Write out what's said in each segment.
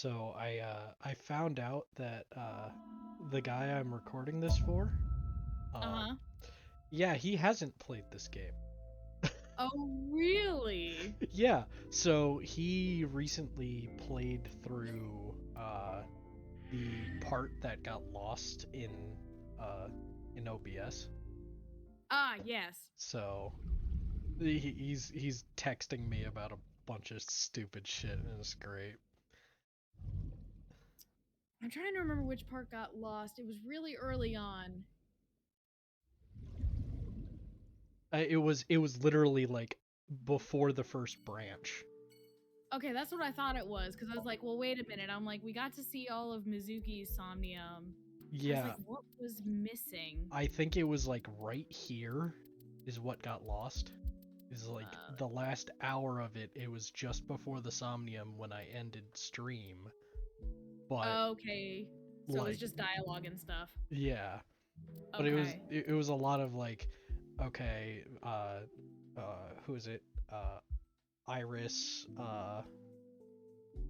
So I found out that the guy I'm recording this for, um, Uh-huh. yeah, he hasn't played this game. Oh, really? Yeah, so he recently played through the part that got lost uh in OBS. Ah, yes. So he's texting me about a bunch of stupid shit, and it's great. I'm trying to remember which part got lost. It was really early on. It was literally like before the first branch. Okay, that's what I thought it was, because I was like, well, wait a minute. I'm like, we got to see all of Mizuki's Somnium. I was Yeah, like, what was missing? I think it was like right here is what got lost. Is like Uh, the last hour of it. It was just before the Somnium when I ended stream. But okay. So it was like, just dialogue and stuff. yeah. But it was Okay. it, it was a lot of like, okay, who is it? Iris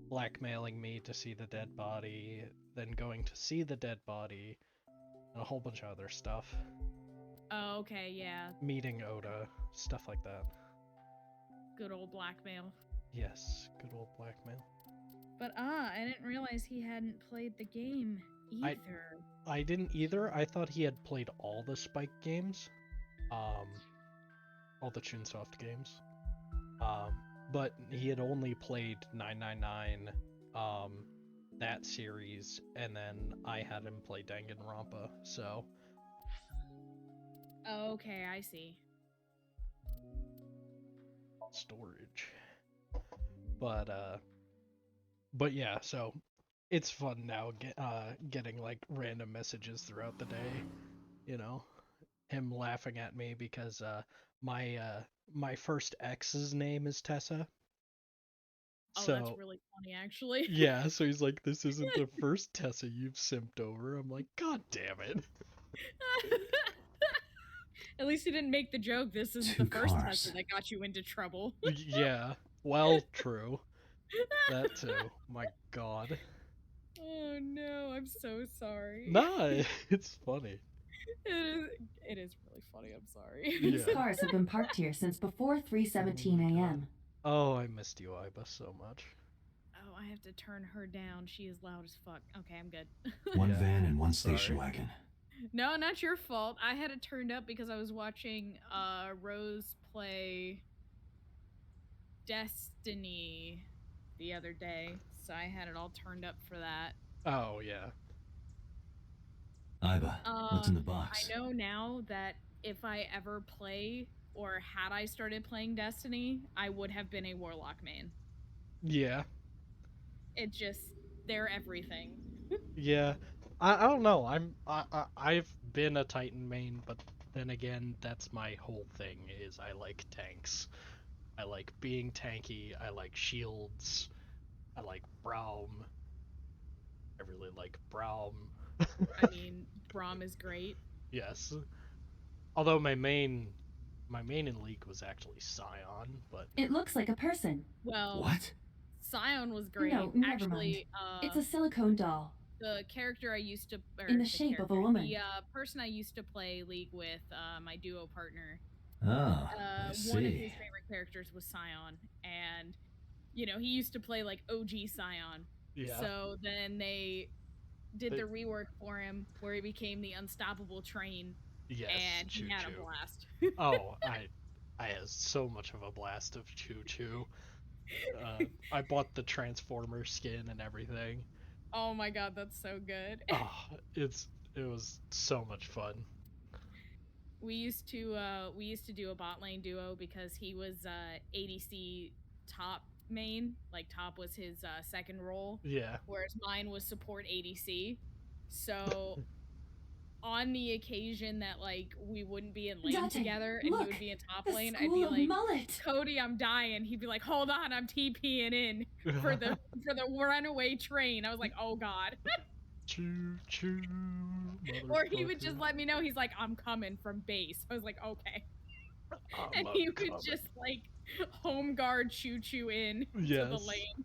blackmailing me to see the dead body, then going to see the dead body, and a whole bunch of other stuff. Okay, yeah. Meeting Oda, stuff like that. Good old blackmail. Yes, good old blackmail. But I didn't realize he hadn't played the game I either. I didn't either. I thought he had played all the Spike games, um, all the Chunsoft games. But he had only played 999, um, that series, and then I had him play Danganronpa. So Okay, I see. storage. But but yeah, so it's fun now getting like random messages throughout the day, you know. Him laughing at me because my first ex's name is Tessa. Oh, that's So really funny, actually. yeah, so he's like, this isn't the first Tessa you've simped over. I'm like, God damn it. At least he didn't make the joke. This isn't the Two first Tessa cars. that got you into trouble. Yeah, well, true. That too. My God. Oh no, I'm so sorry. Nah, it's funny. It is, it is really funny. I'm sorry. Yeah. These cars have been parked here since before 3:17 Oh my God. a.m. Oh, I missed you, Iba, so much. Oh, I have to turn her down. She is loud as fuck. Okay, I'm good. One Yeah, van and one sorry. station wagon. No, not your fault. I had it turned up because I was watching Rose play Destiny the other day, so I had it all turned up for that. Oh, yeah. Iba, what's in the box? I know now that if I ever play, or had I started playing Destiny, I would have been a Warlock main. Yeah. It just, they're everything. Yeah. I don't know. I've been a Titan main, but then again, that's my whole thing is I like tanks. I like being tanky, I like shields, I like Braum. I really like Braum. I mean, Braum is great. Yes. Although my main in League was actually Scion, but It looks like a person. Well, What? Scion was great. No, never Actually, It's a silicone doll. the character I used to, or In the shape of a woman. The person I used to play League with, my duo partner, Oh, I one of see. his favorite characters was Scion, and he used to play like OG Scion. yeah. So then they did the rework for him where he became the unstoppable train, Yes, and he had a Choo-Choo. blast. Oh, I had so much of a blast of Choo Choo. I bought the Transformer skin and everything. Oh my god, that's so good. Oh, it was so much fun. We used to do a bot lane duo because he was ADC top main, like top was his second role. Yeah. Whereas mine was support ADC. So on the occasion that like we wouldn't be in lane Dante, together and look, he would be in top The lane, I'd school be of like, mullet. Cody, I'm dying. He'd be like, hold on, I'm TPing in for the runaway train. I was like, oh god. Choo choo. Or he would just motherfucker. let me know, he's like, I'm coming from base. I was like, okay. And I'm he would coming. just like home guard choo choo in to the Yes. lane.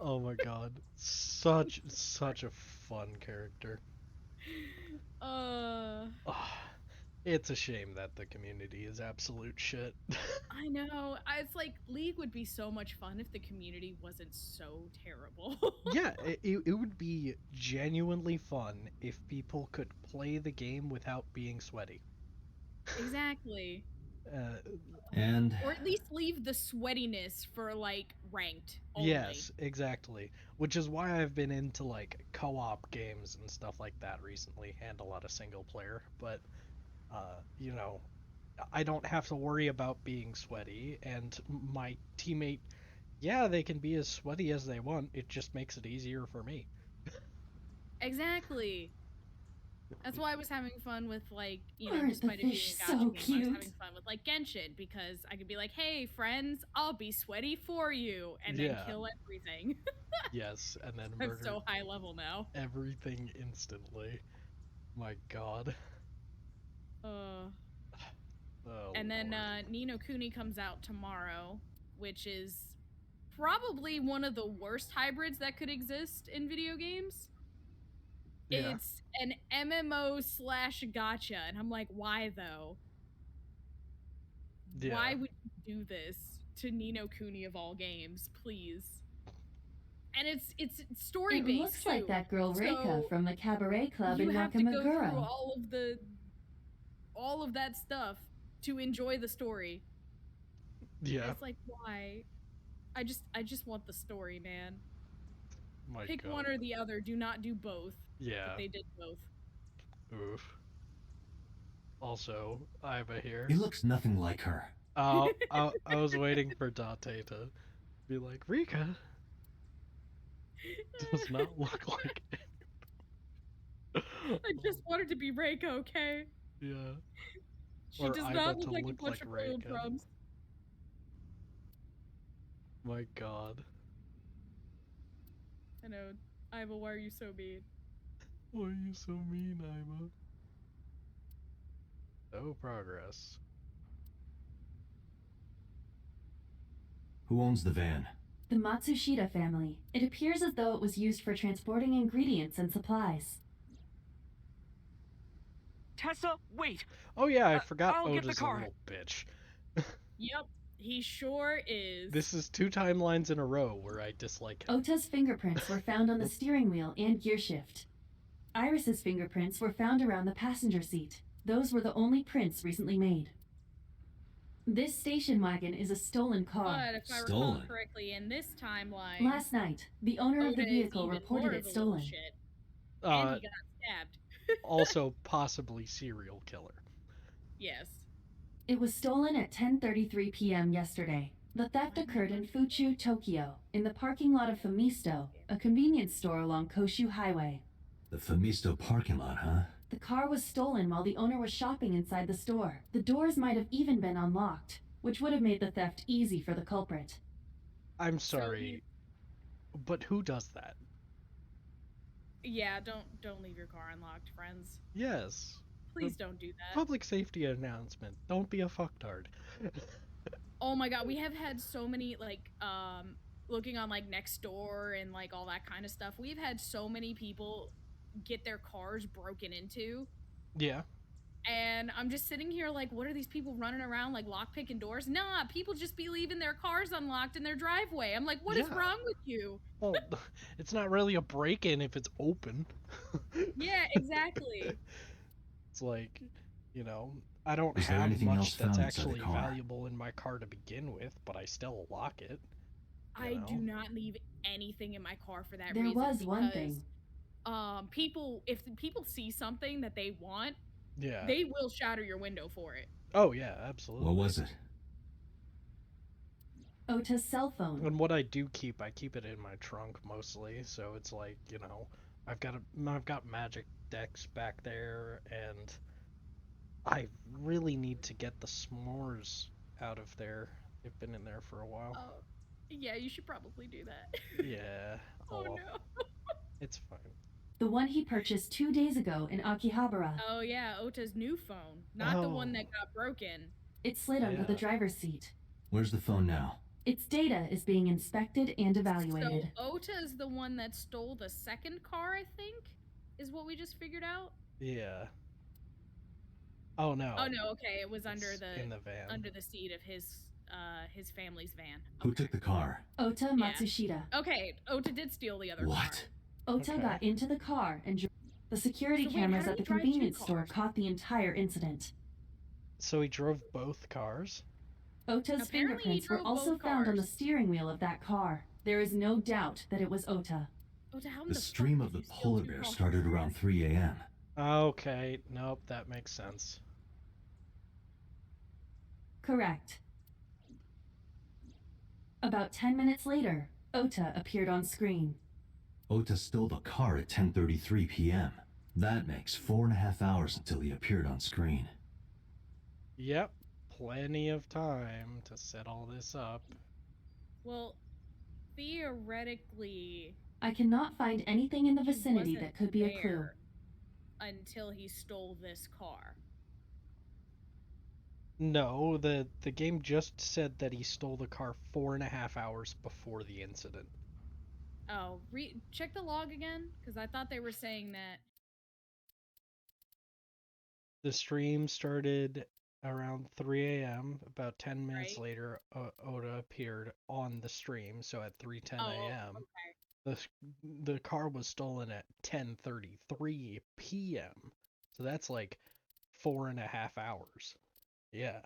Oh my god. Such a fun character. Uh, Ah, it's a shame that the community is absolute shit. I know. It's like League would be so much fun if the community wasn't so terrible. Yeah, it would be genuinely fun if people could play the game without being sweaty. Exactly. Uh, And Or at least leave the sweatiness for like ranked only. yes, exactly. Which is why I've been into like co-op games and stuff like that recently, and a lot of single player. But you know, I don't have to worry about being sweaty, and my teammate, yeah, they can be as sweaty as they want. It just makes it easier for me. Exactly. That's why I was having fun with like, Aren't the despite it being fish a gacha so game, I was cute? having fun with like Genshin because I could be like, "Hey friends, I'll be sweaty for you," and then Yeah. kill everything. Yes, and then I'm murder so high level now. everything instantly. My god. Uh, Oh, and then Lord. Ni no Kuni comes out tomorrow, which is probably one of the worst hybrids that could exist in video games. Yeah. It's an MMO slash gotcha, and I'm like, why though? Yeah. Why would you do this to Ni no Kuni of all games, please? And it's story It based looks too. like that girl Reika So from the cabaret club you in have to go through Nakamaguro. all of that stuff to enjoy the story. Yeah. It's like, why? I just want the story, man. My Pick god. one or the other. Do not do both. Yeah. But they did both. Oof. Also, Iva here. he looks nothing like her. I was waiting for Date to be like, Rika does not look like I just wanted to be Reiko, okay? Yeah. She Or does Iva not to look like a look bunch like of royal Reika. drums. My god. I know. Iva, why are you so mean? Why are you so mean, Iva? No progress. Who owns the van? The Matsushita family. It appears as though it was used for transporting ingredients and supplies. Tessa, wait! Oh yeah, I forgot I'll get the Oda's a car. little bitch. Yep, he sure is. This is 2 timelines in a row where I dislike him. Ota's fingerprints were found on the steering wheel and gearshift. Iris's fingerprints were found around the passenger seat. Those were the only prints recently made. This station wagon is a stolen car. But if I recall Stolen. correctly, in this timeline, Last night, the owner of the Oda is vehicle even reported more it of a little stolen. shit, and he got stabbed. Also possibly serial killer. Yes. It was stolen at 10:33 p.m. yesterday. The theft occurred in Fuchu, Tokyo, in the parking lot of Famisto, a convenience store along Koshu Highway. The Famisto parking lot, huh? The car was stolen while the owner was shopping inside the store. The doors might have even been unlocked, which would have made the theft easy for the culprit. I'm So sorry, but who does that? Yeah, don't leave your car unlocked, friends. Yes. Please don't do that. Public safety announcement. Don't be a fucktard. Oh my god, we have had so many like looking on like Nextdoor and like all that kind of stuff. We've had so many people get their cars broken into, Yeah. and I'm just sitting here like, what are these people running around like lockpicking doors? Nah, people just be leaving their cars unlocked in their driveway. I'm like, what is Yeah. wrong with you? Well, it's not really a break-in if it's open. Yeah, exactly. It's like, I don't Is there have anything else much that's found inside the actually car? valuable in my car to begin with, but I still lock it. I do know? not leave anything in my car for that There reason. was one because, thing. if people see something that they want, Yeah. they will shatter your window for it. Oh yeah, absolutely. What was it? Ota's cell phone. And what I do keep, I keep it in my trunk mostly. So it's like, I've got magic decks back there, and I really need to get the s'mores out of there. They've been in there for a while. Oh, yeah, you should probably do that. Yeah. Oh well, no. It's fine. The one he purchased 2 days ago in Akihabara. Oh yeah, Ota's new phone, not the one that got broken. It slid under the Yeah. driver's seat. Where's the phone now? Its data is being inspected and evaluated. So Ota is the one that stole the second car, I think, is what we just figured out. Yeah. Oh no. Oh no, okay, it was under It's the in the van. seat of his family's van. Who Okay. took the car? Ota Yeah. Matsushita. Okay, Ota did steal the other car. What? Ota Okay. got into the car and the security So wait, cameras how at did the he drive two convenience store cars? caught the entire incident. So he drove both cars? Ota's Apparently he fingerprints were drove also both found on the cars. steering wheel of that car. There is no doubt that it was Ota. Ota, how in The fuck stream did of the you steal polar two bear cars? started around 3 a.m. Okay, nope, that makes sense. Correct. About 10 minutes later, Ota appeared on screen. Ota stole the car at 10:33 p.m. That makes 4.5 hours until he appeared on screen. Yep, plenty of time to set all this up. Well, theoretically, I cannot find anything in the he vicinity wasn't that could be a clue. there until he stole this car. No, the game just said that he stole the car 4.5 hours before the incident. Oh, check the log again, because I thought they were saying that. The stream started around 3 a.m. About 10 minutes Right. later, Oda appeared on the stream, so at 3:10 Oh, a.m. okay. The car was stolen at 10:33 p.m. So that's like 4.5 hours. Yeah.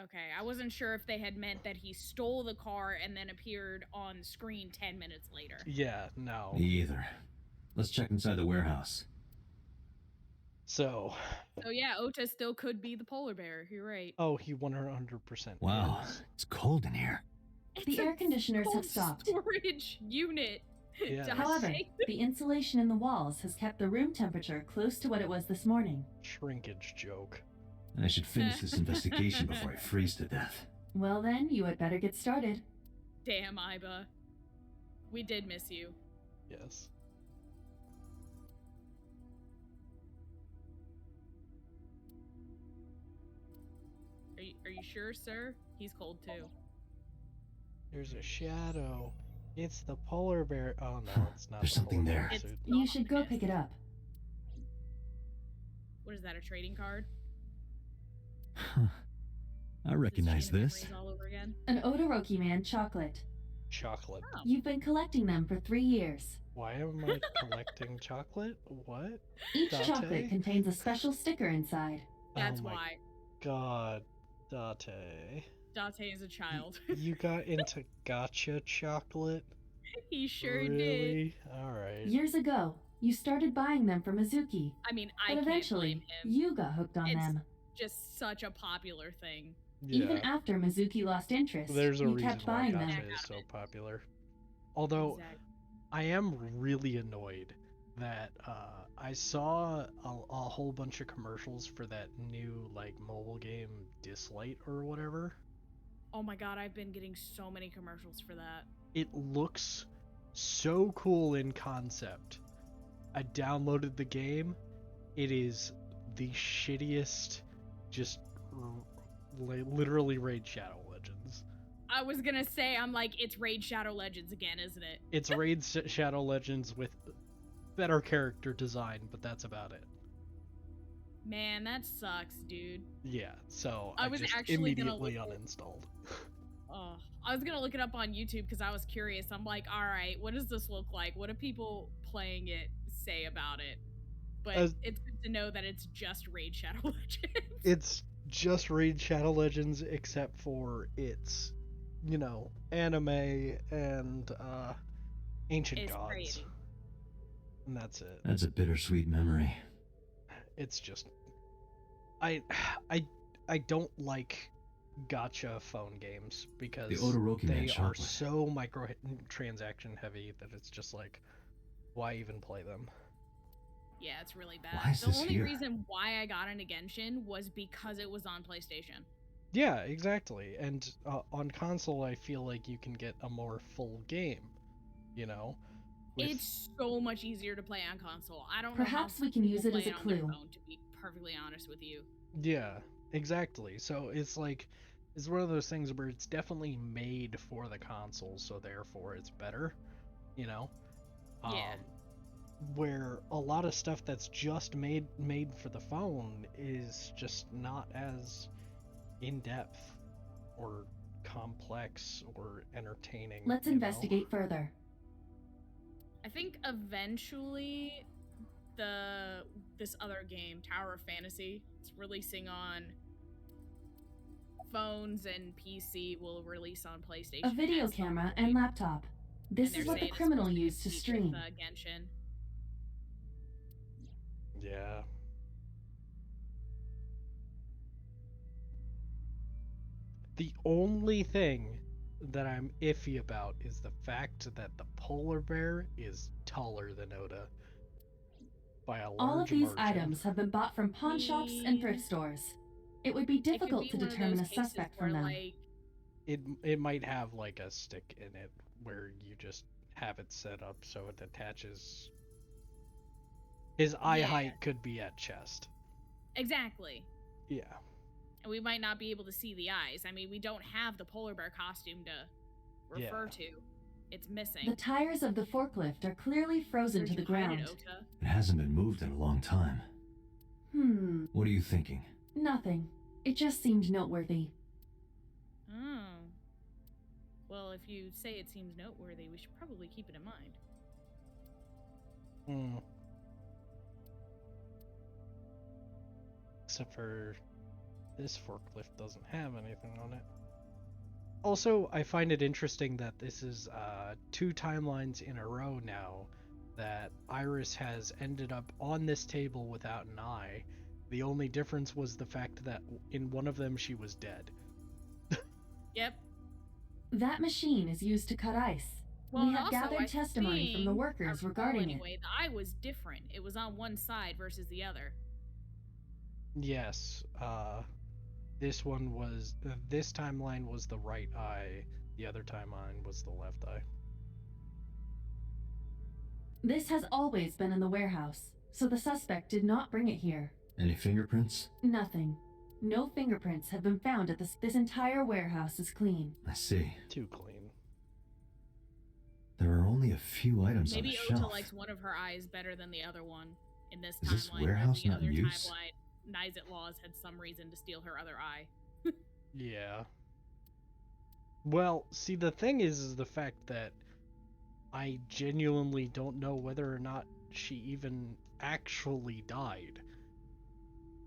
Okay, I wasn't sure if they had meant that he stole the car and then appeared on screen 10 minutes later. Yeah, no. Me either. Let's check inside the warehouse. So, So yeah, Ota still could be the polar bear. You're right. oh, he 100% Wow, is. it's cold in here. It's The a air conditioners have cold stopped. storage unit. Yes. However, Dante. the insulation in the walls has kept the room temperature close to what it was this morning. Shrinkage joke. I should finish this investigation before I freeze to death. Well then, you had better get started. Damn, Iba. We did miss you. Yes. Are you sure, sir? He's cold too. There's a shadow. It's the polar bear. Oh no, it's not. There's the something polar there. bear It's suit. You should go ominous. pick it up. What is that, a trading card? Huh. I recognize Is it this. Memories all over again? An Odoroki Man chocolate. Chocolate. Oh. You've been collecting them for 3 years. Why am I collecting chocolate? What? Each Date? chocolate contains a special sticker inside. That's oh my why. God, Date. Dante is a child. You got into gotcha chocolate? He sure did. Really? Alright. Years ago, you started buying them for Mizuki, I mean, but I can't eventually, blame him. you got hooked on It's- them. Just such a popular thing. Even Yeah. after Mizuki lost interest, There's a you reason kept why buying gotcha them. is so popular. Although, Exactly. I am really annoyed that I saw a whole bunch of commercials for that new like mobile game Dislight or whatever. Oh my god, I've been getting so many commercials for that. It looks so cool in concept. I downloaded the game. It is the shittiest, just literally Raid Shadow Legends. I was gonna say, I'm like, it's Raid Shadow Legends again, isn't it? It's Raid Shadow Legends with better character design, but that's about it. Man, that sucks, dude. Yeah, so I I was just actually gonna immediately look at- uninstalled. Oh, I was gonna look it up on YouTube because I was curious. I'm like, all right, what does this look like? What do people playing it say about it? But As- it's good to know that it's just Raid Shadow Legends. It's just Raid Shadow Legends except for its, you know, anime and ancient It's gods. crazy. And that's it. That's a bittersweet memory. It's just I don't like gotcha phone games because The Odoroki Man they are chocolate. so microtransaction heavy that it's just like, why even play them? Yeah, it's really bad. Why is The this only here? reason why I got into Genshin was because it was on PlayStation. Yeah, exactly. And on console, I feel like you can get a more full game, you know? with- It's so much easier to play on console. I don't Perhaps know how we can use people it as play a on their clue. phone, to be perfectly honest with you. Yeah, exactly. So it's like is one of those things where it's definitely made for the console, so therefore it's better, you know? Yeah. Where a lot of stuff that's just made for the phone is just not as in-depth or complex or entertaining. Let's you know? investigate further. I think eventually this other game, Tower of Fantasy, it's releasing on phones and PC, will release on PlayStation. A video at some camera point. and laptop. This And they're is what the saying it's criminal supposed used to compete stream. with, Genshin. Yeah. The only thing that I'm iffy about is the fact that the polar bear is taller than Oda by a large All of these margin. items have been bought from pawn shops and thrift stores. It would be It could difficult be to one of determine those a cases suspect where, from them. like, It might have like a stick in it where you just have it set up so it attaches. His eye Yeah. height could be at chest. exactly. Yeah. And we might not be able to see the eyes. I mean, we don't have the polar bear costume to refer to. It's missing. The tires of the forklift are clearly frozen to Where'd the you hide it, ground. Ota? It hasn't been moved in a long time. What are you thinking? Nothing. It just seemed noteworthy. Oh. Well, if you say it seems noteworthy, we should probably keep it in mind. Except for this forklift doesn't have anything on it. Also, I find it interesting that this is 2 timelines in a row now that Iris has ended up on this table without an eye. The only difference was the fact that in one of them she was dead. Yep. That machine is used to cut ice. Well, We and have also, gathered I testimony from the think, workers I recall regarding it. anyway, the eye was different. It was on one side versus the other. Yes, this one was, this timeline was the right eye, the other timeline was the left eye. This has always been in the warehouse, so the suspect did not bring it here. Any fingerprints? Nothing. No fingerprints have been found at this entire warehouse is clean. I see. Too clean. There are only a few items Maybe on the Ota shelf. likes one of her eyes better than the other one in this Is this timeline. warehouse the not in other use? timeline, Nizet Laws had some reason to steal her other eye. Yeah. Well, see, the thing is the fact that I genuinely don't know whether or not she even actually died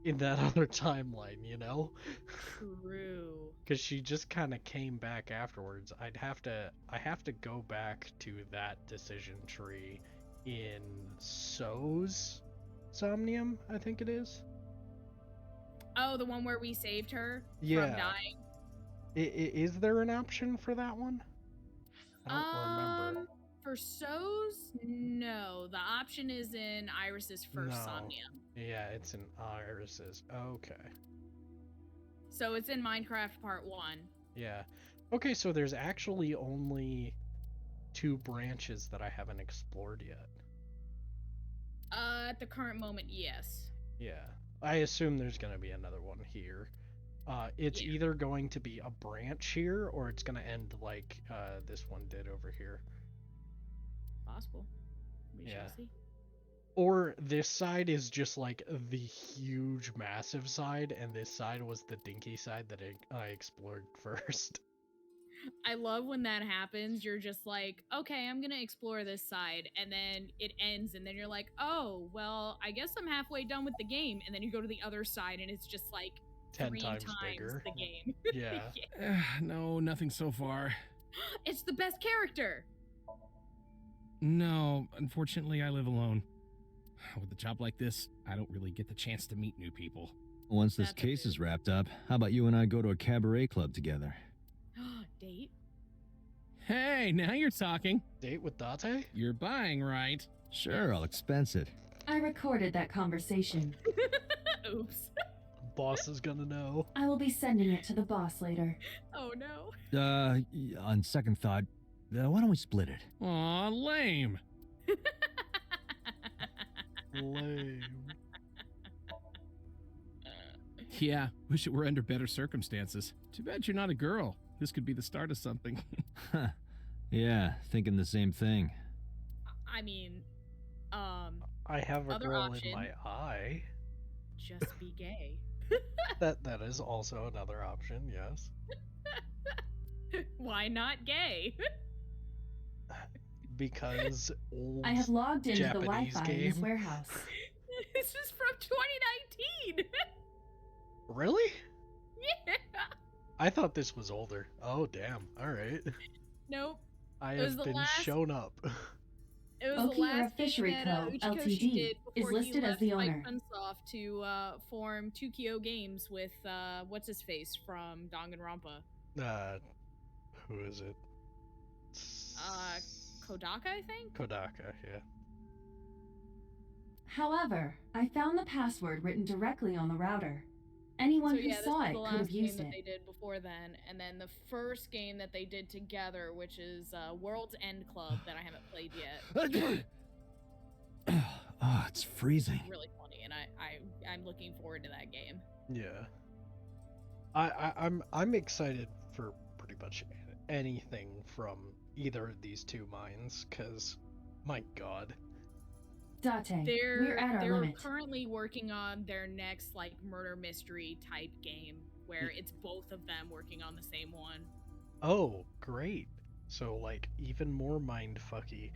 in that other timeline, you know? True. Because she just kind of came back afterwards. I have to go back to that decision tree in So's Somnium, I think it is. Oh, the one where we saved her Yeah. from dying? Is there an option for that one? I don't remember. For So's, no. The option is in Iris's first No. Somnium. Yeah, it's in Iris's. Okay. So it's in Minecraft Part 1. Yeah. Okay, so there's actually only 2 branches that I haven't explored yet. At the current moment, yes. Yeah. I assume there's going to be another one here. It's Yeah. either going to be a branch here, or it's going to end like this one did over here. Possible. We Yeah. shall see. Or this side is just like the huge, massive side, and this side was the dinky side that I explored first. I love when that happens. You're just like, okay, I'm gonna explore this side, and then it ends, and then you're like, oh, well, I guess I'm halfway done with the game, and then you go to the other side, and it's just like 10 3 times times bigger. the game. Yeah. No, nothing so far. It's the best character. No, unfortunately, I live alone. With a job like this, I don't really get the chance to meet new people. Once this That's case okay. is wrapped up, how about you and I go to a cabaret club together? Date? Hey, now you're talking. Date with Date? You're buying, right? Sure, I'll expense it. I recorded that conversation. Oops. Boss is gonna know. I will be sending it to the boss later. Oh no. On second thought, why don't we split it? Aw, lame. Lame. Yeah, wish it were under better circumstances. Too bad you're not a girl. This could be the start of something. Huh. Yeah, thinking the same thing. I mean, I have a Other girl option. in my eye. just be gay. That is also another option, yes. Why not gay? Because old I have logged into the Japanese Wi-Fi in this game. warehouse. This is from 2019. Really? Yeah. I thought this was older. Oh damn. Alright. Nope. I It was have the been last- shown up. It was the Okiura last Fishery game that, Co., Uchikoshi Ltd. did is before listed he as left the Mike owner. Funsoft to form 2KO Games with what's his face from Danganronpa. Who is it? Kodaka, I think. Kodaka, yeah. However, I found the password written directly on the router. Anyone So who yeah, this saw was it the could have last game used that it. they did before then, and then the first game that they did together, which is World's End Club, that I haven't played yet. Oh, it's freezing. Really funny, and I'm looking forward to that game. Yeah. I'm excited for pretty much anything from either of these two minds, cause my god. Date, They're we're at our limit. currently working on their next like murder mystery type game where it's both of them working on the same one. Oh, great. So like even more mindfucky.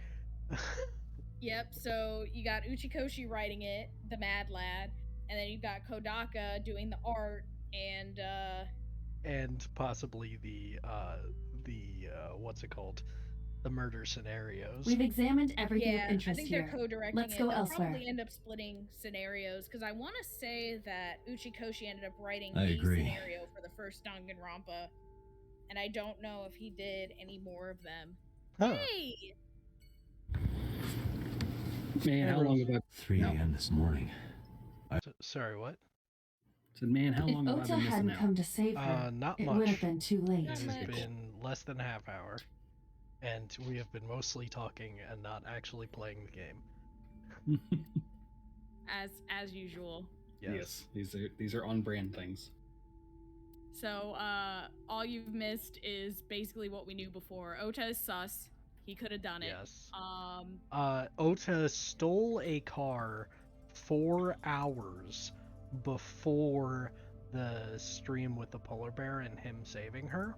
Yep, so you got Uchikoshi writing it, the Mad Lad, and then you've got Kodaka doing the art and possibly the what's it called? The murder scenarios. We've examined everything yeah, of interest I think here. they're co-directing Let's it. go They'll elsewhere. probably end up splitting scenarios because I want to say that Uchikoshi ended up writing I the agree. scenario for the first Danganronpa, and I don't know if he did any more of them. Huh. Hey, Man, how long have I 3 a.m. this morning. Sorry, what? said, man, how If long have I Ota been missing hadn't out? come to save her, Not it much. would have been too late. It has Not much. been less than a half hour, and we have been mostly talking and not actually playing the game. as usual. Yes, these are on brand things. So all you've missed is basically what we knew before. Ota is sus. He could have done it. Yes. Um, Ota stole a car 4 hours before the stream with the polar bear and him saving her,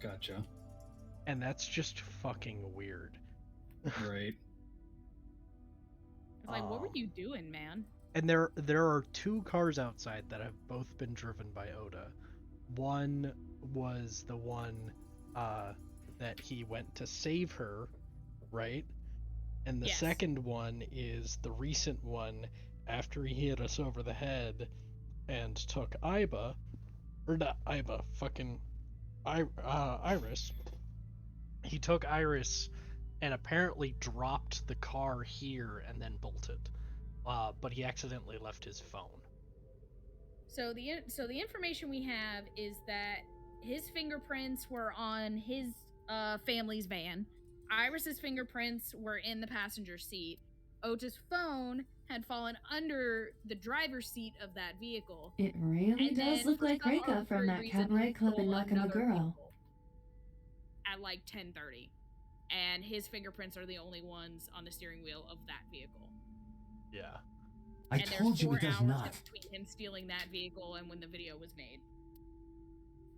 Gotcha. and that's just fucking weird. Right. it's like, what were Um, you doing, man? And there are 2 cars outside that have both been driven by Oda. One was the one that he went to save her, right? And the Yes. second one is the recent one after he hit us over the head and took Iba, or not Iba, fucking Iris. He took Iris and apparently dropped the car here and then bolted. But he accidentally left his phone. So the information we have is that his fingerprints were on his family's van. Iris's fingerprints were in the passenger seat. Ota's phone had fallen under the driver's seat of that vehicle. It really And does then look for like some Reika from arbitrary that reason, cabaret he club in stole another Nakamaguro. vehicle at like 10:30, and his fingerprints are the only ones on the steering wheel of that vehicle. Yeah. I And told there's you 4 it does hours not. between him stealing that vehicle and when the video was made.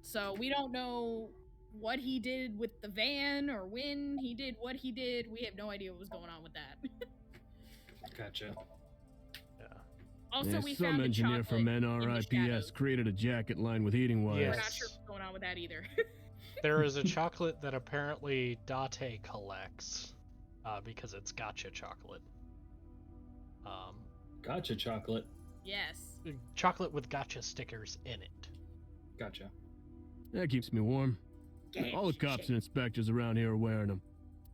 So we don't know what he did with the van or when he did what he did. We have no idea what was going on with that. Gotcha. Yeah. Also, Yeah, we some found the engineer chocolate from in the NRIPS shadows. created a jacket lined with heating wires. We're Yes. not sure what's going on with that either. There is a chocolate that apparently Date collects, because it's gotcha chocolate. Gotcha, chocolate. Yes. Chocolate with gotcha stickers in it. Gotcha. That keeps me warm. All the cops and inspectors around here are wearing them.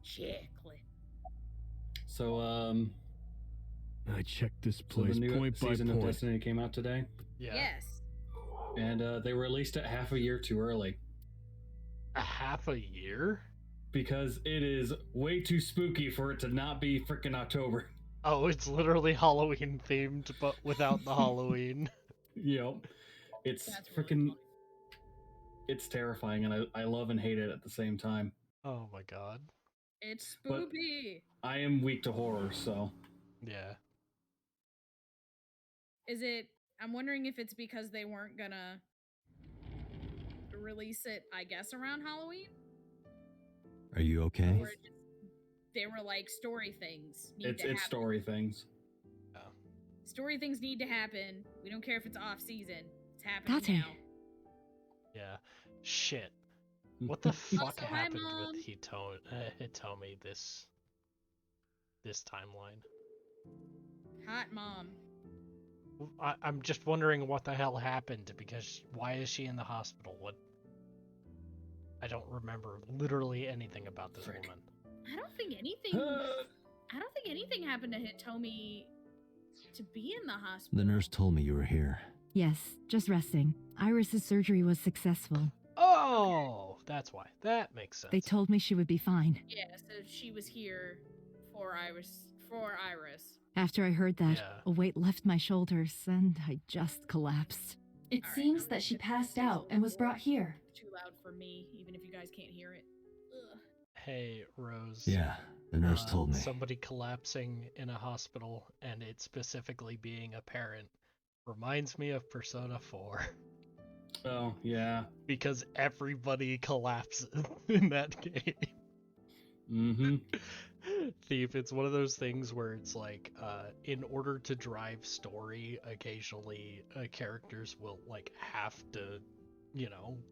Chocolate. So, I checked this so the place new point by season of point. Destiny came out today, Yeah. Yes. and they released it half a year too early A half a year? because it is way too spooky for it to not be freaking October. Oh, it's literally Halloween themed, but without the Halloween. Yep. It's That's really freaking. funny. It's terrifying, and I love and hate it at the same time. Oh my god. It's But- spoopy. I am weak to horror, so Yeah. Is it? I'm wondering if it's because they weren't gonna release it, I guess, around Halloween. Are you okay? Or they were like, story things need to it's happen. story things. Story things need to happen. We don't care if it's off season. It's happening Got it. now. Yeah. Shit. What the fuck Also, hi, happened Mom. with Hitomi this timeline? Hot mom. I'm just wondering what the hell happened, because why is she in the hospital? What? I don't remember literally anything about this Frick. woman. I don't think anything. I don't think anything happened to Hitomi to be in the hospital. The nurse told me you were here. Yes, just resting. Iris's surgery was successful. Oh, that's why. That makes sense. They told me she would be fine. Yeah, so she was here for Iris. For Iris. After I heard that, Yeah. a weight left my shoulders and I just collapsed. It Alright, seems I'm that she gonna passed say it's a out and was little brought here. Too loud for me, even if you guys can't hear it. Ugh. Hey, Rose. Yeah, the nurse told me. Somebody collapsing in a hospital and it specifically being a parent reminds me of Persona 4. Oh yeah. Because everybody collapses in that game. Mm-hmm. Thief, it's one of those things where it's like, in order to drive story, occasionally characters will like have to,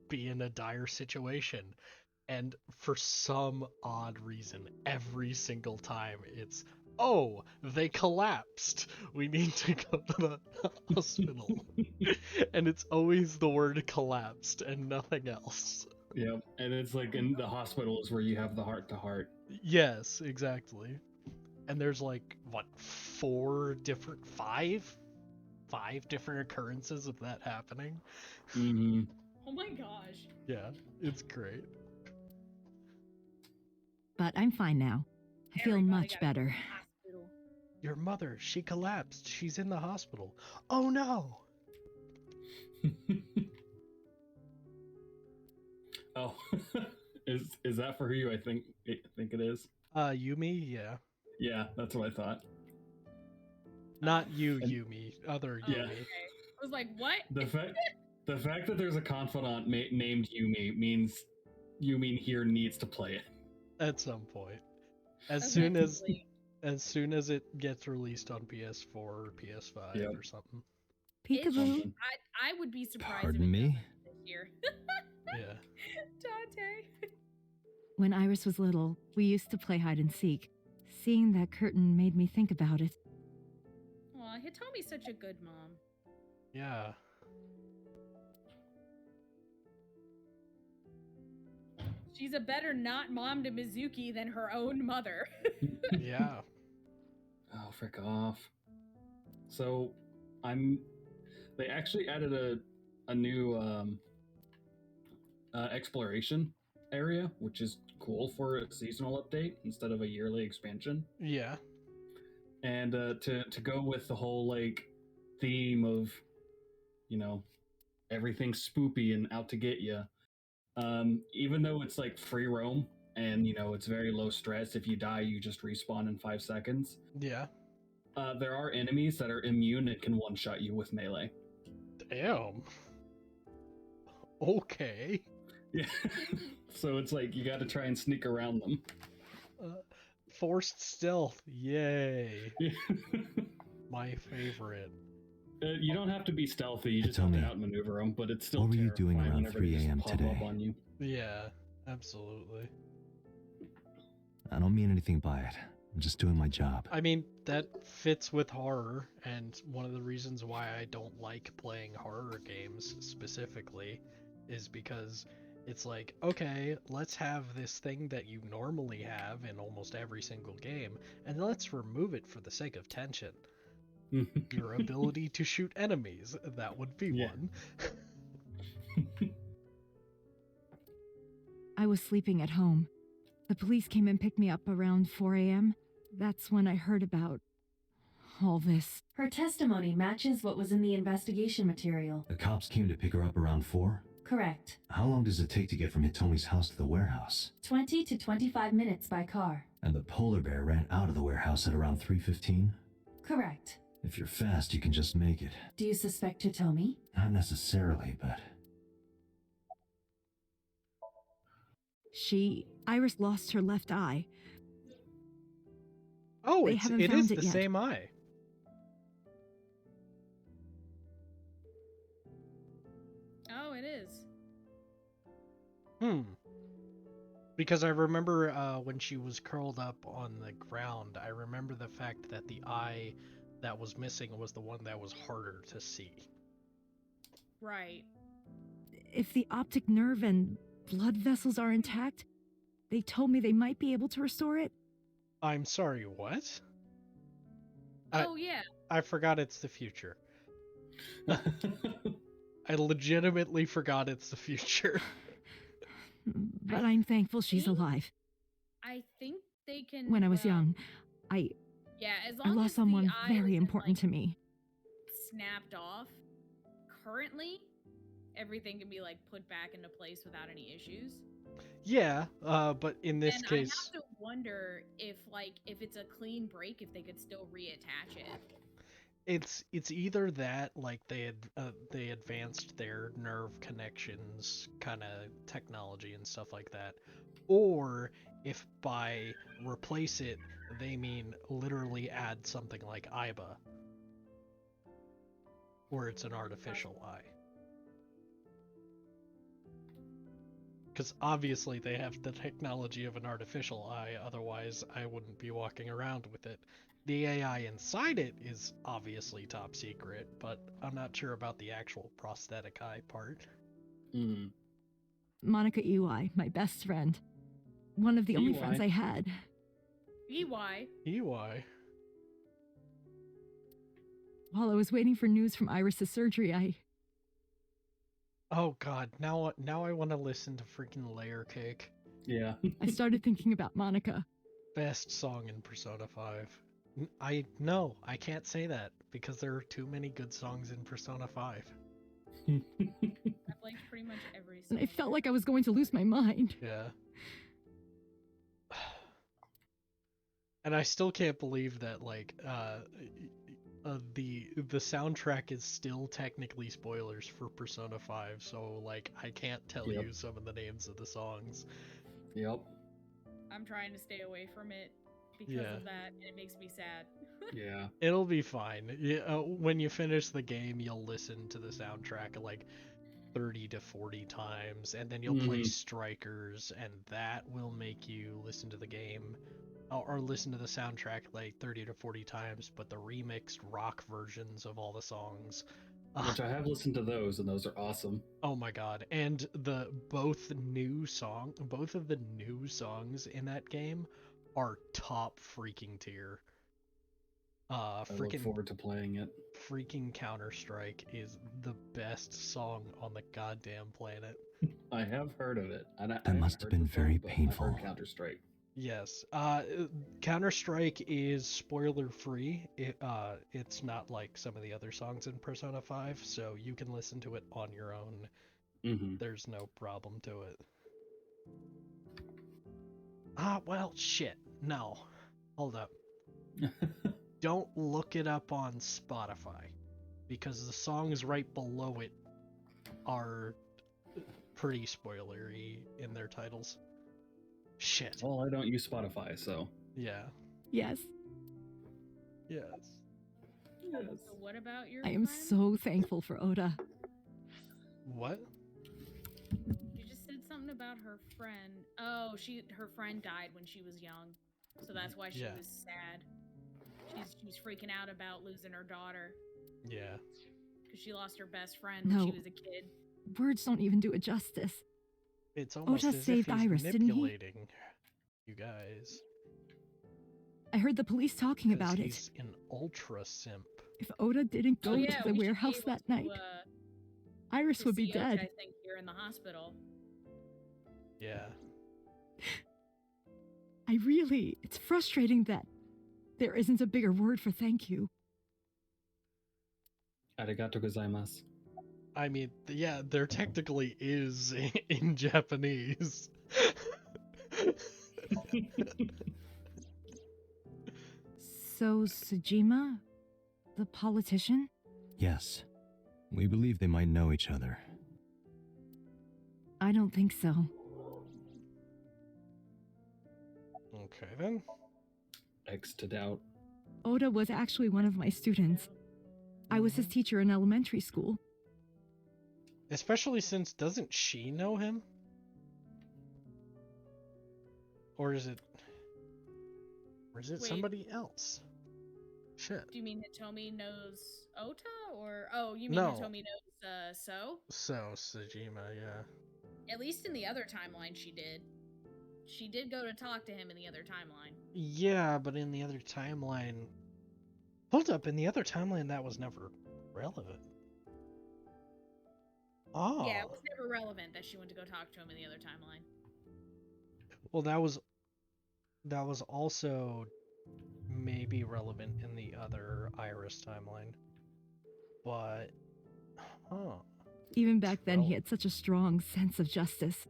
be in a dire situation. And for some odd reason, every single time it's, oh, they collapsed. We need to go to the hospital. And it's always the word collapsed and nothing else. Yep. And it's like in the hospitals where you have the heart to heart. Yes, exactly. And there's like, what, five different occurrences of that happening? Mm-hmm. Oh my gosh. Yeah, it's great. But I'm fine now. I feel Everybody much gotta go to better. the hospital. Your mother, she collapsed. She's in the hospital. Oh no! Oh, is that for who you? I think it is. Yumi, yeah. Yeah, that's what I thought. Not you, And- Yumi. Other Oh, Yeah. Yumi. okay. I was like, what? The fact that there's a confidant named Yumi means Yumi here needs to play it. At some point. As soon as it gets released on PS4 or PS5 Yep. or something. Peekaboo. Something. I would be surprised Pardon if it me? doesn't this year. Yeah. Dante. When Iris was little, we used to play hide and seek. Seeing that curtain made me think about it. Aw, Hitomi's such a good mom. Yeah. She's a better not mom to Mizuki than her own mother. Yeah. Oh, frick off. So, they actually added a new exploration area, which is cool for a seasonal update instead of a yearly expansion. Yeah. And to go with the whole like theme of, everything spoopy and out to get you. Even though it's like free roam and it's very low stress. If you die, you just respawn in 5 seconds. Yeah. There are enemies that are immune and can one-shot you with melee. Damn. Okay. Yeah. So it's like you got to try and sneak around them. Forced stealth. Yay. Yeah. My favorite. You don't have to be stealthy. You just Tell have to me, outmaneuver them. But it's still what were you doing terrifying around whenever 3 they just a.m. pop up today? on you. Yeah, absolutely. I don't mean anything by it. I'm just doing my job. I mean, that fits with horror, and one of the reasons why I don't like playing horror games specifically is because it's like, okay, let's have this thing that you normally have in almost every single game, and let's remove it for the sake of tension. Your ability to shoot enemies, that would be Yeah. one. I was sleeping at home. The police came and picked me up around 4 a.m. That's when I heard about all this? Her testimony matches what was in the investigation material. The cops came to pick her up around 4? Correct. How long does it take to get from Hitomi's house to the warehouse? 20 to 25 minutes by car. And the polar bear ran out of the warehouse at around 3:15? Correct. If you're fast, you can just make it. Do you suspect Hitomi? Not necessarily, but... Iris lost her left eye. Oh, They it haven't is found it the yet. same eye. Oh, it is. Because I remember when she was curled up on the ground, I remember the fact that the eye that was missing was the one that was harder to see. Right. If the optic nerve and blood vessels are intact, they told me they might be able to restore it. I'm sorry, what? Oh, yeah. I forgot it's the future. I legitimately forgot it's the future. But I'm thankful she's think- alive. I think they can. When I was young, Yeah, as long I as lost the someone eye very isn't, important to me. snapped off, currently, everything can be, put back into place without any issues. Yeah, but in this and case... I have to wonder if it's a clean break, if they could still reattach it. It's either that, they advanced their nerve connections kind of technology and stuff like that, or if by replace it they mean literally add something like IBA, where it's an artificial eye. Because obviously they have the technology of an artificial eye, otherwise I wouldn't be walking around with it. The AI inside it is obviously top secret, but I'm not sure about the actual prosthetic eye part. Monica Iwai, my best friend. One of the only friends I had. EY. EY? While I was waiting for news from Iris's surgery, Oh god, now I want to listen to freaking Layer Cake. Yeah. I started thinking about Monica. Best song in Persona 5. I can't say that, because there are too many good songs in Persona 5. I've liked pretty much every song. And I felt like I was going to lose my mind. Yeah. And I still can't believe that, the soundtrack is still technically spoilers for Persona 5, so, I can't tell you some of the names of the songs. Yep. I'm trying to stay away from it because of that, and it makes me sad. Yeah. It'll be fine. When you finish the game, you'll listen to the soundtrack 30 to 40 times, and then you'll play Strikers, and that will make you listen to the game, or listen to the soundtrack 30 to 40 times, but the remixed rock versions of all the songs. Which I have listened to those, and those are awesome. Oh my god. And both of the new songs in that game are top freaking tier. I look forward to playing it. Freaking Counter-Strike is the best song on the goddamn planet. I have heard of it. That must have been very painful. Counter-Strike. Yes. Counter-Strike is spoiler-free. It's not like some of the other songs in Persona 5, so you can listen to it on your own. There's no problem to it. Well, shit. No. Hold up. Don't look it up on Spotify, because the songs right below it are pretty spoilery in their titles. Shit. Well, I don't use Spotify, so. Yeah. Yes. Yes. Yes. So what about your I am friend? so thankful for Oda. What? You just said something about her friend. Oh, her friend died when she was young, so that's why she was sad. She's freaking out about losing her daughter. Yeah. Because she lost her best friend when she was a kid. Words don't even do it justice. It's almost Oda as saved if he's Iris, didn't he? manipulating you guys. I heard the police talking 'Cause about he's it. an ultra simp. If Oda didn't go Oh, yeah, to the we should be warehouse able that to, night, Iris would be see OJ, dead. I think here in the hospital. Yeah. It's frustrating that there isn't a bigger word for thank you. Arigato gozaimasu. I mean, yeah, there technically is in Japanese. So, Sejima? The politician? Yes. We believe they might know each other. I don't think so. Okay, then. X to doubt. Oda was actually one of my students. I was his teacher in elementary school. Especially since, doesn't she know him? Or is it Wait. somebody else? Shit. Do you mean Hitomi knows Ota? Or, oh, you mean No. Hitomi knows, So? So, Sejima, yeah. At least in the other timeline she did. She did go to talk to him in the other timeline. Yeah, but in the other timeline... Hold up, in the other timeline that was never relevant. Oh. Yeah, it was never relevant that she went to go talk to him in the other timeline. Well, that was also maybe relevant in the other Iris timeline. But, Even back then, he had such a strong sense of justice.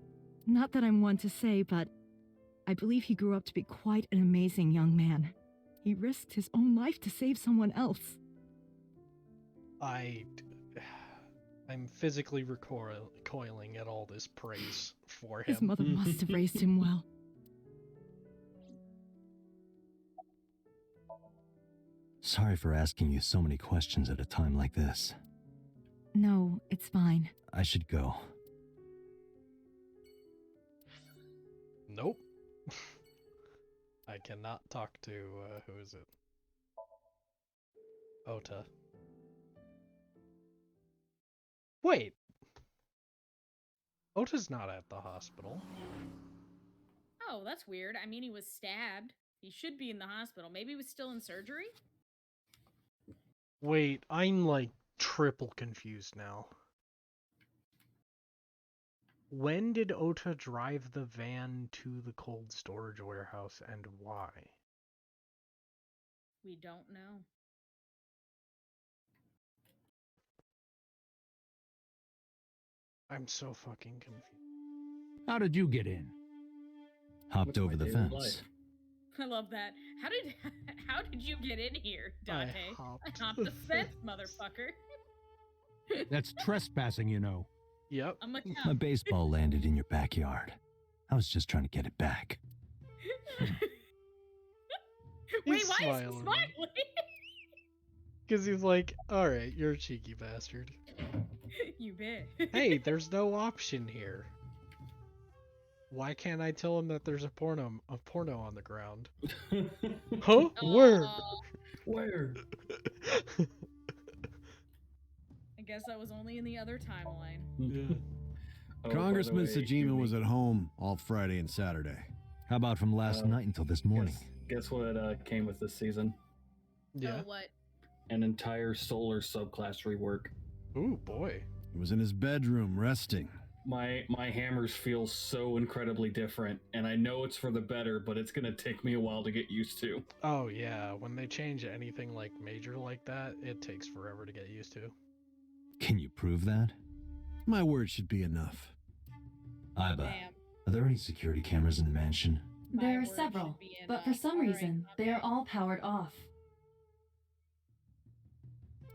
Not that I'm one to say, but I believe he grew up to be quite an amazing young man. He risked his own life to save someone else. I'm physically recoiling at all this praise for him. His mother must have raised him well. Sorry for asking you so many questions at a time like this. No, it's fine. I should go. Nope. I cannot talk to, who is it? Ota. Wait! Ota's not at the hospital. Oh, that's weird. I mean, he was stabbed. He should be in the hospital. Maybe he was still in surgery? Wait, I'm like triple confused now. When did Ota drive the van to the cold storage warehouse and why? We don't know. I'm so fucking confused. How did you get in? Hopped What's over my the daily fence. life? I love that. How did you get in here, Dante? hopped I hopped the the fence, motherfucker. That's trespassing, you know. Yep. I'm a My baseball landed in your backyard. I was just trying to get it back. Wait, He's why is he smiling. smiling? Because he's like, alright, you're a cheeky bastard. You bet. Hey, there's no option here. Why can't I tell him that there's a porno on the ground? Huh? Where? Where? I guess that was only in the other timeline. Yeah. Oh, by the Congressman way, Sejima was at home all Friday and Saturday. How about from last night until this morning? Guess what came with this season? Yeah. Oh, what? An entire solar subclass rework. Ooh, boy. He was in his bedroom resting. My hammers feel so incredibly different, and I know it's for the better, but it's gonna take me a while to get used to. Oh, yeah. When they change anything like major like that, it takes forever to get used to. Can you prove that? My word should be enough. Iba, Damn. are there any security cameras in the mansion? My There are word several, should be but for enough. some All right, reason, they are okay. all powered off.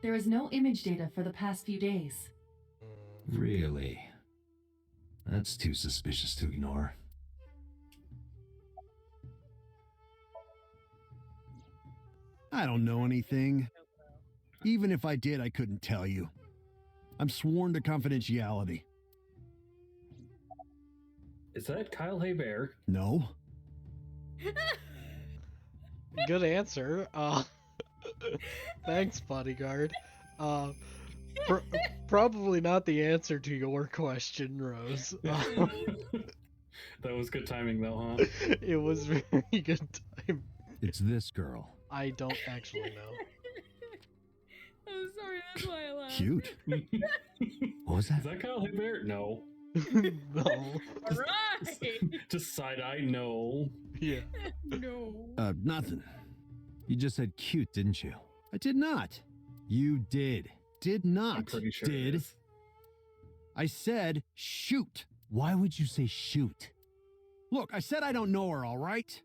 There is no image data for the past few days. Really? That's too suspicious to ignore. I don't know anything. Even if I did, I couldn't tell you. I'm sworn to confidentiality. Is that Kyle Hebert? No? Good answer. Thanks, bodyguard. Probably not the answer to your question, Rose. That was good timing, though, huh? It was very good time. It's this girl. I don't actually know. I'm sorry, that's why I laughed. Cute. What was Is that? that Kyle Hebert? No. No. All right. Just side eye, no. Yeah. No. Nothing. You just said cute, didn't you? I did not. You did. did I'm not. pretty sure it Did. is. I said shoot. Why would you say shoot? Look, I said I don't know her, all right?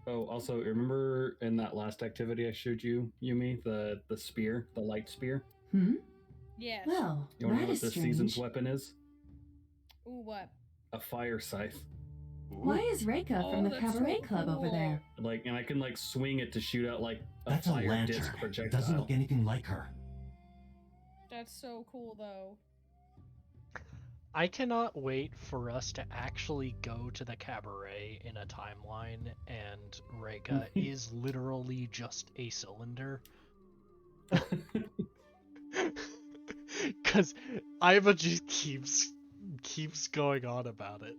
Oh, also, remember in that last activity I showed you, Yumi, the spear, the light spear? Hmm? Yes. Well, You want to that know what is this strange. season's weapon is? Ooh, what? A fire scythe. Why is Reika from Oh, the that's Cabaret so Club over cool. there? Like, and I can like swing it to shoot out like a That's a fire lantern. disc It projectile. doesn't look anything like her. That's so cool, though. I cannot wait for us to actually go to the cabaret in a timeline and Reika is literally just a cylinder. Because Iva just keeps going on about it.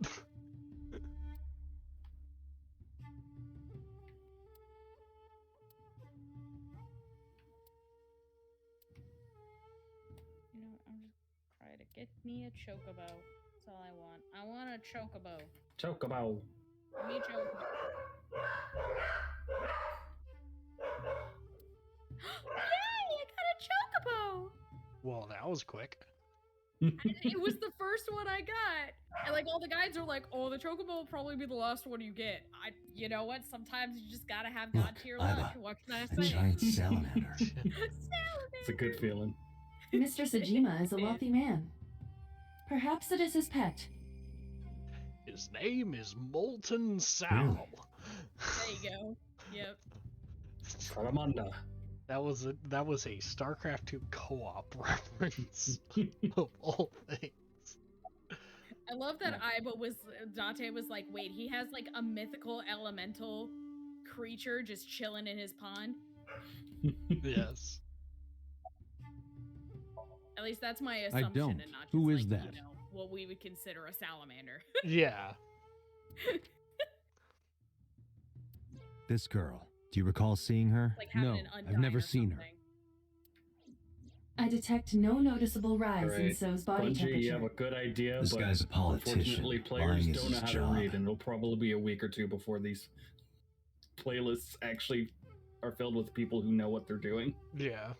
You know, I'm just trying to get me a chocobo. That's all I want. I want a chocobo. Chocobo. Give me a chocobo. Yay! I got a chocobo! Well, that was quick. It was the first one I got. And like all the guides are like, oh, the chocobo will probably be the last one you get. You know what? Sometimes you just gotta have God tier luck. Iva, What can I a say? giant salamander. It's a good feeling. Mr. Sajima is a wealthy man. Perhaps it is his pet. His name is Molten Sal. There you go. Yep. Salamanda. That was a StarCraft 2 co-op reference of all things. I love that Dante was like, wait, he has like a mythical elemental creature just chilling in his pond. Yes. At least that's my assumption. don't. And not just Who like, is that? You know, what we would consider a salamander. Yeah. This girl. Do you recall seeing her? Like having No, an I've Undyne never or seen her. something. I detect no noticeable rise in Alright, So's body Bungie, temperature. you have a good idea, This but guy's a politician. unfortunately players Lying is don't know his how job. to read, and it'll probably be a week or two before these playlists actually are filled with people who know what they're doing. Yeah.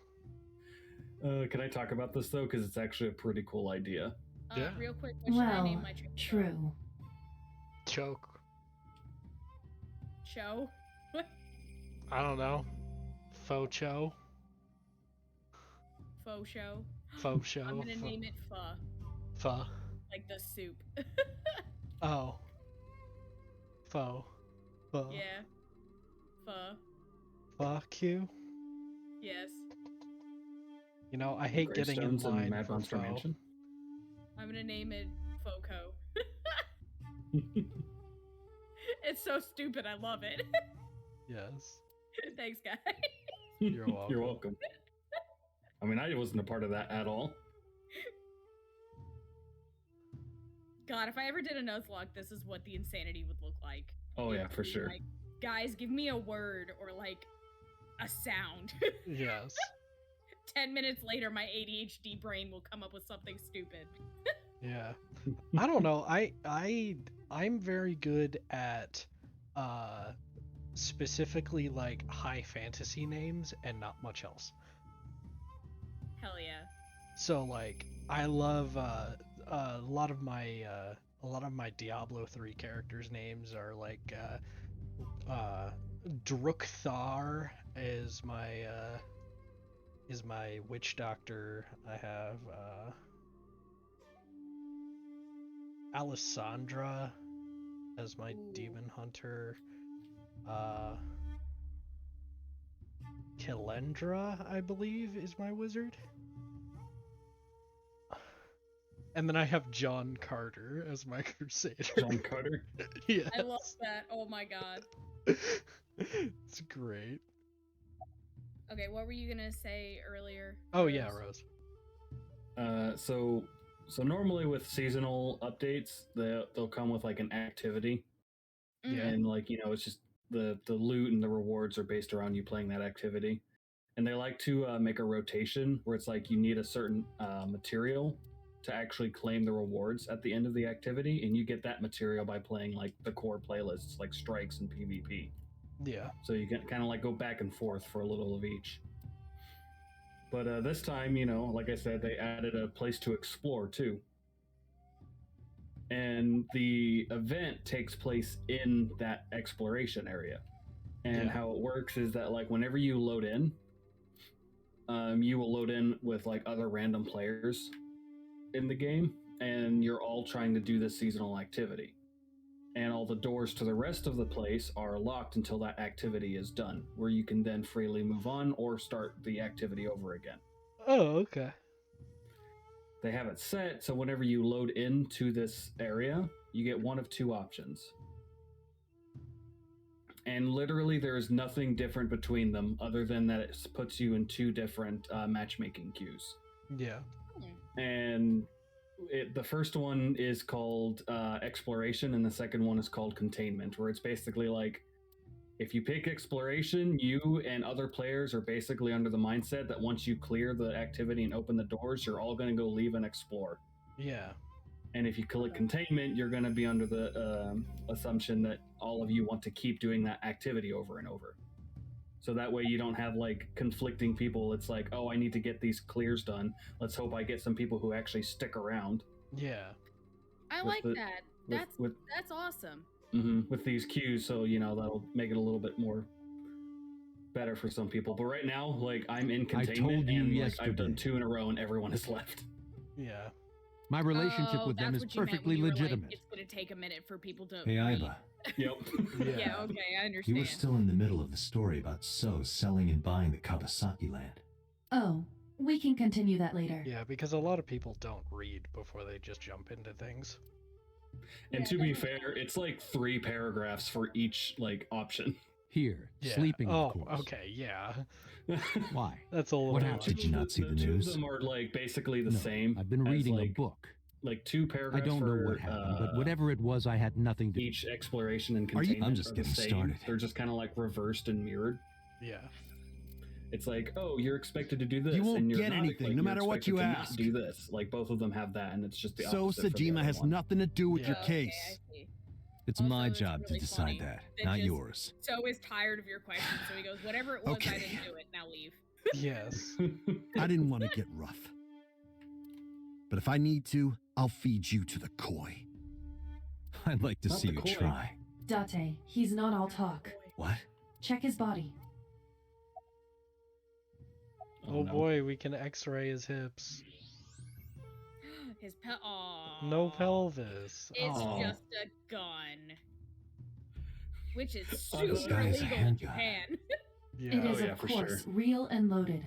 Can I talk about this though? Because it's actually a pretty cool idea. Yeah. Real quick, what should I name Well, my chocobo? true. Choke. Show? What? I don't know. Faux show. Faux show? Faux show. I'm gonna name it Pho. Pho. Like the soup. Oh. Pho. Pho. Yeah. Pho. Fuck you. Yes. You know, I hate getting in Gravestones and line Mad for Monster pho. Mansion. I'm gonna name it Foco. It's so stupid. I love it. Yes. Thanks, guys. You're welcome. You're welcome. I mean, I wasn't a part of that at all. God, if I ever did a Nuzlocke, this is what the insanity would look like. Oh It yeah, would for be sure. Like, guys, give me a word or like a sound. Yes. 10 minutes later, my ADHD brain will come up with something stupid. Yeah. I don't know. I'm very good at specifically like high fantasy names and not much else. Hell yeah. So like I love a lot of my Diablo 3 characters names are like Drukthar is my witch doctor. I have Alessandra as my demon hunter. Kelendra, I believe, is my wizard. And then I have John Carter as my crusader. John Carter. Yes. I love that. Oh my god. It's great. Okay, what were you gonna say earlier? Oh yeah, Rose? Rose. So normally with seasonal updates, they'll come with like an activity, Yeah. and like it's just the loot and the rewards are based around you playing that activity, and they like to make a rotation where it's like you need a certain material to actually claim the rewards at the end of the activity, and you get that material by playing like the core playlists, like strikes and PvP. Yeah. So you can kind of like go back and forth for a little of each. But this time, you know, like I said, they added a place to explore too. And the event takes place in that exploration area. And how it works is that, like, whenever you load in, you will load in with like other random players in the game, and you're all trying to do this seasonal activity. And all the doors to the rest of the place are locked until that activity is done, where you can then freely move on or start the activity over again. Oh, okay. They have it set so whenever you load into this area, you get one of two options. And literally there is nothing different between them other than that it puts you in two different matchmaking queues. Yeah. And the first one is called exploration, and the second one is called containment, where it's basically like, if you pick exploration, you and other players are basically under the mindset that once you clear the activity and open the doors, you're all going to go leave and explore. Yeah. And if you click containment, you're going to be under the assumption that all of you want to keep doing that activity over and over. So that way you don't have like conflicting people. It's like, oh, I need to get these clears done. Let's hope I get some people who actually stick around. Yeah. I like that. That's awesome. With these queues, so you know that'll make it a little bit more better for some people. But right now, like, I'm in containment, told you and yesterday. like, I've done 2 in a row, and everyone has left. Yeah. My relationship with them that's is what you meant when perfectly you were like, legitimate. it's going to take a minute for people to. Hey, read. Iba. Yep. Yeah, okay, I You understand. were still in the middle of the story about So selling and buying the Kawasaki land. Oh, we can continue that later. Yeah, because a lot of people don't read before they just jump into things. And to be fair, it's like 3 paragraphs for each like option. Here, Yeah. sleeping, Oh, of course. okay, yeah. Why? That's a little. What much. happened? Did you not see the 2 news? of them are like basically the No, same. I've been as, reading like, a book. Like 2 I paragraphs don't know for what happened, but whatever it was, I had nothing to do. each exploration and Are you- containment I'm just are the getting same. started. They're just kind of like reversed and mirrored. Yeah. It's like, oh, you're expected to do this. You won't and you're get not, anything, like, no you're matter what expected you to ask. Not do this. Like both of them have that, and it's just the So opposite. for the Sajima other has one. nothing to do with your Okay, case. I see. It's Also, my it's job really to decide funny that, that not just- yours. So is tired of your question, so he goes, whatever it was, I Okay. didn't do it. Now leave. Yes. I didn't want to get rough. But if I need to, I'll feed you to the koi. I'd like to Not see the you koi. try. Date, he's not all talk. What? Check his body. Oh no. boy, we can X-ray his hips. His Aww. No pelvis. It's Aw. just a gun. Which is Oh, super this guy is a illegal in handgun. Japan. Yeah. It is, Oh, yeah, of for course, sure. real and loaded.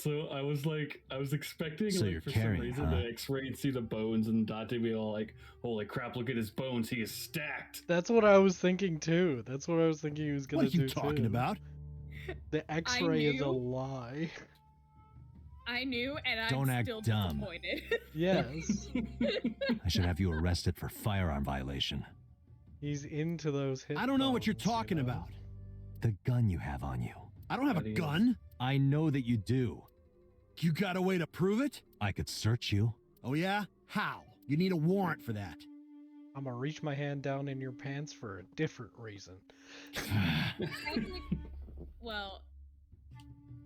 So I was expecting So like you're for carrying, some reason huh? to X-ray and see the bones, and Date be all like, "Holy crap! Look at his bones. He is stacked." That's what I was thinking too. That's what I was thinking he was gonna What are you do talking too. about? The X-ray is a knew. lie. I knew, and I'm Don't act still dumb. disappointed. Yes. I should have you arrested for firearm violation. He's into those hip I don't know what you're bones, you talking know? about. The gun you have on you. I don't have a That is- gun. I know that you do. You got a way to prove it? I could search you. Oh yeah? How? You need a warrant for that. I'm gonna reach my hand down in your pants for a different reason. Well,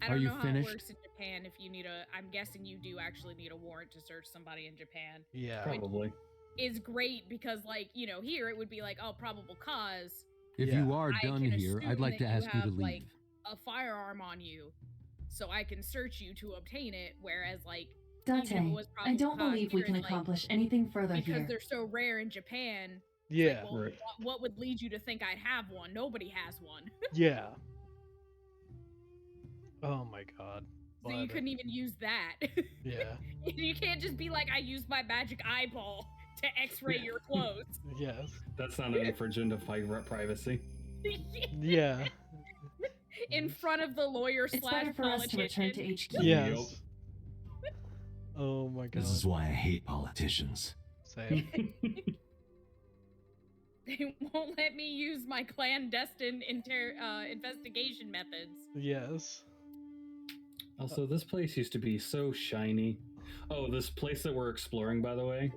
I Are don't you know how finished? it works in Japan. If you need I'm guessing you do actually need a warrant to search somebody in Japan. Yeah. Probably. Is great because, like, you know, here it would be like, oh, probable cause. If Yeah. you are I done can here, I'd assume like that to ask you to have, leave. like, a firearm on you, so I can search you to obtain it. Whereas, like, even if it Date, was I probable don't cause, believe we here can it's like, accomplish anything further because here. they're so rare in Japan. Yeah. Well, Right. what would lead you to think I'd have one? Nobody has one. Yeah. Oh my god. So you But, couldn't even use that. Yeah. You can't just be like, I used my magic eyeball to X-ray your clothes. Yes. That's not an infringement of privacy. Yeah. In front of the lawyer It's better slash for us to return to politician. HQ. Yes. Oh my god. This is why I hate politicians. Same. They won't let me use my clandestine investigation methods. Yes. Also, this place used to be so shiny. Oh, this place that we're exploring, by the way,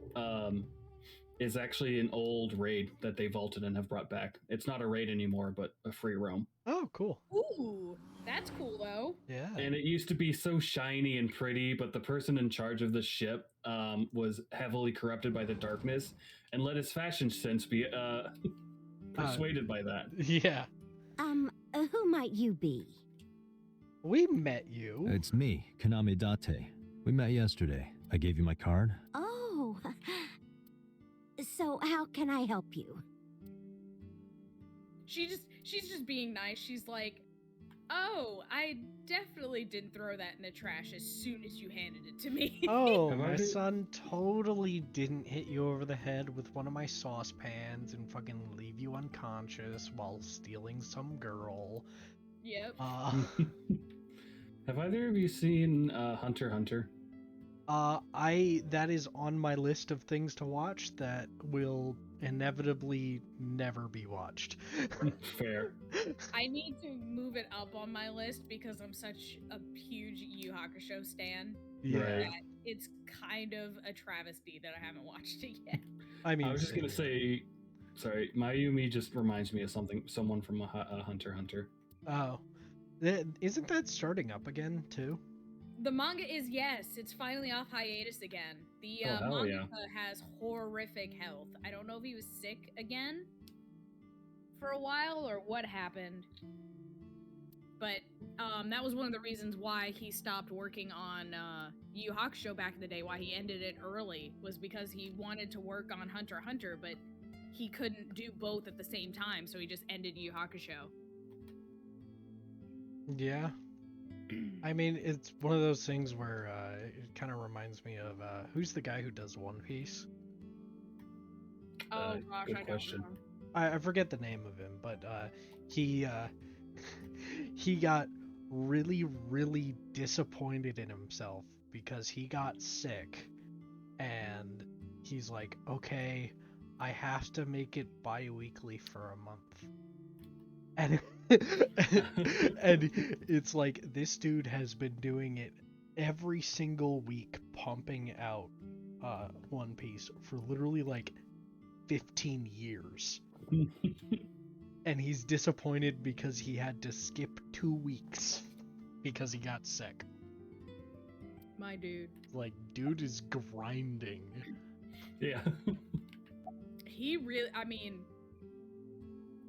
is actually an old raid that they vaulted and have brought back. It's not a raid anymore, but a free roam. Oh, cool. Ooh, that's cool though. Yeah. And it used to be so shiny and pretty, but the person in charge of the ship was heavily corrupted by the darkness and let his fashion sense be persuaded by that. Yeah. Who might you be? We met you. It's me, Kaname Date. We met yesterday. I gave you my card. Oh. So how can I help you? She's just being nice. She's like, "Oh, I definitely didn't throw that in the trash as soon as you handed it to me." Oh, Have I my been- son totally didn't hit you over the head with one of my saucepans and fucking leave you unconscious while stealing some girl. Yep. Have either of you seen Hunter x Hunter? That is on my list of things to watch that will inevitably never be watched. Fair. I need to move it up on my list because I'm such a huge Yu Hakusho stan. Yeah. Right. That it's kind of a travesty that I haven't watched it yet. I mean, I was just gonna say, sorry, Mayumi just reminds me of someone from Hunter x Hunter. Oh. Isn't that starting up again, too? The manga is, yes, it's finally off hiatus again. The Oh, hell manga yeah. has horrific health. I don't know if he was sick again for a while or what happened. But that was one of the reasons why he stopped working on Yu Yu Hakusho back in the day, why he ended it early, was because he wanted to work on Hunter x Hunter, but he couldn't do both at the same time, so he just ended Yu Yu Hakusho. Yeah. I mean, it's one of those things where it kind of reminds me of who's the guy who does One Piece? Oh gosh, good I don't question. know. I forget the name of him, but he got really, really disappointed in himself because he got sick, and he's like, okay, I have to make it bi-weekly for a month. And and it's like this dude has been doing it every single week, pumping out One Piece for literally like 15 years. And he's disappointed because he had to skip 2 weeks because he got sick. My dude. Like, dude is grinding. Yeah. He really, I mean,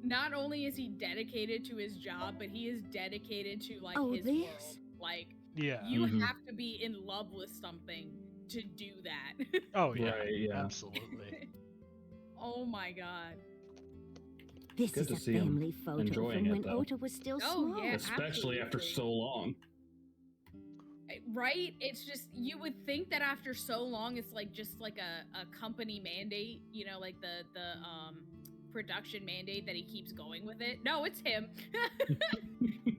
not only is he dedicated to his job, but he is dedicated to like his world. Like, Yeah. you Mhm. have to be in love with something to do that. Oh yeah. Right, yeah. Absolutely. Oh my god. This Good is to a see him family photo enjoying from it, when though. Ota was still Oh, small. yeah. Especially after absolutely. so long. Right? It's just, you would think that after so long, it's like just like a company mandate, you know, like the production mandate that he keeps going with it. No, it's him.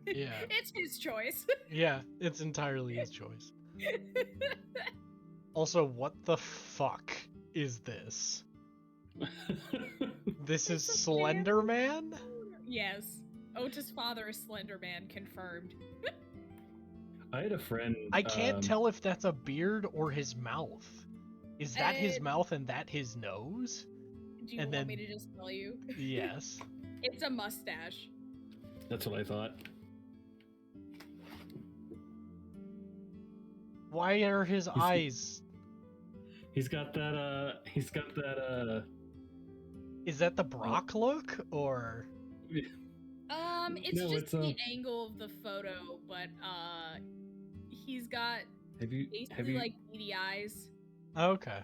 Yeah. It's his choice. Yeah, it's entirely his choice. Also, what the fuck is this? This is It's a Slender Man? Yes. Ota's father is Slender Man, confirmed. I had a friend. I can't tell if that's a beard or his mouth. Is that his mouth and that his nose? Do you And want me then- to just tell you? Yes. It's a mustache. That's what I thought. Why are his eyes? He's got that. Is that the Brock look or? It's No, just it's, the angle of the photo, but he's got Have you basically like beady eyes. Okay.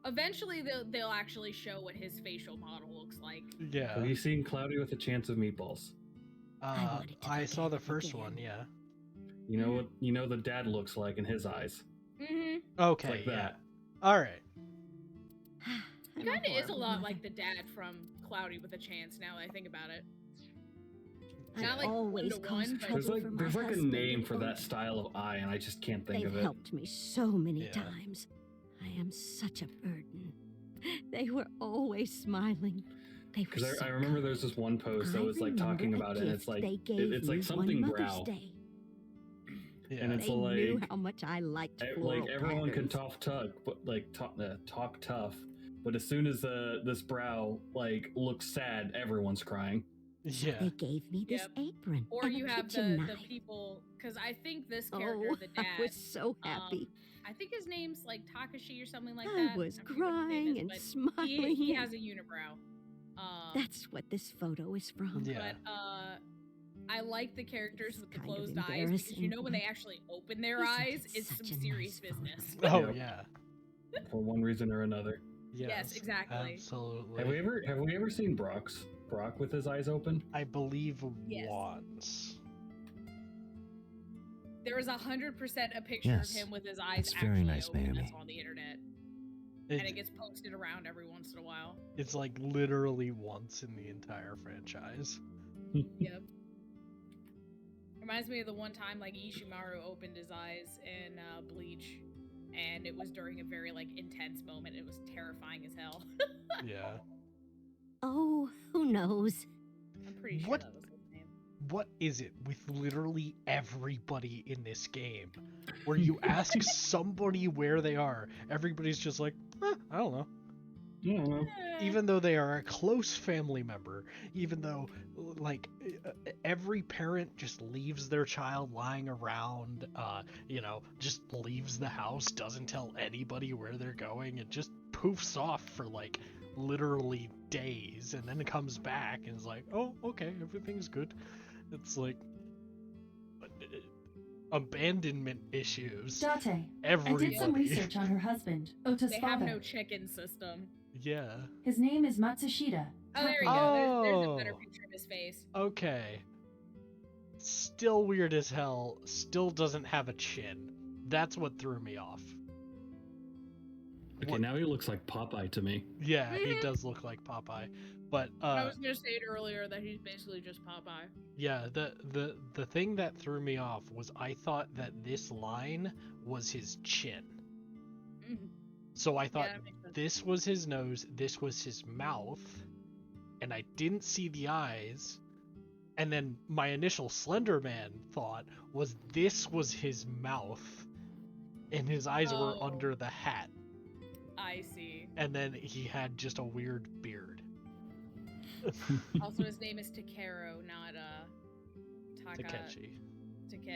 Eventually, they'll actually show what his facial model looks like. Yeah. have you seen Cloudy with a Chance of Meatballs? wanted to I look saw at the him first again. one. Yeah. You know what? You know the dad looks like in his eyes. Mm-hmm. Okay. It's like yeah. that. All right. He I'm a kind of is a horrible lot mother. like the dad from Cloudy with a Chance. Now that I think about it. I Not like always one-to-one, cause but- trouble There's like for my there's like a husband name and for that Ota. style of eye, and I just can't think They've of it. helped me so many Yeah. times. I am such a burden. They were always smiling. They were Because so I remember kind. there's this one post that I was like talking remember a about it, and it's gift like they gave it's me like something one Mother's brow. Day. Yeah. And it's They knew like how much I liked like floral everyone can patterns. talk tough, but as soon as this brow like looks sad, everyone's crying. So Yeah. they gave me this apron Or and you a have kitchen the knife. people, because I think this character, Oh, the I dad, was so happy. I think his name's like Takashi or something like I that. was I forget what his name crying is, and but smiling. he and- has a unibrow. That's what this photo is from. Yeah. But I like the characters It's with the kind of closed eyes because you know when they embarrassing, actually open their Isn't eyes, it it's such some a serious nice photo? business. Oh Yep. yeah. For one reason or another. Yes, exactly. Absolutely. Have we ever seen Brock with his eyes open? I believe Yes. once. There was 100% a picture Yes, of him with his eyes that's actually very nice, open Mayumi. that's on the internet. And it It, gets posted around every once in a while. it's like literally once in the entire franchise. Yep. Reminds me of the one time like Ishimaru opened his eyes in Bleach, and it was during a very like intense moment. It was terrifying as hell. Yeah. Oh, who knows? I'm pretty sure What- that was his name. What is it with literally everybody in this game? Where you ask somebody where they are, everybody's just like, I don't know. Even though they are a close family member, even though like every parent just leaves their child lying around, just leaves the house, doesn't tell anybody where they're going, and just poofs off for like literally days, and then it comes back and is like, oh, okay, everything's good. It's like abandonment issues. Date, I Everybody. did some research on her husband, Ota's They have father. no check-in system. Yeah. His name is Matsushita. Oh, there you Taka. go. There's a better Oh. picture of his face. Okay. Still weird as hell. Still doesn't have a chin. That's what threw me off. Okay, What- now he looks like Popeye to me. Yeah, he does look like Popeye. But I was gonna say it earlier that he's basically just Popeye. yeah, the thing that threw me off was I thought that this line was his chin. Mhm. So I thought that makes sense. this was his nose, this was his mouth, and I didn't see the eyes. And then my initial Slender Man thought was this was his mouth, and his eyes were Oh. under the hat. I see. And then he had just a weird beard. Also, his name is Takeru, not Takechi.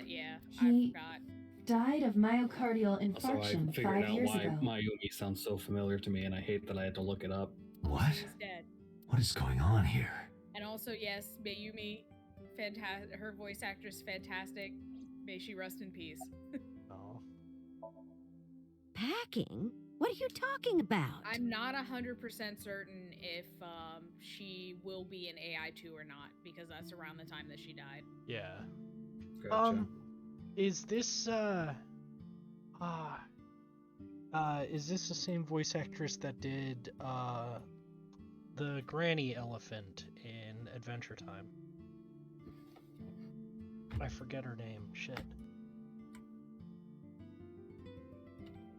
Yeah, He- I forgot. Died of myocardial Also, I infarction figured 5 out years why ago. Mayumi sounds so familiar to me, and I hate that I had to look it up. What? He's dead. What is going on here? And also, yes, Mayumi, fantastic. Her voice actress, fantastic. May she rest in peace. Oh. Packing? What are you talking about? I'm not 100% certain if she will be in AI2 or not, because that's around the time that she died. Yeah. Gotcha. Is this is this the same voice actress that did the granny elephant in Adventure Time? I forget her name. Shit.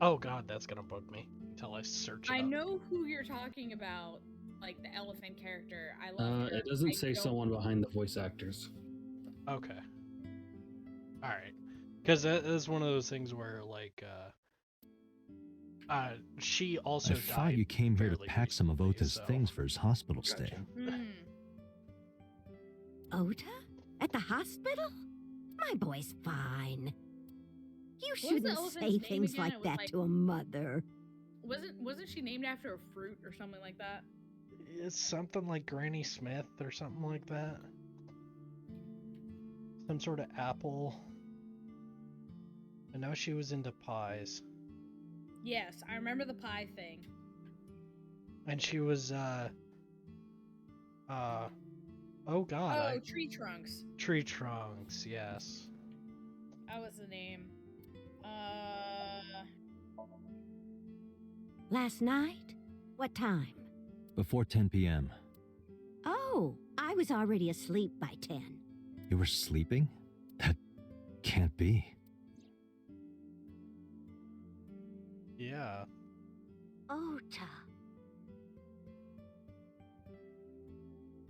Oh god, that's gonna bug me until I search it I up. know who you're talking about, like the elephant character. I love her. It doesn't I say don't- someone behind the voice actors. Okay. Alright. Because that is one of those things where, like, she also I died. thought you came here to fairly pack some of recently, Ota's so- things for his hospital stay. Gotcha. Ota? At the hospital? My boy's fine. You was the shouldn't elephant's say name things again? like It was that like- to a mother. Wasn't she named after a fruit or something like that? It's something like Granny Smith or something like that. Some sort of apple. I know she was into pies. Yes, I remember the pie thing. And she was, oh god, Tree trunks. Tree Trunks, yes. That was the name. Last night? What time? Before 10 p.m. Oh, I was already asleep by 10. You were sleeping? That can't be. Yeah. Ota.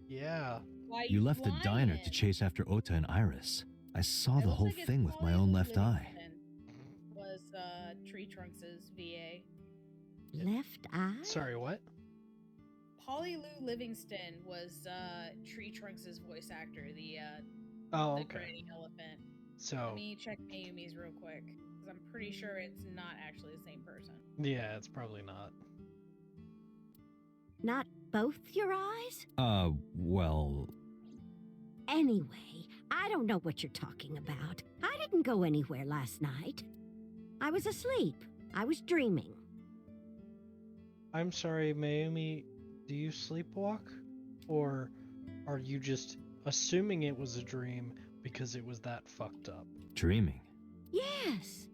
Yeah. Why You left the diner to lying? chase after Ota and Iris. I saw It the looks whole like it's thing with my Polly own Lou left eye. Livingston Was Tree Trunks' VA. Left eye? Sorry, what? Polly Lou Livingston was Tree Trunks' voice actor, the Oh, the okay. granny elephant. Let So, me check Mayumi's real quick, because I'm pretty sure it's not actually the same person. yeah, it's probably not. Not both your eyes? Well, Anyway, I don't know what you're talking about. I didn't go anywhere last night. I was asleep. I was dreaming. I'm sorry, Mayumi, do you sleepwalk? Or are you just assuming it was a dream because it was that fucked up? dreaming. Yes,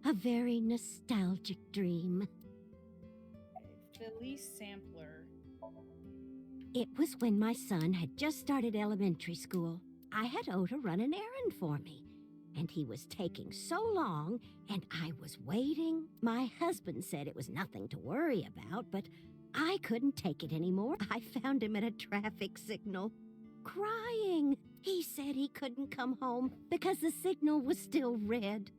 a very nostalgic dream. Felice Sampler. It was when my son had just started elementary school. I had Oda run an errand for me, and he was taking so long, and I was waiting. My husband said it was nothing to worry about, but I couldn't take it anymore. I found him at a traffic signal, crying. He said he couldn't come home because the signal was still red.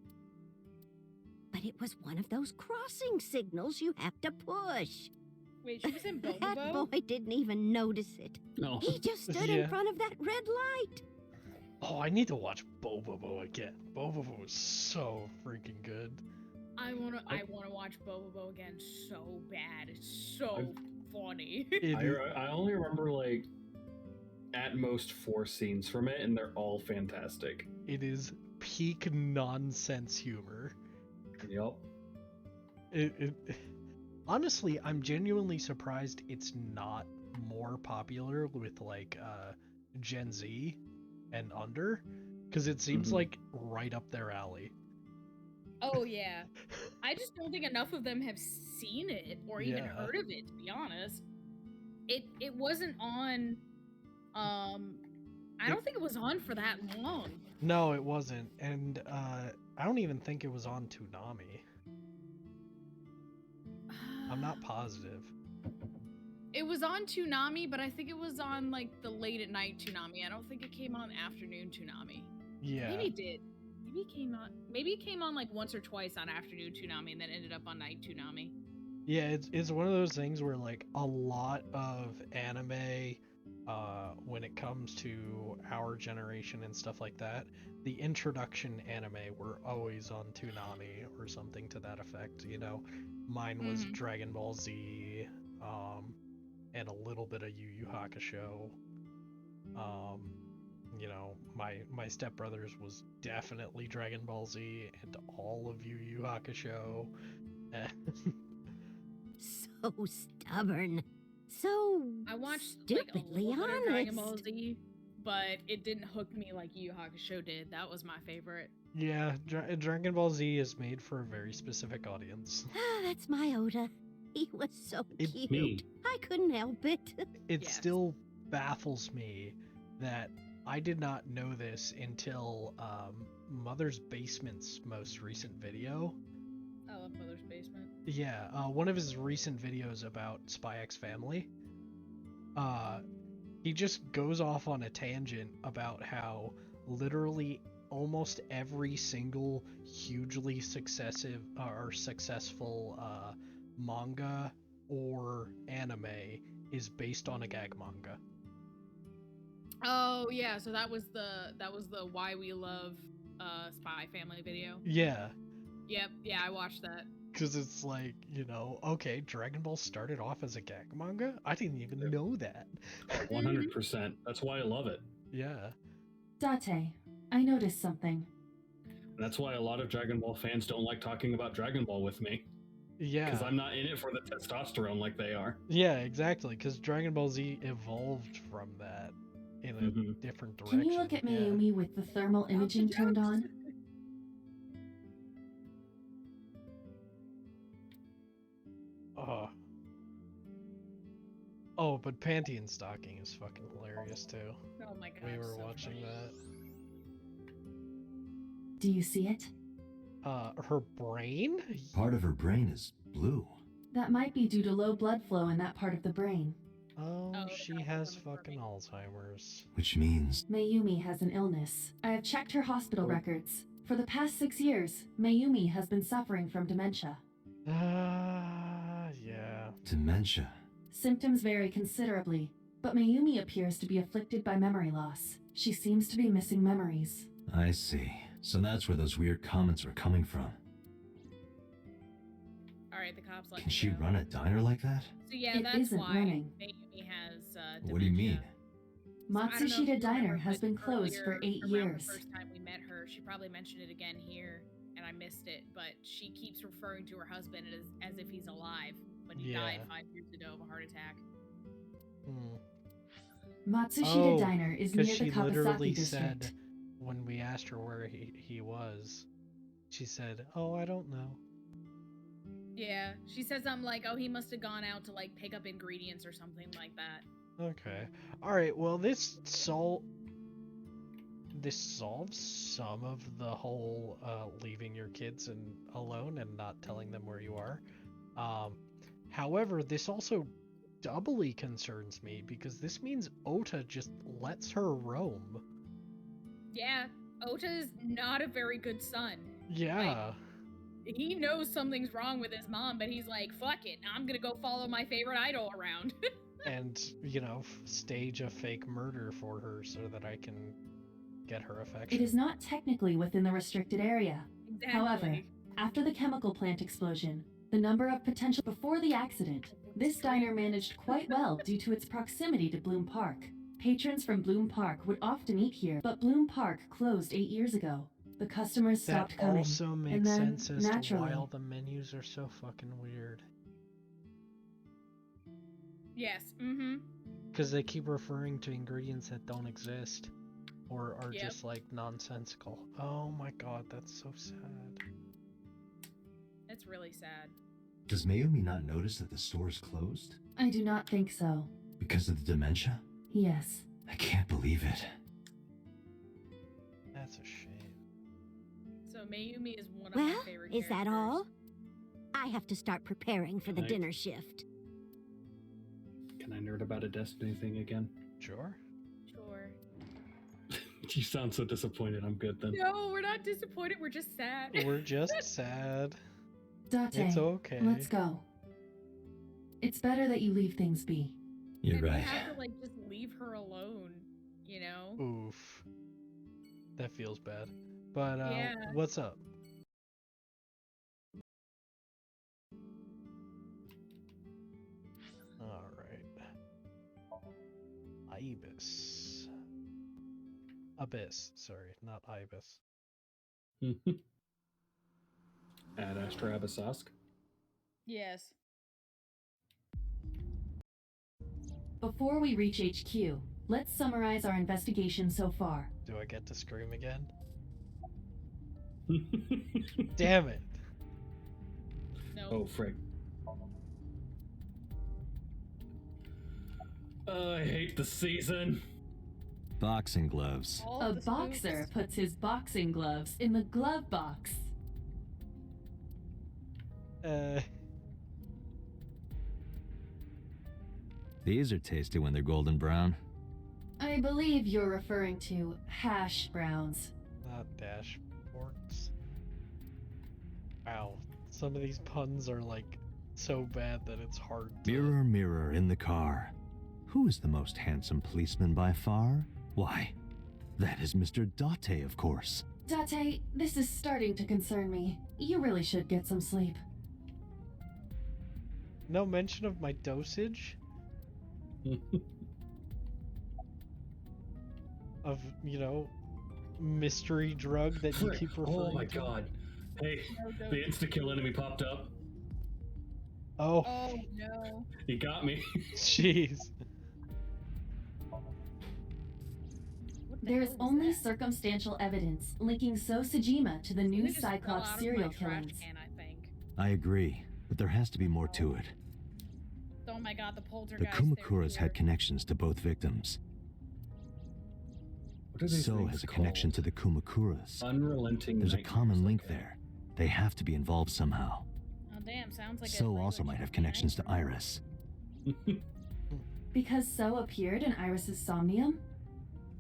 But it was one of those crossing signals you have to push. Wait, she was in That Bobo? boy didn't even notice it. No. He just stood Yeah. in front of that red light. Oh, I need to watch Bobobo again. Bobobo is so freaking good. I wanna watch Bobo again so bad. It's so funny. I only remember like at most 4 scenes from it, and they're all fantastic. It is peak nonsense humor. Yep. Honestly, I'm genuinely surprised it's not more popular with like Gen Z and under, because it seems like right up their alley. Oh yeah. I just don't think enough of them have seen it or even Yeah. heard of it, to be honest. It wasn't on I don't think it was on for that long. No, it wasn't, and I don't even think it was on Toonami. I'm not positive. It was on Toonami, but I think it was on like the late at night Toonami. I don't think it came on afternoon Toonami. Yeah. Maybe it did. Maybe it came on like once or twice on afternoon Toonami and then ended up on night Toonami. Yeah, it's one of those things where like a lot of anime, when it comes to our generation and stuff like that, the introduction anime were always on Toonami or something to that effect, you know. Mine was Dragon Ball Z, and a little bit of Yu Yu Hakusho. You know, my stepbrother's was definitely Dragon Ball Z and all of Yu Yu Hakusho. So stubborn. So I watched stupidly like a little bit of Dragon Ball honest. Z, but it didn't hook me like Yu Yu Hakusho did. That was my favorite. Yeah, Dragon Ball Z is made for a very specific audience. Ah, that's my Oda. He was so cute. Me. I couldn't help it. It Yes. still baffles me that I did not know this until Mother's Basement's most recent video. I love Mother's Basement. Yeah, one of his recent videos about Spy X Family. He just goes off on a tangent about how literally almost every single hugely successful manga or anime is based on a gag manga. Oh yeah, so that was the Why We Love Spy Family video. Yeah, Yep, yeah, I watched that. because it's like, you know, okay, Dragon Ball started off as a gag manga? I didn't even know that. 100%. That's why I love it. Yeah. Date, I noticed something. And that's why a lot of Dragon Ball fans don't like talking about Dragon Ball with me. Yeah. Because I'm not in it for the testosterone like they are. Yeah, exactly, because Dragon Ball Z evolved from that in a different direction. Can you look at yeah. Mayumi with the thermal imaging turned on? Oh, but Panty and Stocking is fucking hilarious too. Oh my god. We were so watching funny. that. Do you see it? Her brain? Part of her brain is blue. That might be due to low blood flow in that part of the brain. Oh, Oh, she that was has coming from fucking me. Alzheimer's. Which means Mayumi has an illness. I have checked her hospital records. For the past 6 years, Mayumi has been suffering from dementia. Yeah. dementia. Symptoms vary considerably, but Mayumi appears to be afflicted by memory loss. She seems to be missing memories. I see. So that's where those weird comments were coming from. All right, the cops let Can me she go. run a diner like that? So yeah, It that's isn't why running. Mayumi has dementia. What do you mean? So I don't know if Matsushita you Diner remember, has but been closed for earlier, 8 around years. The first time we met her, she probably mentioned it again here, and I missed it. But she keeps referring to her husband as if he's alive, but he died 5 years ago of a heart attack. Matsushita Diner is near Because the she literally Kapasaki district. said, when we asked her where he was, she said, "Oh, I don't know." Yeah, she says something like, "Oh, he must have gone out to like pick up ingredients or something like that." Okay. Alright, well this solves some of the whole leaving your kids alone and not telling them where you are. However, this also doubly concerns me because this means Ota just lets her roam. Yeah, Ota's not a very good son. Yeah. He knows something's wrong with his mom, but he's like, fuck it, I'm gonna go follow my favorite idol around. And, stage a fake murder for her so that I can get her affection. It is not technically within the restricted area. Exactly. However, after the chemical plant explosion, the number of potential before the accident, this diner managed quite well due to its proximity to Bloom Park. Patrons from Bloom Park would often eat here, but Bloom Park closed 8 years ago. The customers stopped That coming. also and makes then, sense as to naturally, why all the menus are so fucking weird. Yes, mm-hmm. Because they keep referring to ingredients that don't exist or are just like nonsensical. Oh my god, that's so sad. It's really sad. Does Mayumi not notice that the store is closed? I do not think so. Because of the dementia? Yes. I can't believe it. That's a shame. So Mayumi is one of my Well, favorite is that characters. all? I have to start preparing for the Right. dinner shift. Can I nerd about a Destiny thing again? Sure. Sure. You sound so disappointed. I'm good then. No, we're not disappointed, we're just sad. We're just sad. Date, It's okay. let's go. It's better that you leave things be. You're and right. we have to like just leave her alone, you know? Oof. That feels bad. But Yeah. what's up? Ibis. Abyss, sorry, not Ibis. Ad Astra Abyssask. Yes. Before we reach HQ, let's summarize our investigation so far. Do I get to scream again? Damn it. No. Oh, frick. I hate the season. Boxing gloves. All A of the boxer spooks. puts his boxing gloves in the glove box. These are tasty when they're golden brown. I believe you're referring to hash browns. Not dashboards. Wow, some of these puns are like so bad that it's hard to... Mirror, mirror in the car. Who is the most handsome policeman by far? Why, that is Mr. Date, of course. Date, this is starting to concern me. You really should get some sleep. No mention of my dosage? Of, mystery drug that you Frick. keep referring to? Oh my god. Hey, No, the insta-kill enemy popped up. Oh, Oh no. He got me. jeez. What the There is hell only that? circumstantial evidence linking So Sajima to the new Something just fell Cyclops out of serial my trash killings. can, I think. I agree, but there has to be more to it. Oh my god, the The poltergeist. Kumakuras had connections to both victims. What are these So things has a connection to called? the Kumakuras. Unrelenting There's a nightmares, common link okay. there. They have to be involved somehow. Oh damn, sounds like a So also language might have from the connections to nightmare. Iris. Because So appeared in Iris's Somnium?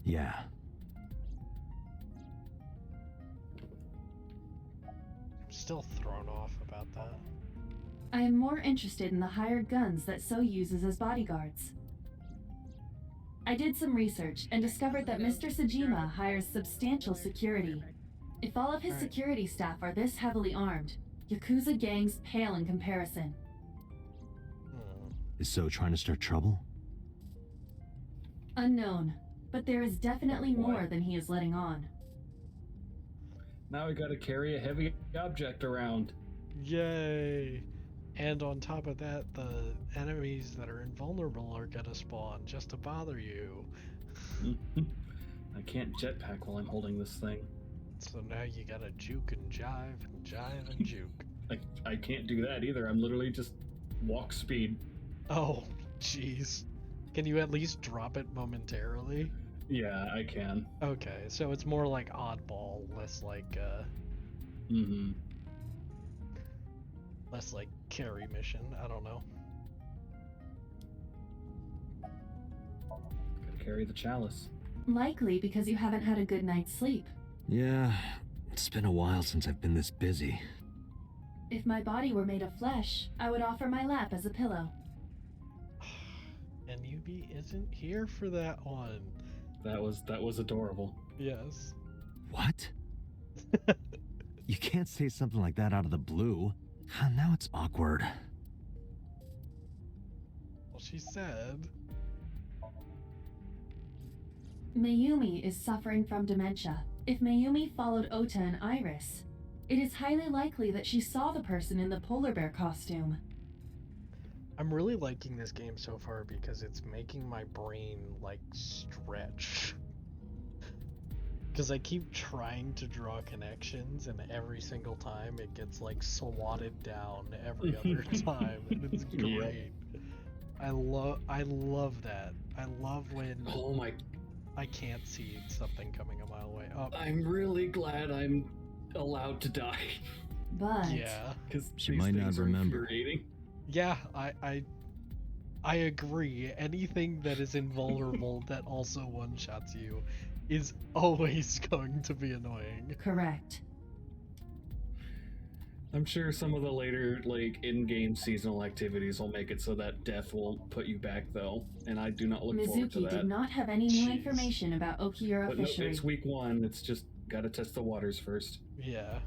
Yeah. I'm still thrown off about that. I am more interested in the hired guns that So uses as bodyguards. I did some research and discovered that Mr. Sajima hires substantial security. If all of his security staff are this heavily armed, Yakuza gangs pale in comparison. Is So trying to start trouble? Unknown, but there is definitely more than he is letting on. Now we gotta carry a heavy object around. Yay! And on top of that, the enemies that are invulnerable are gonna spawn just to bother you. I can't jetpack while I'm holding this thing. So now you gotta juke and jive and jive and juke. I can't do that either. I'm literally just walk speed. Oh, jeez. Can you at least drop it momentarily? Yeah, I can. Okay, so it's more like oddball, less like less like carry mission. I don't know. Gotta carry the chalice. Likely because you haven't had a good night's sleep. Yeah, it's been a while since I've been this busy. If my body were made of flesh, I would offer my lap as a pillow. And Yubi isn't here for that one. That was adorable. Yes. What? You can't say something like that out of the blue. Now it's awkward. Well, she said. Mayumi is suffering from dementia. If Mayumi followed Ota and Iris, it is highly likely that she saw the person in the polar bear costume. I'm really liking this game so far because it's making my brain, like, stretch. Because I keep trying to draw connections, and every single time it gets, like, swatted down every other time, and it's great. Yeah. I love that. I love when I can't see something coming a mile away. Oh. I'm really glad I'm allowed to die. But... Yeah. Because she might not remember. Yeah, I agree. Anything that is invulnerable that also one-shots you is always going to be annoying. Correct. I'm sure some of the later, like, in-game seasonal activities will make it so that death won't put you back, though, and I do not look forward to that. Mizuki did not have any new information about Okiura but Fishery. No, it's week 1, it's just gotta test the waters first. Yeah.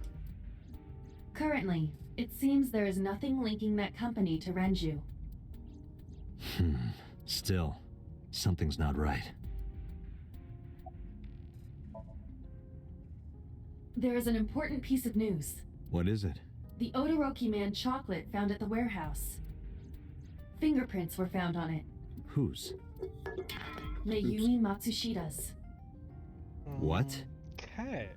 Currently, it seems there is nothing linking that company to Renju. Still, something's not right. There is an important piece of news. What is it? The Odoroki Man chocolate found at the warehouse. Fingerprints were found on it. Whose? Mayumi Matsushida's. What? Okay.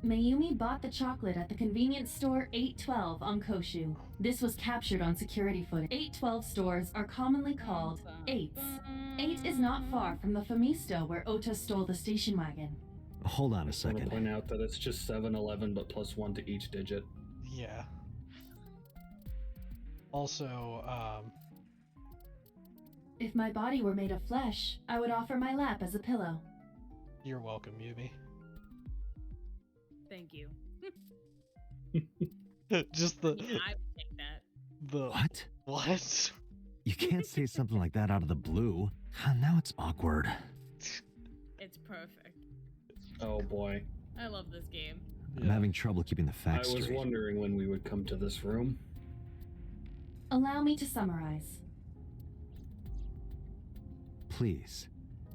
Mayumi bought the chocolate at the convenience store 812 on Koshu. This was captured on security footage. 812 stores are commonly called 8s. 8 is not far from the Famisto where Ota stole the station wagon. Hold on a I want second. to point out that it's just 7-11, but +1 to each digit. Yeah. Also, if my body were made of flesh, I would offer my lap as a pillow. You're welcome, Yubi. Thank you. Just the... Yeah, I would take that. The... What? What? You can't say something like that out of the blue. Now it's awkward. It's perfect. Oh boy. I love this game. I'm having trouble keeping the facts I was straight. wondering when we would come to this room. Allow me to summarize. Please.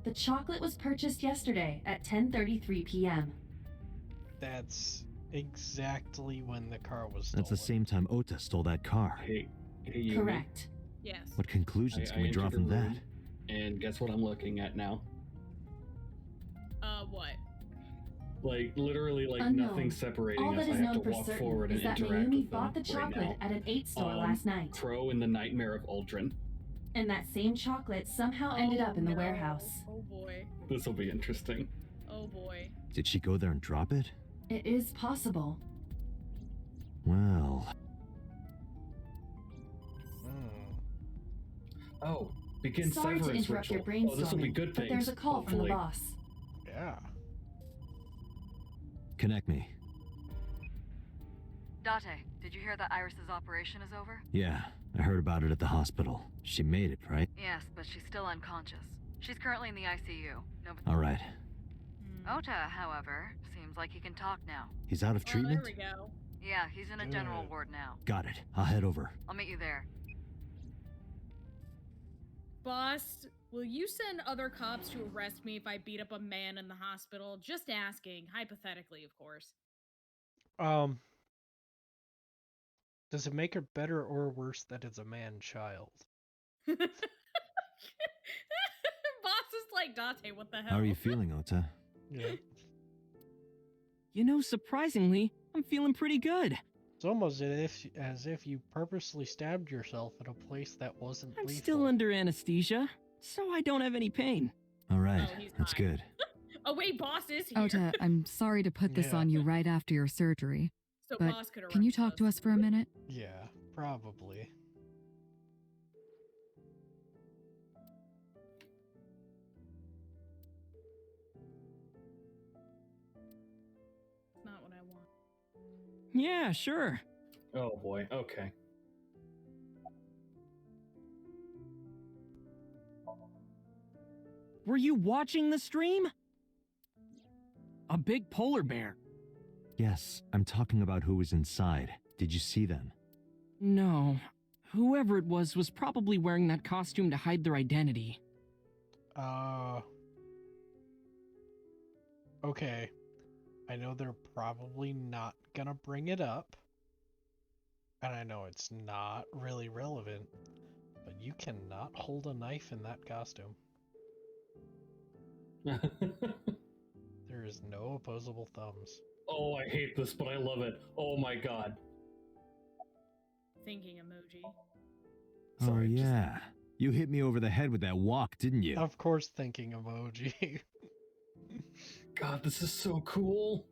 The chocolate was purchased yesterday at 10:33 p.m. That's exactly when the car was stolen. That's the same time Ota stole that car. Hey, Yubi. Correct. Yes. What conclusions can we entered draw the from that? room, and guess what I'm looking at now? What? Like, literally, like, Unknown. nothing separating All us. that I is have known to for walk certain forward is and that interact Mayumi with them bought the right chocolate now. at an 8 store last night. Crow in the Nightmare of Aldrin. And that same chocolate somehow ended up in the warehouse. Oh boy. This will be interesting. Oh boy. Did she go there and drop it? It is possible. Well... Oh, Begin Sorry to severance interrupt your ritual. Oh, this will be brainstorming, good but things. there's a call from the hopefully. boss. Yeah. Connect me. Date, did you hear that Iris's operation is over? Yeah, I heard about it at the hospital. She made it, right? Yes, but she's still unconscious. She's currently in the ICU. All right. Ota, however, seems like he can talk now. He's out of Oh, treatment? there we go. Yeah, he's in a general Good. ward now. Got it. I'll head over. I'll meet you there. Boss, will you send other cops to arrest me if I beat up a man in the hospital? Just asking. Hypothetically, of course. Does it make it better or worse that it's a man-child? Boss is like, Date, what the hell? How are you feeling, Ota? Yeah. You know, surprisingly, I'm feeling pretty good. It's almost as if you purposely stabbed yourself at a place that wasn't I'm lethal. still under anesthesia, so I don't have any pain. All right, Oh, he's that's fine. good. Oh, wait, boss is here. Ota, I'm sorry to put this Yeah. on you right after your surgery, So but boss could can you arrest talk to us for a minute? Yeah, probably. It's not what I want. Yeah, sure. Oh boy. Okay. Were you watching the stream? A big polar bear. Yes, I'm talking about who was inside. Did you see them? No. Whoever it was probably wearing that costume to hide their identity. Okay. I know they're probably not gonna bring it up. And I know it's not really relevant. But you cannot hold a knife in that costume. There is no opposable thumbs. Oh, I hate this, but I love it. Oh my god. Thinking emoji. Oh, Sorry, just- yeah. You hit me over the head with that walk, didn't you? Of course, thinking emoji. God, this is so cool.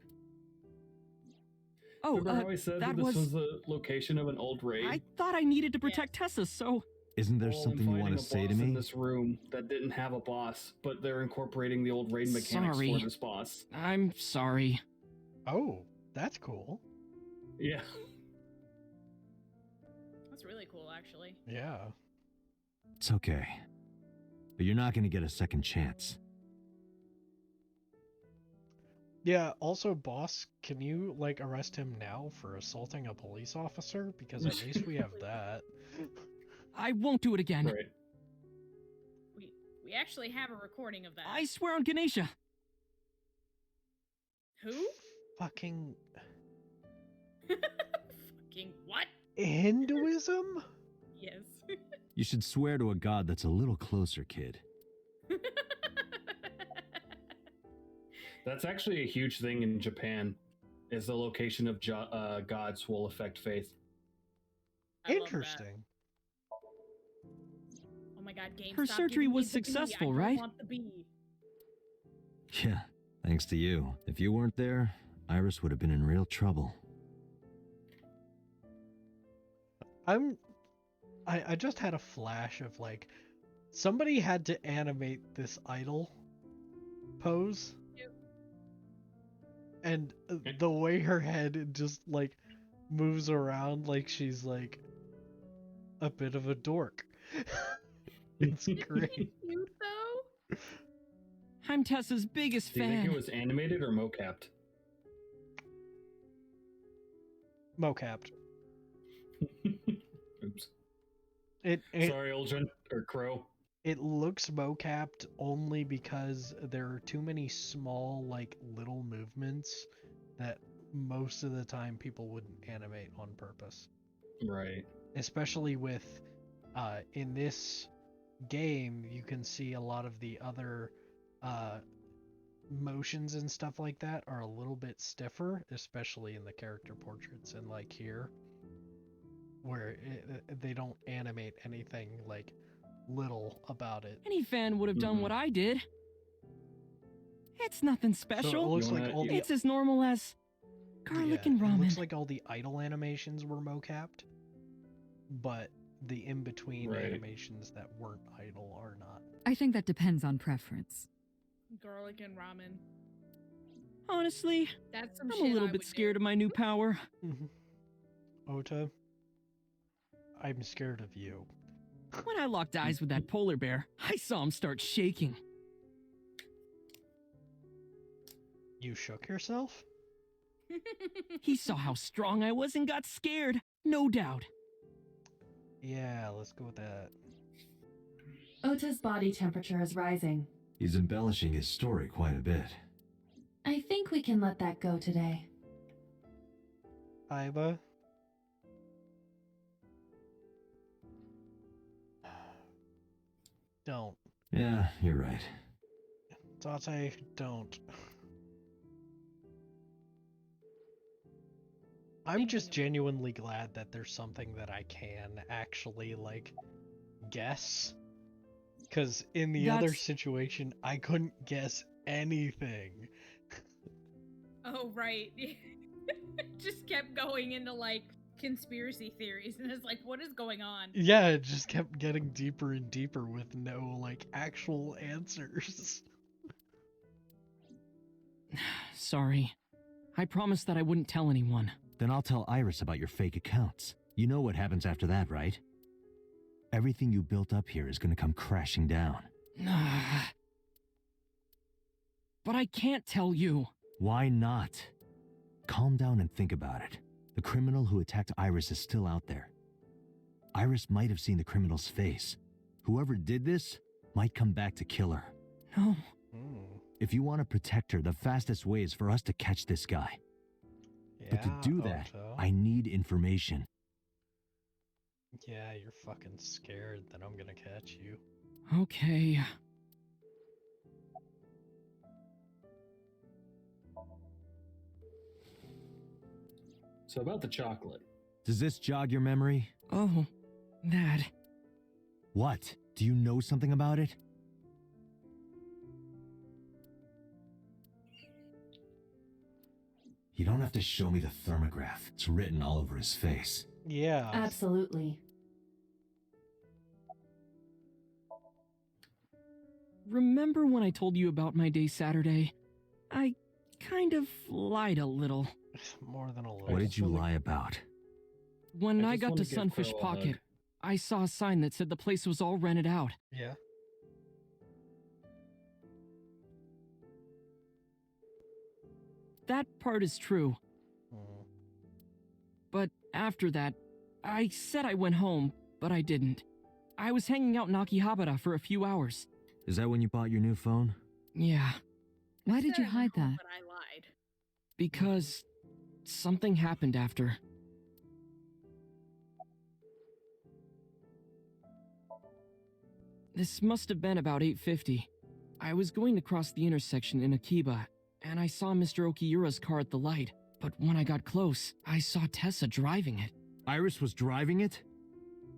Oh, Remember how I said that this was... was the location of an old raid? I thought I needed to protect Tessa, so... Isn't there Well, I'm something you want finding to a say to boss in me? this room that didn't have a boss, but they're incorporating the old raid mechanics Sorry. for this boss. I'm sorry. Oh, that's cool. Yeah. That's really cool, actually. Yeah. It's okay. But you're not going to get a second chance. Yeah, also, boss, can you, like, arrest him now for assaulting a police officer? Because at least we have that. I won't do it again. Right. We actually have a recording of that. I swear on Ganesha. Who? Fucking Fucking what? Hinduism? Yes. You should swear to a god that's a little closer, kid. That's actually a huge thing in Japan, is the location of gods will affect faith. I love that. Interesting. Oh my god, game. Her stop surgery giving me was the bee. successful, I don't right? want the bee. Yeah, thanks to you. If you weren't there, Iris would have been in real trouble. I just had a flash of, like, somebody had to animate this idol pose. Yep. And the way her head just, like, moves around like she's, like, a bit of a dork. It's great. Cute though. I'm Tessa's biggest Do you fan. think it was animated or mocapped? Mocapped. Oops. It Sorry, Uldren, or Crow. It looks mocapped only because there are too many small, like, little movements that most of the time people wouldn't animate on purpose. Right. Especially with, in this game, you can see a lot of the other motions and stuff like that are a little bit stiffer, especially in the character portraits and, like, here, where they don't animate anything, like, little about it. Any fan would have done what I did. It's nothing special. So it looks like all the It's as normal as garlic and It looks ramen. like all the idle animations were mocapped, but the in-between Right. animations that weren't idle are not. I think that depends on preference. Garlic and ramen. Honestly, That's some I'm shit a little I bit would scared do. of my new power. Ota, I'm scared of you. When I locked eyes with that polar bear, I saw him start shaking. You shook yourself? He saw how strong I was and got scared, no doubt. Yeah, let's go with that. Ota's body temperature is rising. He's embellishing his story quite a bit. I think we can let that go today. Iba? Don't. Yeah, you're right. Date, don't. I'm just genuinely glad that there's something that I can actually, like, guess. Because in the other That's- situation, I couldn't guess anything. Oh, right. Just kept going into, like, conspiracy theories, and it's like, what is going on? Yeah, it just kept getting deeper and deeper with no, like, actual answers. Sorry. I promised that I wouldn't tell anyone. Then I'll tell Iris about your fake accounts. You know what happens after that, right? Everything you built up here is gonna come crashing down. But I can't tell you. Why not? Calm down and think about it. The criminal who attacked Iris is still out there. Iris might have seen the criminal's face. Whoever did this might come back to kill her. No. If you want to protect her, the fastest way is for us to catch this guy. But to do that, Ota. I need information. Yeah, you're fucking scared that I'm gonna catch you. Okay. So about the chocolate. Does this jog your memory? Oh, that. What? Do you know something about it? You don't have to show me the thermograph. It's written all over his face. Yeah. Absolutely. Remember when I told you about my day Saturday? I kind of lied a little. More than a little. What did you lie about? When I just got wanna to give Sunfish Crow a Pocket, hug. I saw a sign that said the place was all rented out. Yeah. That part is true. But after that, I said I went home, but I didn't. I was hanging out in Akihabara for a few hours. Is that when you bought your new phone? Yeah, Why did you hide that? But I lied. because something happened after. This must have been about 8:50. I was going to cross the intersection in Akiba, and I saw Mr. Okiura's car at the light. But when I got close, I saw Tessa driving it. Iris was driving it?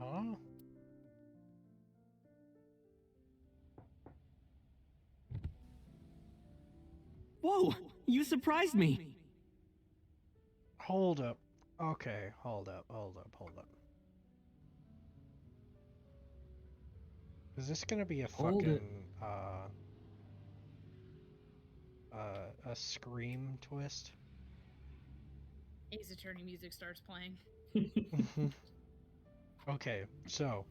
Oh. Whoa, you surprised me. Hold up. Okay, hold up. Is this gonna be a Hold fucking it. A Scream twist? Ace Attorney music starts playing. Okay, so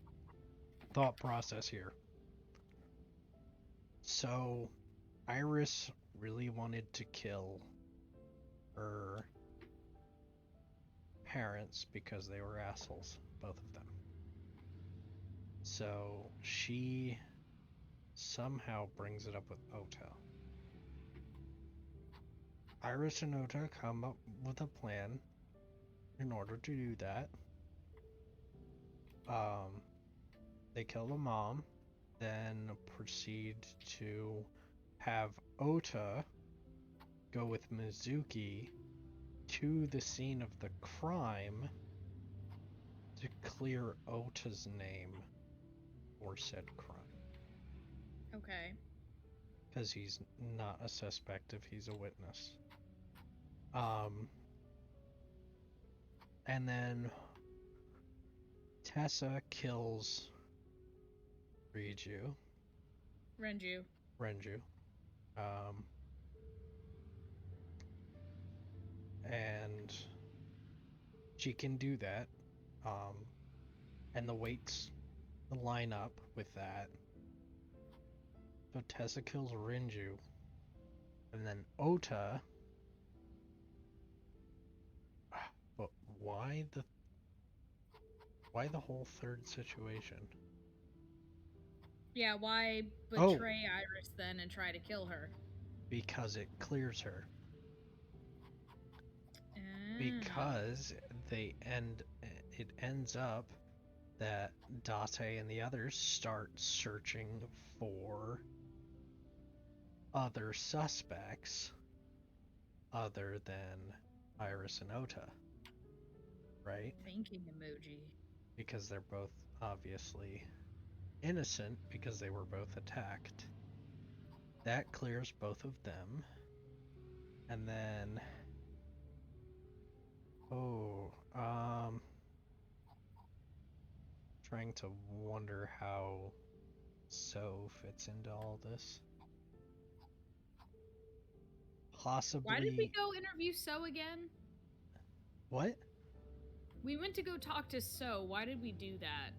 thought process here. So Iris really wanted to kill her parents because they were assholes, both of them. So she somehow brings it up with Ota. Iris and Ota come up with a plan in order to do that. They kill the mom, then proceed to have Ota go with Mizuki to the scene of the crime to clear Ota's name for said crime. Okay. Because he's not a suspect if he's a witness. And then Tessa kills Renju. And she can do that. And the weights line up with that. So Tessa kills Renju. And then Ota. But why the whole third situation? Yeah, why betray Iris then and try to kill her? Because it clears her. Ah. Because it ends up that Date and the others start searching for other suspects other than Iris and Ota. Right? Thinking emoji. Because they're both obviously innocent because they were both attacked. That clears both of them. And then trying to wonder how So fits into all this. Possibly. Why did we go interview So again? What? We went to go talk to So. Why did we do that?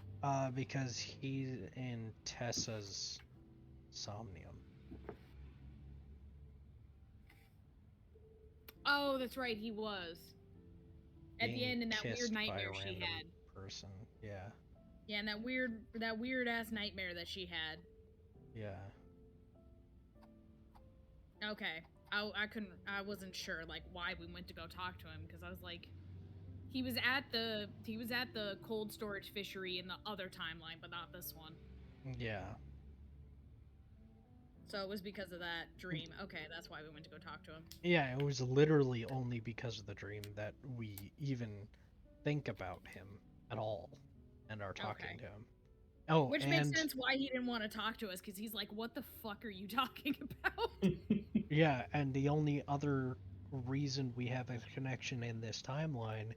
Because he's in Tessa's Somnium. Oh, that's right, he was. At the end in that weird nightmare she had. Person, yeah. Yeah, and that weird ass nightmare that she had. Yeah. Okay. I wasn't sure like why we went to go talk to him because I was like he was at the cold storage fishery in the other timeline, but not this one. Yeah. So it was because of that dream. Okay, that's why we went to go talk to him. Yeah, it was literally only because of the dream that we even think about him at all and are talking to him. Oh, which makes sense why he didn't want to talk to us, because he's like, what the fuck are you talking about? Yeah, and the only other reason we have a connection in this timeline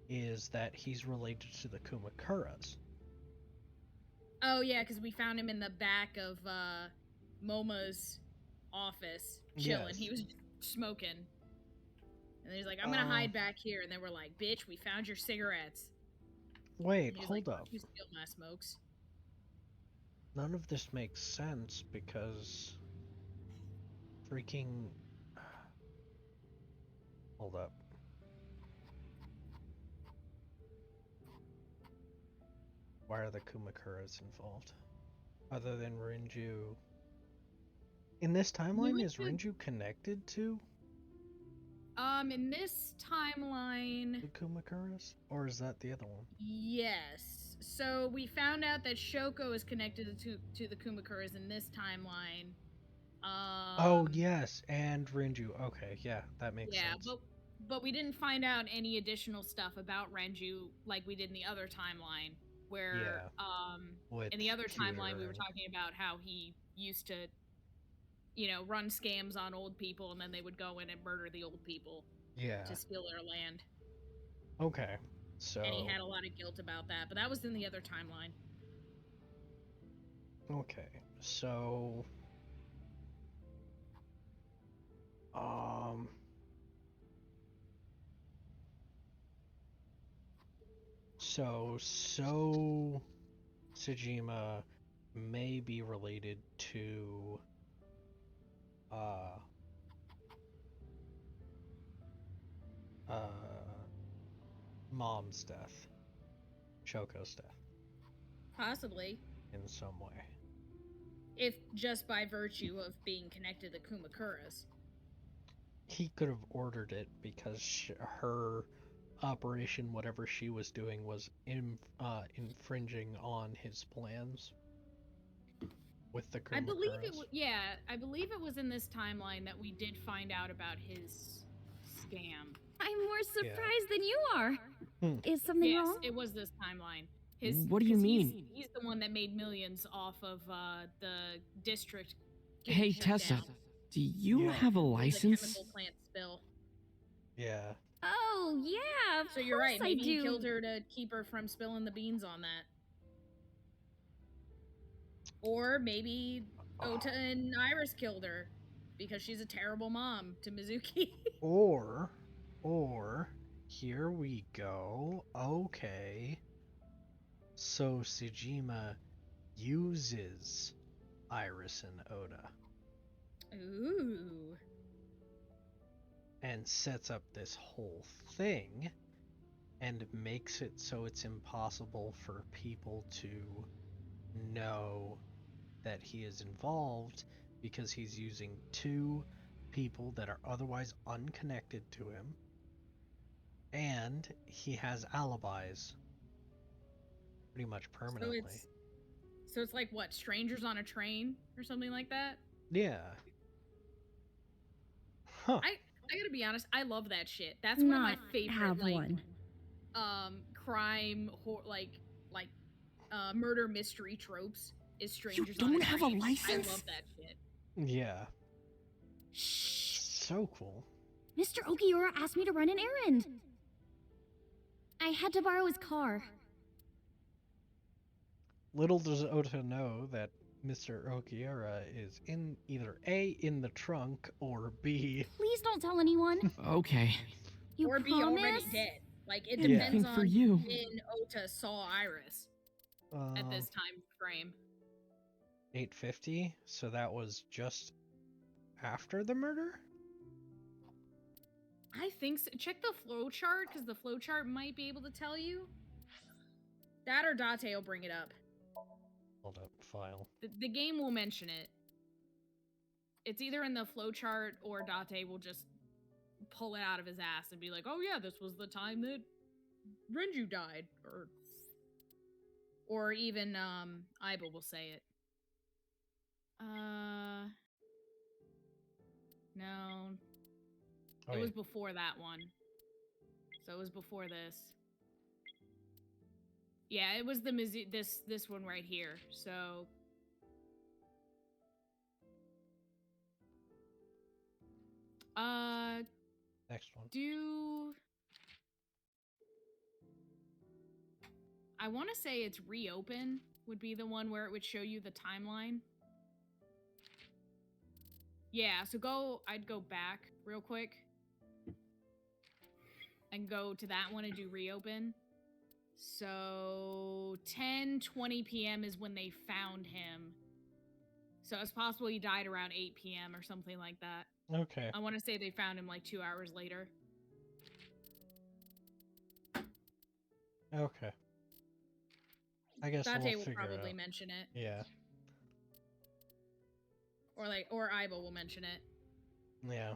is that he's related to the Kumakuras. Oh, yeah, because we found him in the back of Moma's office, chilling. Yes. He was smoking. And he's like, I'm going to hide back here. And then we're like, bitch, we found your cigarettes. Wait, hold up. You steal my smokes. None of this makes sense because freaking... Hold up. Why are the Kumakuras involved? Other than Renju. In this timeline, is Renju connected to? In this timeline... The Kumakuras? Or is that the other one? Yes. So we found out that Shoko is connected to the Kumakuras in this timeline. Oh, yes, and Renju. Okay, yeah, that makes sense. Yeah, but we didn't find out any additional stuff about Renju like we did in the other timeline, where, in the other timeline we were talking about how he used to, run scams on old people, and then they would go in and murder the old people to steal their land. Okay, so... And he had a lot of guilt about that, but that was in the other timeline. Okay, so... So Sejima may be related to Mom's death. Shoko's death. Possibly. In some way. If just by virtue of being connected to Kumakuras. He could have ordered it because her operation, whatever she was doing, was infringing on his plans with the Kumakuras. I believe it was in this timeline that we did find out about his scam. I'm more surprised than you are. Is something wrong? Yes, it was this timeline. What do you mean? He's the one that made millions off of the district. Hey, Tessa, do you have a license? The chemical plant spill. Yeah. Oh, yeah, So you're right, maybe he killed her to keep her from spilling the beans on that. Or maybe Ota and Iris killed her because she's a terrible mom to Mizuki. Or, here we go. Okay. So Sejima uses Iris and Oda Ooh. and sets up this whole thing and makes it so it's impossible for people to know that he is involved because he's using two people that are otherwise unconnected to him, and he has alibis pretty much permanently. So it's like what, strangers on a train or something like that? Yeah. Huh. I gotta be honest, I love that shit. That's one of my favorite crime murder mystery tropes is strangers on a train. don't have a license? I love that shit. Yeah. Shh. So cool. Mr. Okiura asked me to run an errand. I had to borrow his car. Little does Ota know that Mr. Okiura is in either A, in the trunk, or B... Please don't tell anyone. Okay. You or promise? B, already dead. Like, it Yeah. depends for on you. when Ota saw Iris at this time frame. 8:50, so that was just after the murder? I think so. Check the flow chart, because the flow chart might be able to tell you. That or Date will bring it up. Hold up, file. The game will mention it. It's either in the flow chart or Date will just pull it out of his ass and be like, oh yeah, this was the time that Renju died. Or even, Aiba will say it. No. Oh, It yeah. was before that one. So it was before this. Yeah, it was the this one right here. So Next one. I want to say it's reopen would be the one where it would show you the timeline. Yeah, so I'd go back real quick and go to that one and do reopen. So 10:20 p.m. is when they found him. So it's possible he died around 8 p.m. or something like that. Okay. I want to say they found him like 2 hours later. Okay. I guess Date we'll will figure probably it out. mention it. Yeah. Or Aiba will mention it. Yeah.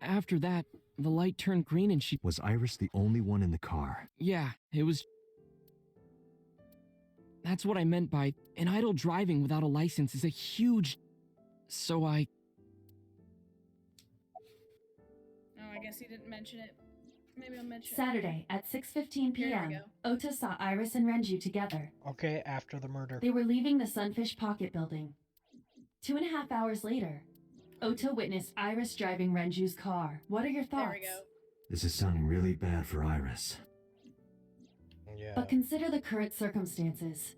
After that, the light turned green and she... Was Iris the only one in the car? Yeah, it was... That's what I meant by an idle driving without a license is a huge... So Oh, I guess he didn't mention it. Maybe I'll mention Saturday at 6:15 Here we p.m., go. Ota saw Iris and Renju together. Okay, after the murder. They were leaving the Sunfish Pocket building. 2.5 hours later, Ota witnessed Iris driving Renju's car. What are your thoughts? There we go. This is sounding really bad for Iris. Yeah. But consider the current circumstances.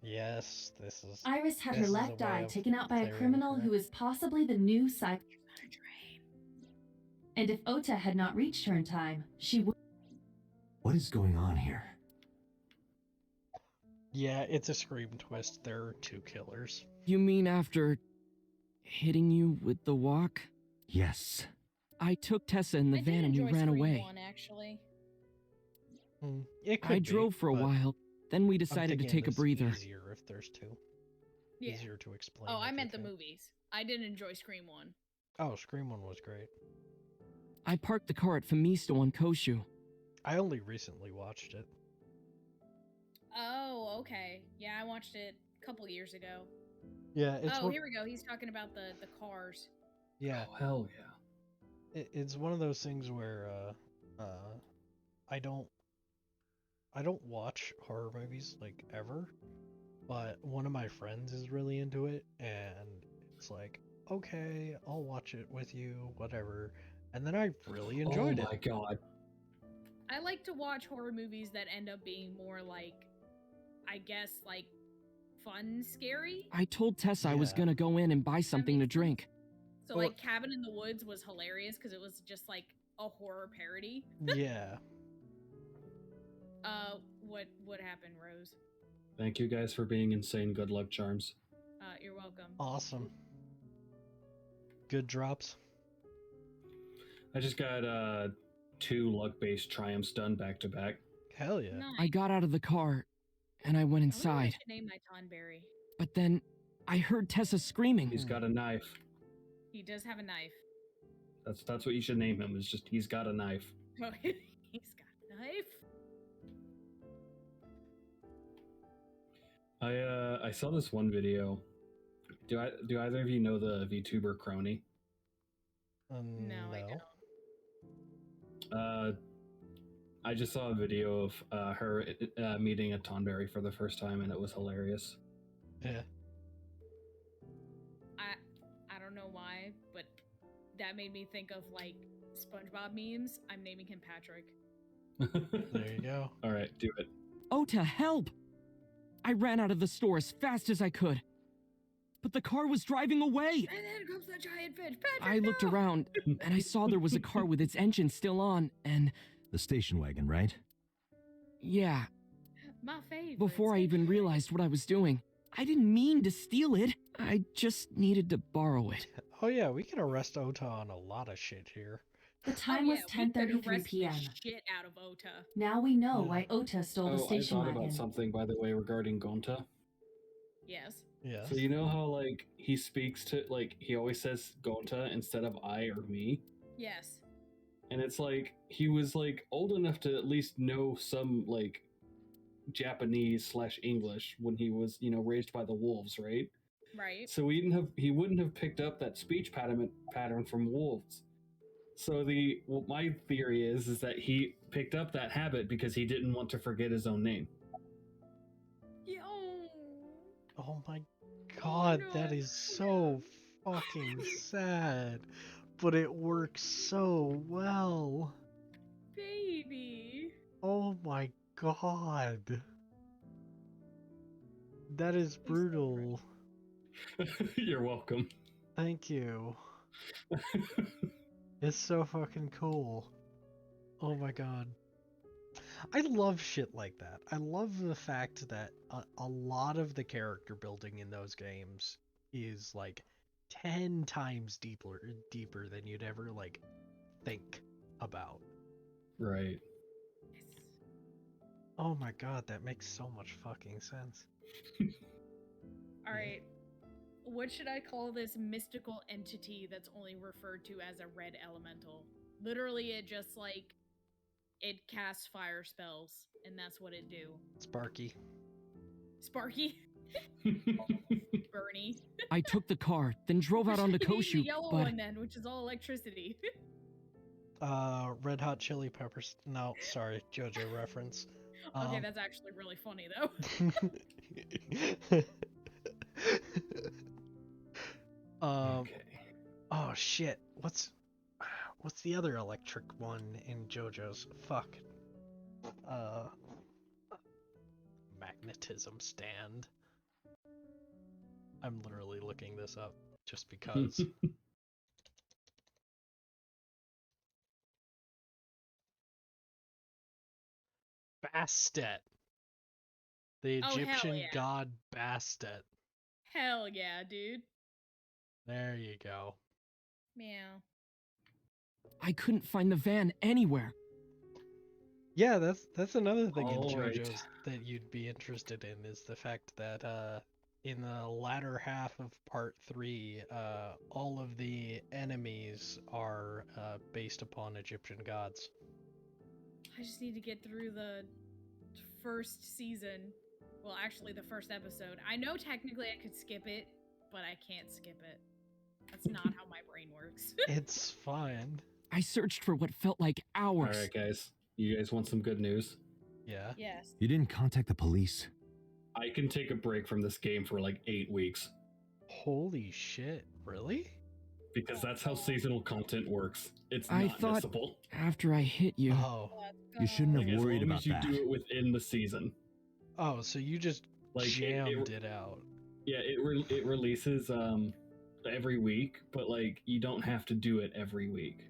Yes, this is... Iris had this her is a left way eye of taken out by a clearing criminal her. who is possibly the new psych. And if Ota had not reached her in time, she would. What is going on here? Yeah, it's a Scream twist. There are two killers. You mean after hitting you with the walk? Yes. I took Tessa in the I van did and we enjoy ran Scream away. 1, actually. It could I be, drove for a but while, then we I'm decided to thinking take a this is breather. Easier if there's two. Yeah. Easier to explain. Oh, I if meant the you can. movies. I did enjoy Scream 1. Oh, Scream 1 was great. I parked the car at Famisto on Koshu. I only recently watched it. Oh, okay. Yeah, I watched it a couple years ago. Yeah, it's Oh, one, here we go. He's talking about the cars. yeah, Oh, hell yeah. it's one of those things where I don't watch horror movies like ever, but one of my friends is really into it, and it's like, okay, I'll watch it with you, whatever. And then I really enjoyed Oh my god. I like to watch horror movies that end up being more like, I guess, like, fun scary. I told Tessa I was Yeah. gonna go in and buy something to drink. So, like, Cabin in the Woods was hilarious because it was just, like, a horror parody. Yeah. What happened, Rose? Thank you guys for being insane good luck charms. You're welcome. Awesome. Good drops. I just got 2 luck-based triumphs done back to back. Hell yeah. Nice. I got out of the car and I went I wonder what I inside. should name my Tonberry. But then I heard Tessa screaming. He's got a knife. He does have a knife. That's what you should name him. Is just he's got a knife. Oh, he's got a knife. I saw this one video. Do either of you know the VTuber Crony? No, I don't. I just saw a video of her meeting a Tonberry for the first time, and it was hilarious. Yeah. I don't know why, but that made me think of like SpongeBob memes. I'm naming him Patrick. There you go. All right, do it. Ota, help! I ran out of the store as fast as I could. But the car was driving away! And then comes the giant fish. Patrick, I looked no! around, and I saw there was a car with its engine still on, and... The station wagon, right? Yeah. My favorite. Before I even realized what I was doing, I didn't mean to steal it. I just needed to borrow it. Oh yeah, we can arrest Ota on a lot of shit here. The time was 10:33 p.m. Shit out of Ota. Now we know why Ota stole the station I thought wagon. about something, by the way, regarding Gonta. Yes. Yes. So you know how like he speaks to like he always says Gonta instead of I or me, Yes. and it's like he was like old enough to at least know some like Japanese / English when he was raised by the wolves, right? Right. So he wouldn't have picked up that speech pattern from wolves. So my theory is that he picked up that habit because he didn't want to forget his own name. Yo. Oh my god, that is so fucking sad. But it works so well. Baby. Oh my god. That is brutal. You're welcome. Thank you. It's so fucking cool. Oh my god. I love shit like that. I love the fact that a lot of the character building in those games is like 10 times deeper than you'd ever like think about. Right. Oh my god, that makes so much fucking sense. All right. What should I call this mystical entity that's only referred to as a red elemental? Literally, it just like it casts fire spells, and that's what it do. Sparky. Sparky. Bernie. I took the car, then drove out onto The Koshu, yellow but... one then, which is all electricity. Red Hot Chili Peppers. No, sorry, JoJo reference. Okay, that's actually really funny though. Okay. Oh shit. What's the other electric one in JoJo's? Fuck. Magnetism stand. I'm literally looking this up just because. Bastet. The Oh, hell Egyptian yeah. god Bastet. Hell yeah, dude. There you go. Meow. I couldn't find the van anywhere. Yeah, that's another thing in All right. JoJo's that you'd be interested in is the fact that in the latter half of part 3, all of the enemies are based upon Egyptian gods. I just need to get through the first season. Well, actually, the first episode. I know technically I could skip it, but I can't skip it. That's not how my brain works. It's fine. I searched for what felt like hours. All right, guys. You guys want some good news? Yeah. Yes. You didn't contact the police. I can take a break from this game for like 8 weeks. Holy shit, really? Because that's how seasonal content works. It's I not thought missable. after I hit you. Oh. You shouldn't Like, have as worried long about as you that. do it within the season. Oh, so you just Like, jammed it out. Yeah, it releases every week, but like you don't have to do it every week.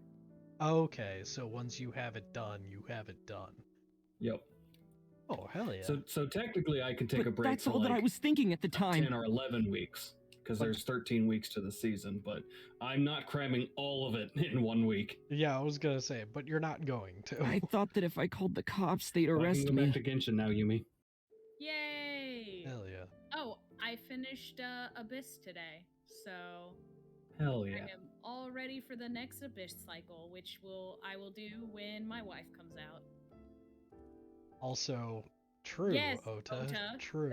Okay, so once you have it done, you have it done. Yep. Oh, hell yeah. So technically I can take But a break that's for all like that I was thinking at the time. 10 or 11 weeks because there's 13 weeks to the season, but I'm not cramming all of it in 1 week. Yeah, I was gonna say, but you're not going to. I thought that if I called the cops, they'd I arrest can go me. back to Genshin now, Yumi. Yay! Hell yeah. Oh, I finished Abyss today, so Hell yeah. I am all ready for the next Abyss cycle, which I will do when my wife comes out. Also, true, Yes, Ota. Ota. True.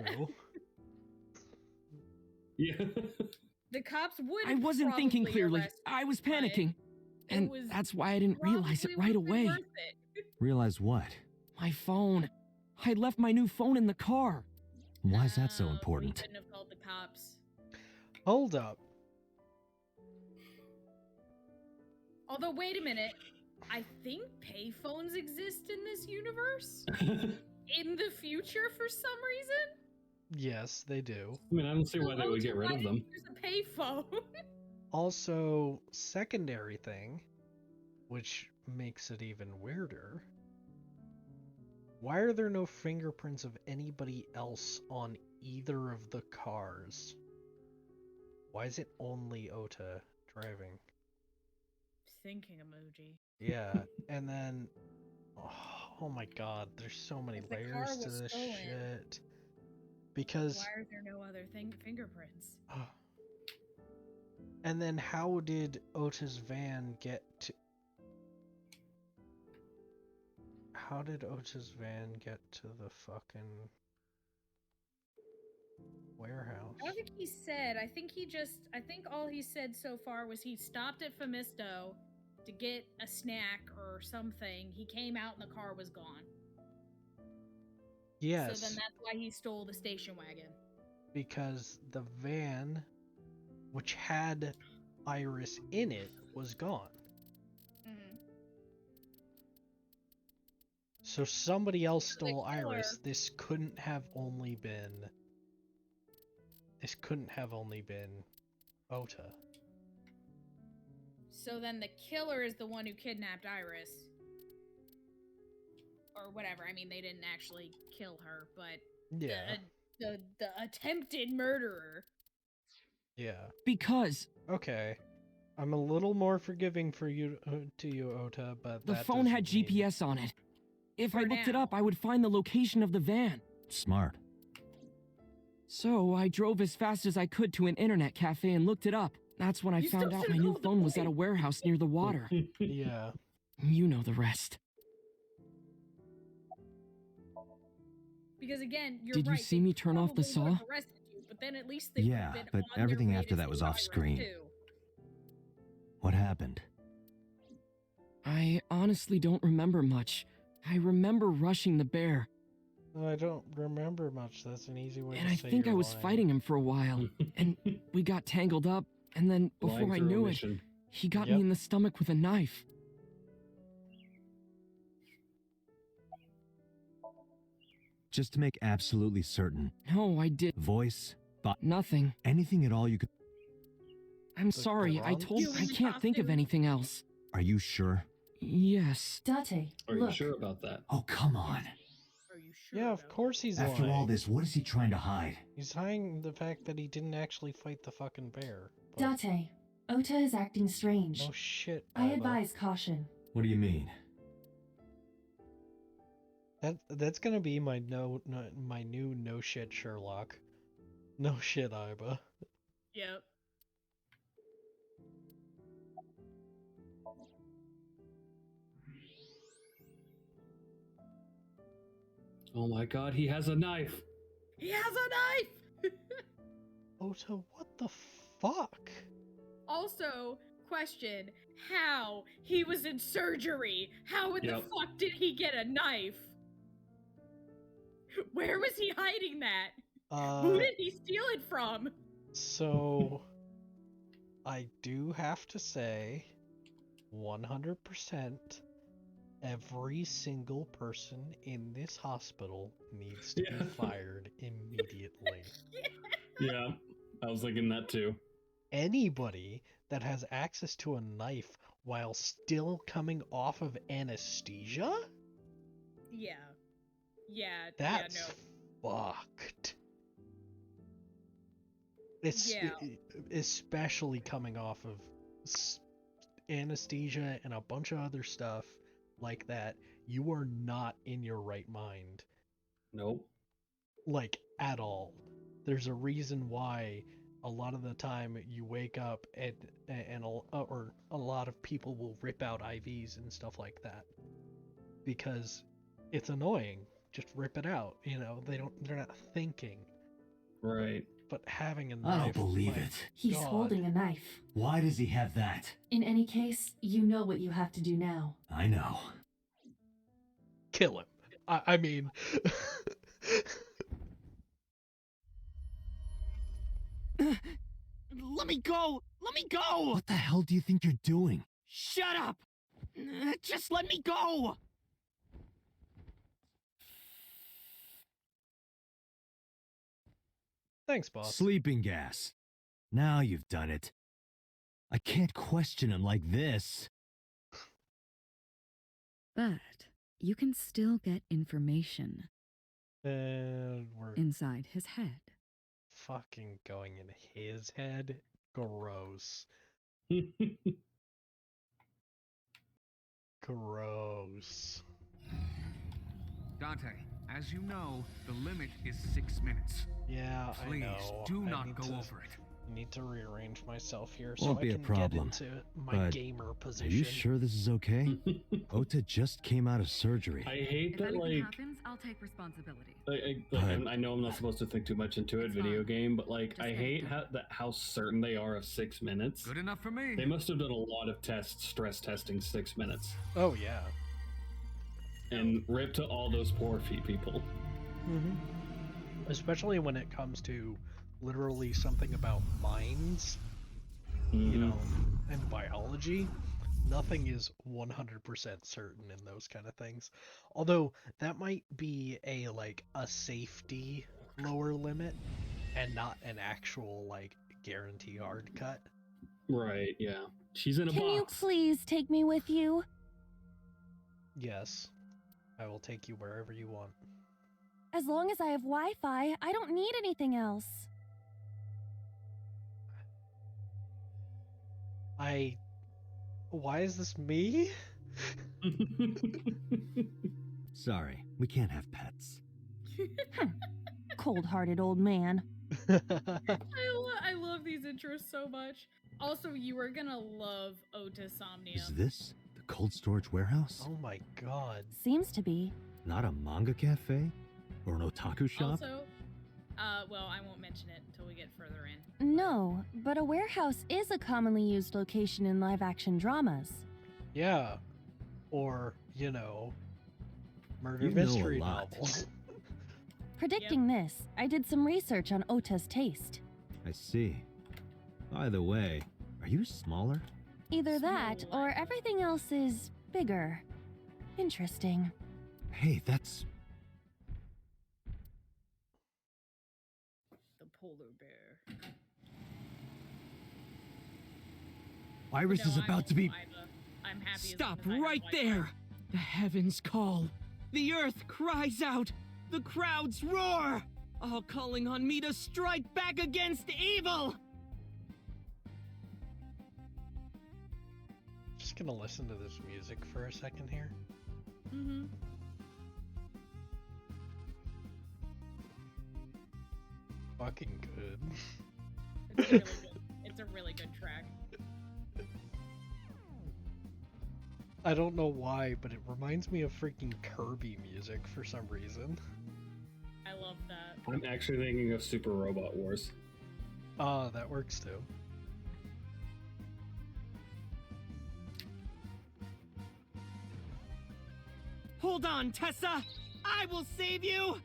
Yeah. The cops would. I wasn't thinking probably clearly. arrest I was me, panicking. but And was that's why I didn't realize it probably right would've been away. worth it. Realize what? My phone. I left my new phone in the car. Why is that so You important? couldn't have called the cops. Hold up. Although, wait a minute. I think payphones exist in this universe? In the future for some reason? Yes, they do. I mean, I don't see why they would get rid of them. There's a payphone. Also, secondary thing, which makes it even weirder. Why are there no fingerprints of anybody else on either of the cars? Why is it only Ota driving? Thinking emoji. Yeah, and then, oh my god, there's so many If the car layers to was this stolen, shit. Because, why are there no other fingerprints? and then how did Ota's van get to... How did Ota's van get to the fucking warehouse? I don't think he said. I think all he said so far was he stopped at Femisto to get a snack or something. He came out and the car was gone. Yes. So then that's why he stole the station wagon. Because the van, which had Iris in it, was gone. Mm-hmm. So somebody else stole killer- Iris. This couldn't have only been Ota. So then the killer is the one who kidnapped Iris. Or whatever. I mean, they didn't actually kill her, but Yeah. the attempted murderer. Yeah. Because Okay. I'm a little more forgiving for you to you, Ota, but the that phone had doesn't mean- GPS on it. If I For looked it now. up, I would find the location of the van. Smart. So I drove as fast as I could to an internet cafe and looked it up. That's when I You found still out should've my new called the phone was at a police. warehouse near the water. Yeah. You know the rest. Because again, you're Did you right. see they me turn off the probably would've saw? arrested you, but then at least they Yeah, would've been but on their everything way after to that was steal off Iris, screen. too. What happened? I honestly don't remember much. I remember rushing the bear, I don't remember much. That's an easy way and to I say think I you're was lying. fighting him for a while, and we got tangled up, and then before Lying I through knew it, omission. he got Yep. me in the stomach with a knife. Just to make absolutely certain. No, I did Voice, nothing. anything at all you could. I'm The sorry, I bronze? told You I in the can't think of costume? anything else. Are you sure? Yes. Date, Are you look. sure about that? Oh, come on. Are you sure? Yeah, of about course he's After lying. all this, what is he trying to hide? He's hiding the fact that he didn't actually fight the fucking bear. but- Date, Ota is acting strange. No shit. I Iva. advise caution. What do you mean? That's gonna be my my new no shit Sherlock. No shit, Iba. Yep. Oh my god, he has a knife. He has a knife! Ota, what the fuck? Also, question, how? He was in surgery. How in the Yep. fuck did he get a knife? Where was he hiding that? Who did he steal it from? So I do have to say 100% Every single person in this hospital needs to be fired immediately. Yeah, I was thinking that too. Anybody that has access to a knife while still coming off of anesthesia? Yeah. Yeah. That's Yeah, no. fucked. It's especially coming off of anesthesia and a bunch of other stuff like that. You are not in your right mind. Nope. Like, at all. There's a reason why a lot of the time you wake up and a lot of people will rip out IVs and stuff like that because it's annoying. Just rip it out. You know, they're not thinking. Right. But having a I knife. don't believe it. He's holding a knife. Why does he have that? In any case, you know what you have to do now. I know. Kill him. I mean. Let me go! Let me go! What the hell do you think you're doing? Shut up! Just let me go! Thanks, boss. Sleeping gas. Now you've done it. I can't question him like this. But you can still get information And we're inside his head. fucking going in his head. Gross. Gross. Dante, as you know, the limit is 6 minutes. Yeah, Please, I know. do I not need go to- over it. I need to rearrange myself here Won't so be I a can problem. get into my But gamer are position. you sure this is okay? Ota just came out of surgery. I hate If that, anything like, happens, I'll take responsibility. I know I'm not supposed to think too much into it, video game, but like, I hate how certain they are of 6 minutes. Good enough for me. They must have done a lot of stress testing 6 minutes. Oh, yeah. And rip to all those poor people. Mm-hmm. Especially when it comes to literally something about minds, you know, and biology. Nothing is 100% certain in those kind of things. Although that might be a safety lower limit and not an actual guarantee hard cut. Right, yeah. She's in a Can you box. please take me with you? Yes. I will take you wherever you want. As long as I have Wi-Fi, I don't need anything else. Why is this me? Sorry, we can't have pets. Cold-hearted old man. I love these intros so much. Also, you are gonna love Ota Somnium. Is this the cold storage warehouse? Oh my god. Seems to be. Not a manga cafe? Or an otaku shop? Also, well, I won't mention it until we get further in. No, but a warehouse is a commonly used location in live-action dramas. Yeah. Or, you know, murder You know a mystery lot. novels. Predicting this, I did some research on Ota's taste. I see. By the way, are you smaller? Either that, or everything else is bigger. Interesting. Hey, that's... The polar bear. Iris is about to be... I'm happy. Stop right there! The heavens call. The earth cries out. The crowds roar. All calling on me to strike back against evil. Just gonna listen to this music for a second here. Mm-hmm. Fucking good. It's really good. It's a really good track. I don't know why, but it reminds me of freaking Kirby music for some reason. I love that. I'm actually thinking of Super Robot Wars. Oh, that works too. Hold on, Tessa! I will save you!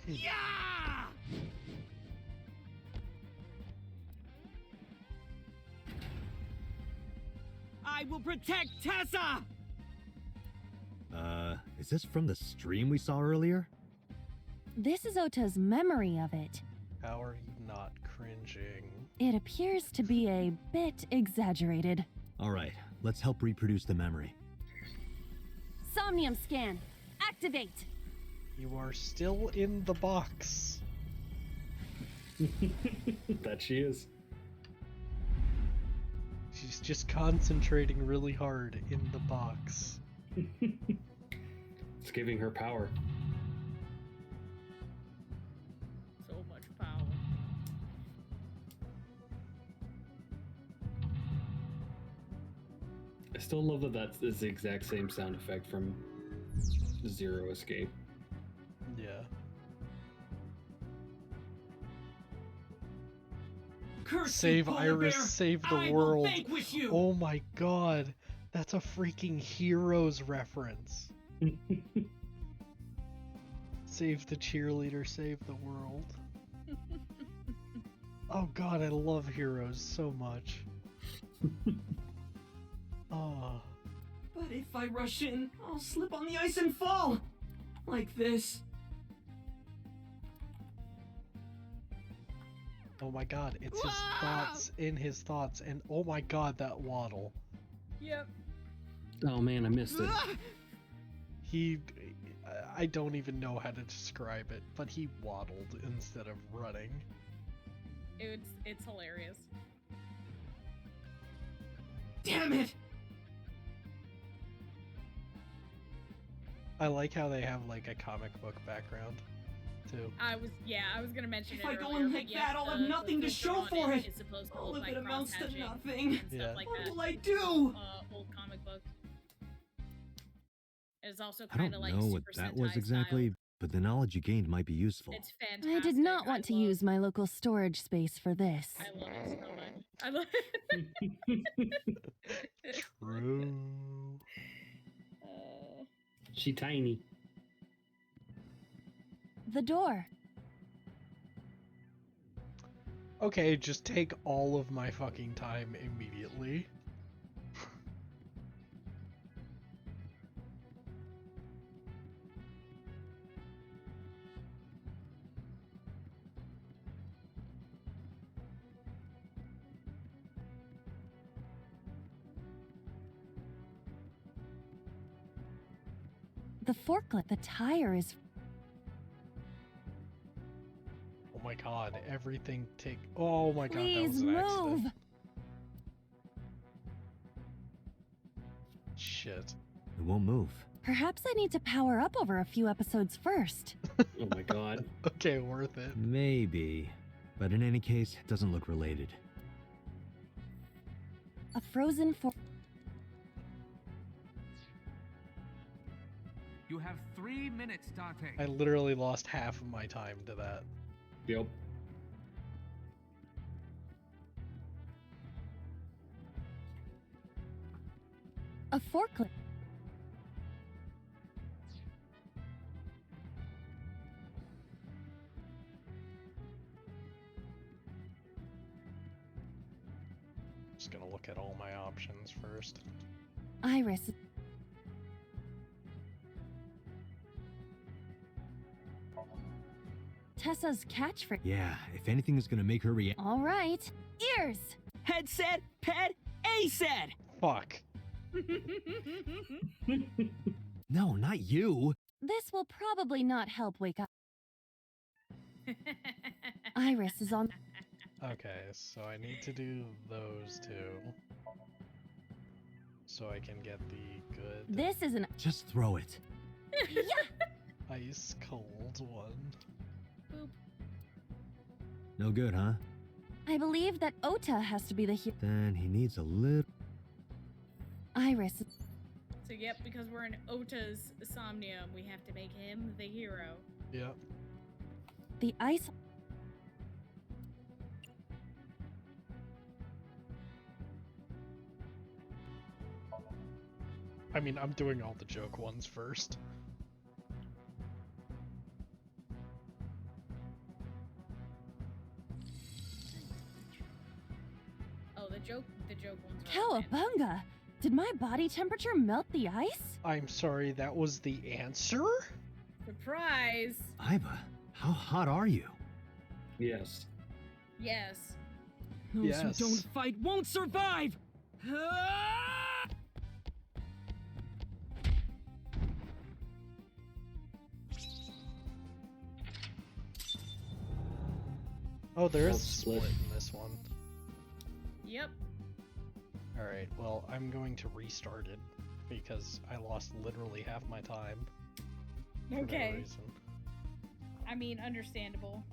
Yeah! I will protect Tessa! Is this from the stream we saw earlier? This is Ota's memory of it. How are you not cringing? It appears to be a bit exaggerated. Alright, let's help reproduce the memory. Somnium scan. Activate. You are still in the box. That she is. She's just concentrating really hard in the box. It's giving her power. So much power. I still love that that's the exact same sound effect from Zero Escape. Yeah. Curse Save you, Polar Iris, Bear! save the I world. will vanquish you! Oh my god. That's a freaking Heroes reference. Save the cheerleader, save the world. Oh god, I love Heroes so much. Oh. But if I rush in, I'll slip on the ice and fall! Like this. Oh my god, it's his thoughts in his thoughts, and oh my god, that waddle. Yep. Oh man, I missed it. I don't even know how to describe it, but he waddled instead of running. It's hilarious. Damn it! I like how they have like a comic book background, too. I was gonna mention If it I go earlier, in but like yes, that, I'll have nothing to filter show on for it. Is supposed to All look of like it amounts to cross-hatching nothing. and Yeah. stuff like What that. will I do? Old comic books. It's also I kind don't of like know what Super that was Sentai exactly, styled. but the knowledge you gained might be useful. It's fantastic. I did not want to use my local storage space for this. I love it so much. I love it. True. She tiny. The door. Okay, just take all of my fucking time immediately. The forklift. The tire is. Oh my god, everything take. Oh my god, that Please was an move. accident. Shit. It won't move. Perhaps I need to power up over a few episodes first. Oh my god. Okay, worth it. Maybe. But in any case, it doesn't look related. A frozen fork. You have 3 minutes, Dante. I literally lost half of my time to that. Yep. A forklift. Just gonna look at all my options first. Iris. Tessa's catchphrase. Yeah, if anything is gonna make her react. All right. Ears. Head said, ped, A said. Fuck. No, not you. This will probably not help wake up. Iris is on. Okay, so I need to do those two. So I can get the good This is an. Just throw it. ice cold one. Boop. No good, huh? I believe that Ota has to be the hero. Then he needs a little. Iris. So yep, because we're in Ota's Somnium, we have to make him the hero. Yep. The ice. I mean, I'm doing all the joke ones first. Oh, the joke ones are all fantastic. Cowabunga! Did my body temperature melt the ice? I'm sorry, that was the answer? Surprise! Iba, how hot are you? Yes. Yes. Those Yes. who don't fight won't survive! Ah! Oh, there is That's a split split. in this one. Yep. Alright, well, I'm going to restart it because I lost literally half my time. For no Okay. reason. I mean, understandable.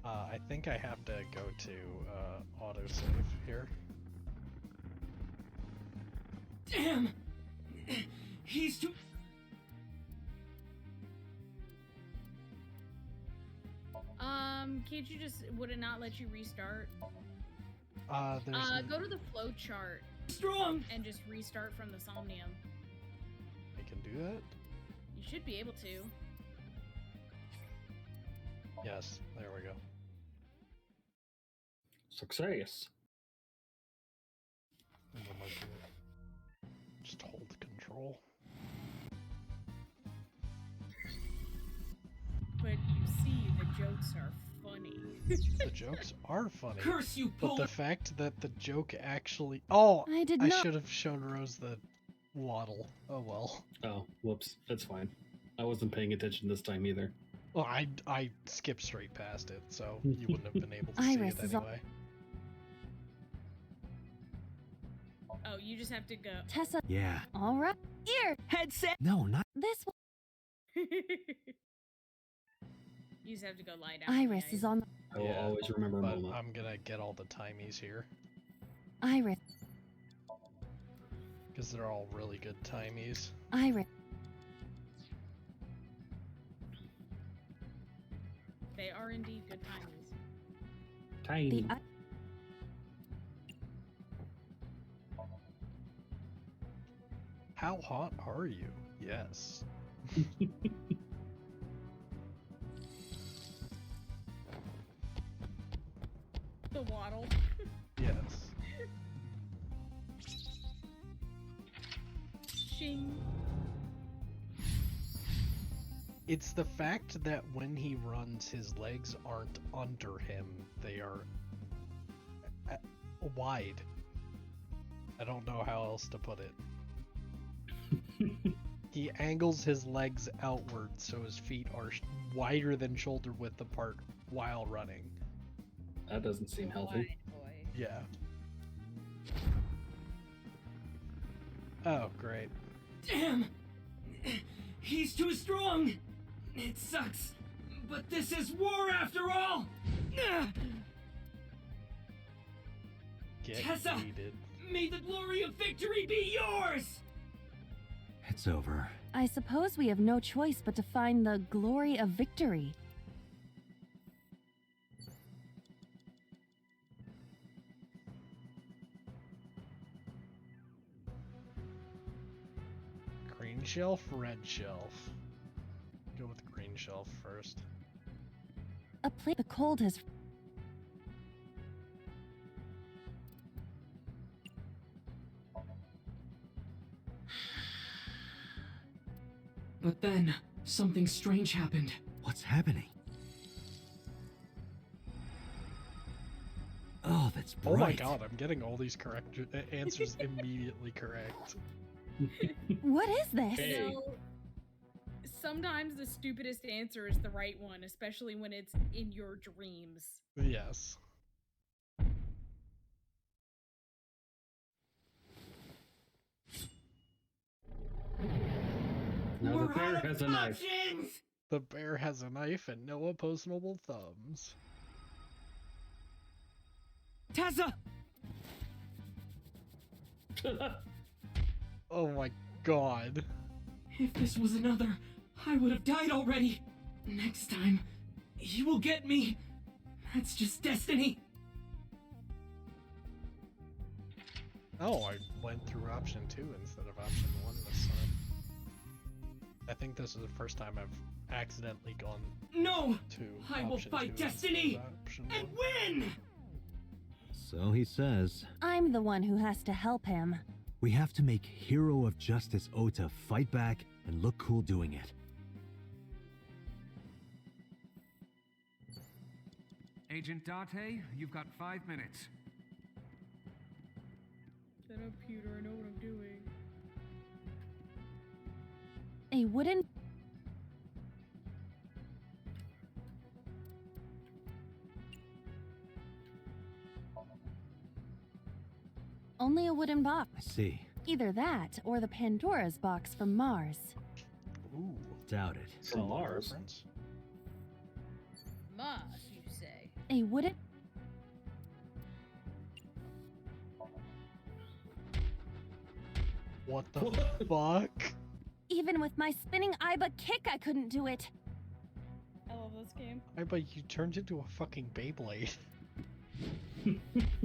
I think I have to go to autosave here. Damn! He's too. Can't you just, would it not let you restart? There's Go to the flow chart strong! and just restart from the Somnium. I can do that? You should be able to. Yes, there we go. Success. And then I can just hold control. But you see, the jokes are funny. The jokes are funny. Curse you, But Polar! the fact that the joke actually... Oh! I did I not. should have shown Rose the waddle. Oh well. Oh, whoops. That's fine. I wasn't paying attention this time either. Well, I skipped straight past it, so you wouldn't have been able to see Iris it is on- anyway. Oh, you just have to go. Tessa. Yeah. All right. Here. Headset! No, not. This one. You just have to go lie down. on the Iris ice. is on the. I will always remember a But moment. I'm gonna get all the timies here, Iris. because they're all really good timies. Iris. They are indeed good timies. Tiny. The. How hot are you? Yes. The waddle. Yes. Shing. It's the fact that when he runs, his legs aren't under him. They are wide. I don't know how else to put it. He angles his legs outward so his feet are wider than shoulder width apart while running. That doesn't seem healthy. Wide boy. Yeah. Oh, great. Damn! He's too strong! It sucks, but this is war after all! Get Tessa! yeeted. May the glory of victory be yours! It's over. I suppose we have no choice but to find the glory of victory. Green shelf, red shelf. Go with green shelf first. A plate. The cold has. But then, something strange happened. What's happening? Oh, that's bright. Oh my god, I'm getting all these correct answers immediately correct. What is this? Hey. You know, sometimes the stupidest answer is the right one, especially when it's in your dreams. Yes. Now the We're bear out of has a knife. options! The bear has a knife and no opposable thumbs. Tessa! Oh my god. If this was another, I would have died already. Next time, he will get me. That's just destiny. Oh, I went through option 2 instead of option 1 this time. I think this is the first time I've accidentally gone No! to I will option fight 2 instead of destiny! option And 1. win! So he says. I'm the one who has to help him. We have to make Hero of Justice Ota fight back and look cool doing it. Agent Date, you've got 5 minutes. Shut up, Peter. I know what I'm doing. A wooden... Only a wooden box. I see. Either that, or the Pandora's box from Mars. Ooh. Doubt it. From Mars. Reference. Mars, you say? A wooden... What the fuck? Even with my spinning Iba kick, I couldn't do it. I love this game. I bet you turned into a fucking Beyblade.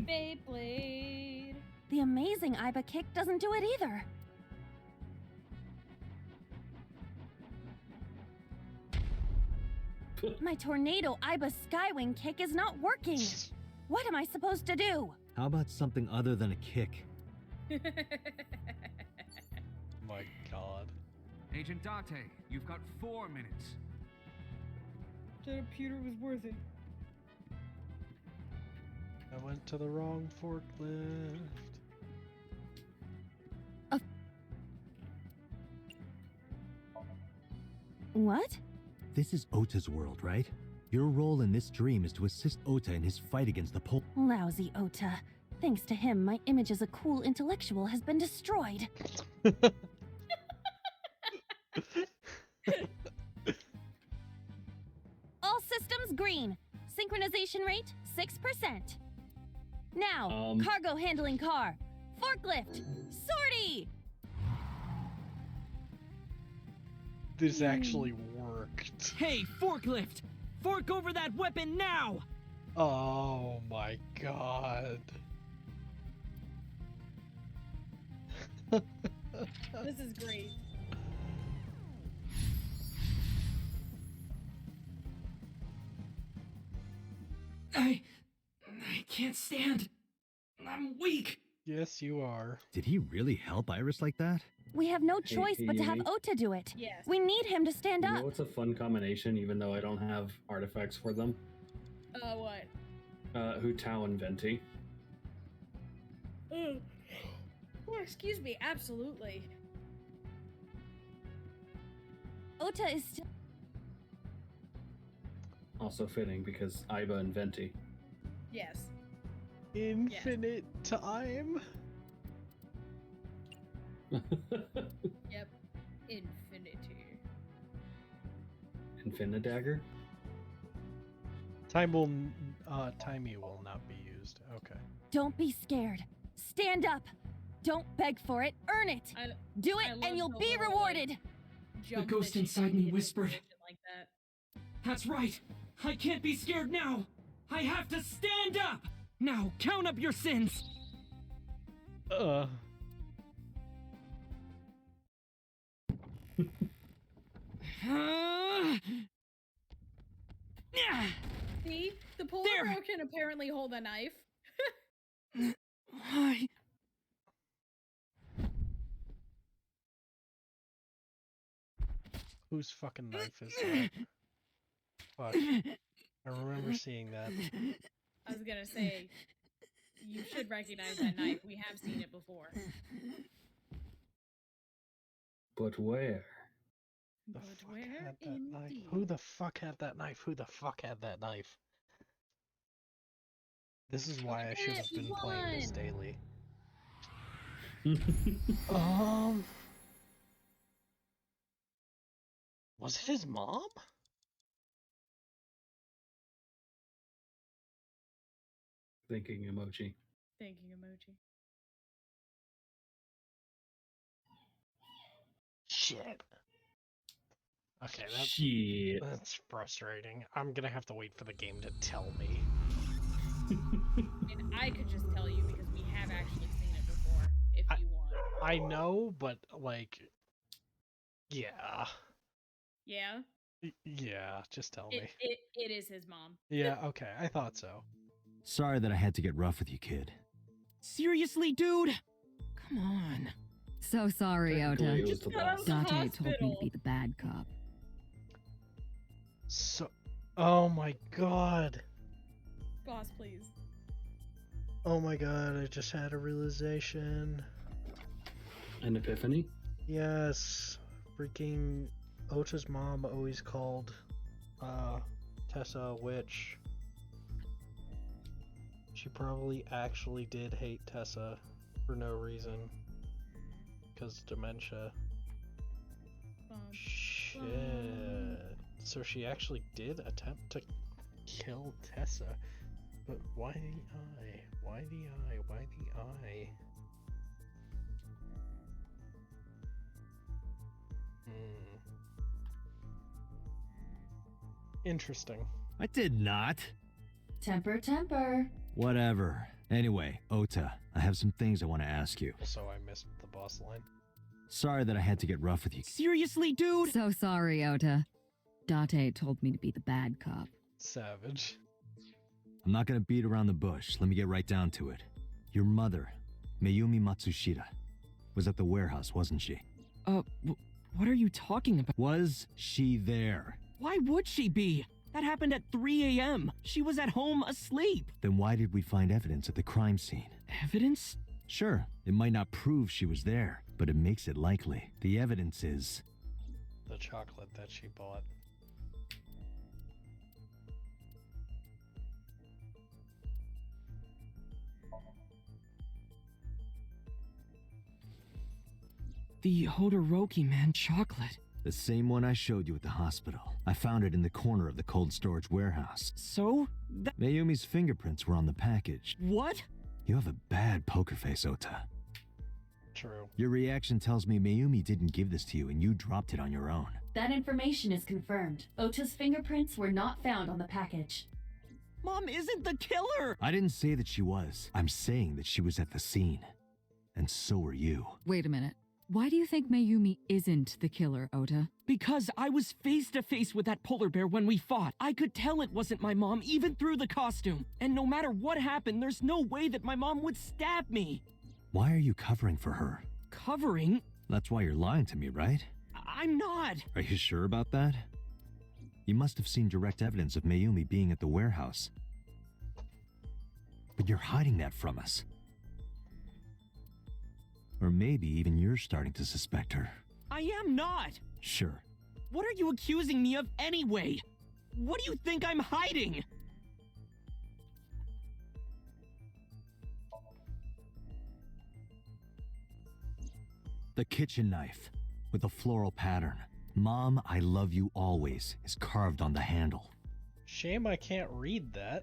Beyblade. The amazing Iba kick doesn't do it either. My tornado Iba skywing kick is not working. What am I supposed to do? How about something other than a kick? My god. Agent Date, you've got 4 minutes. Shut up, Peter was worth it. I went to the wrong forklift. What? This is Ota's world, right? Your role in this dream is to assist Ota in his fight against the pole. Lousy Ota. Thanks to him, my image as a cool intellectual has been destroyed. All systems green. Synchronization rate 6%. Now, cargo handling car. Forklift. Sortie! This actually worked. Hey, forklift! Fork over that weapon now! Oh my god. This is great. I can't stand. I'm weak. Yes, you are. Did he really help Iris like that? We have no choice but to have Yumi. Ota do it. Yes. We need him to stand You up. know what's a fun combination, even though I don't have artifacts for them? What? Hu Tao and Venti. Oh, excuse me, absolutely. Ota is still... Also fitting because Iba and Venti. Yes. Infinite time? Yep. Infinity. Infinidagger? Timey will not be used. Okay. Don't be scared. Stand up. Don't beg for it. Earn it. Do I it love and you'll the be little, rewarded. The ghost inside me whispered. Like that. That's right. I can't be scared now. I have to stand up. Now, count up your sins. See? The polar bear can apparently hold a knife. Why? Whose fucking knife is that? Fuck. I remember seeing that. I was gonna say, you should recognize that knife. We have seen it before. But where? The But fuck where had that knife? indeed? Who the fuck had that knife? Who the fuck had that knife? This is why I should have been playing this daily. Was it his mom? Thinking emoji. Thinking emoji. Shit. Okay, Shit. that's frustrating. I'm gonna have to wait for the game to tell me. And I could just tell you because we have actually seen it before, if you want. I know, but like, yeah. Yeah? Yeah, just tell me. It is his mom. Yeah, okay, I thought so. Sorry that I had to get rough with you, kid. Seriously, dude? Come on. So sorry, Technically, Ota. it was the boss. Date told me to be the bad cop. So, oh my god. Boss, please. Oh my god, I just had a realization. An epiphany? Yes. Freaking Ota's mom always called Tessa a witch. She probably actually did hate Tessa for no reason. Because dementia. Shit. So she actually did attempt to kill Tessa. But why the eye? Why the eye? Why the eye? Interesting. I did not. Temper, temper. Whatever. Anyway, Ota, I have some things I want to ask you. So I missed the boss line. Sorry that I had to get rough with you. Seriously, dude? So sorry, Ota. Date told me to be the bad cop. Savage. I'm not gonna beat around the bush. Let me get right down to it. Your mother, Mayumi Matsushita, was at the warehouse, wasn't she? What are you talking about? Was she there? Why would she be? That happened at 3 a.m. She was at home asleep. Then why did we find evidence at the crime scene? Evidence? Sure, it might not prove she was there, but it makes it likely. The evidence is... the chocolate that she bought. The Hodoroki man chocolate. The same one I showed you at the hospital. I found it in the corner of the cold storage warehouse. So? Mayumi's fingerprints were on the package. What? You have a bad poker face, Ota. True. Your reaction tells me Mayumi didn't give this to you and you dropped it on your own. That information is confirmed. Ota's fingerprints were not found on the package. Mom isn't the killer! I didn't say that she was. I'm saying that she was at the scene. And so were you. Wait a minute. Why do you think Mayumi isn't the killer, Ota? Because I was face to face with that polar bear when we fought. I could tell it wasn't my mom, even through the costume. And no matter what happened, there's no way that my mom would stab me. Why are you covering for her? Covering? That's why you're lying to me, right? I'm not. Are you sure about that? You must have seen direct evidence of Mayumi being at the warehouse. But you're hiding that from us. Or maybe even you're starting to suspect her. I am not. Sure. What are you accusing me of anyway? What do you think I'm hiding? The kitchen knife with a floral pattern. Mom, I love you always is carved on the handle. Shame I can't read that.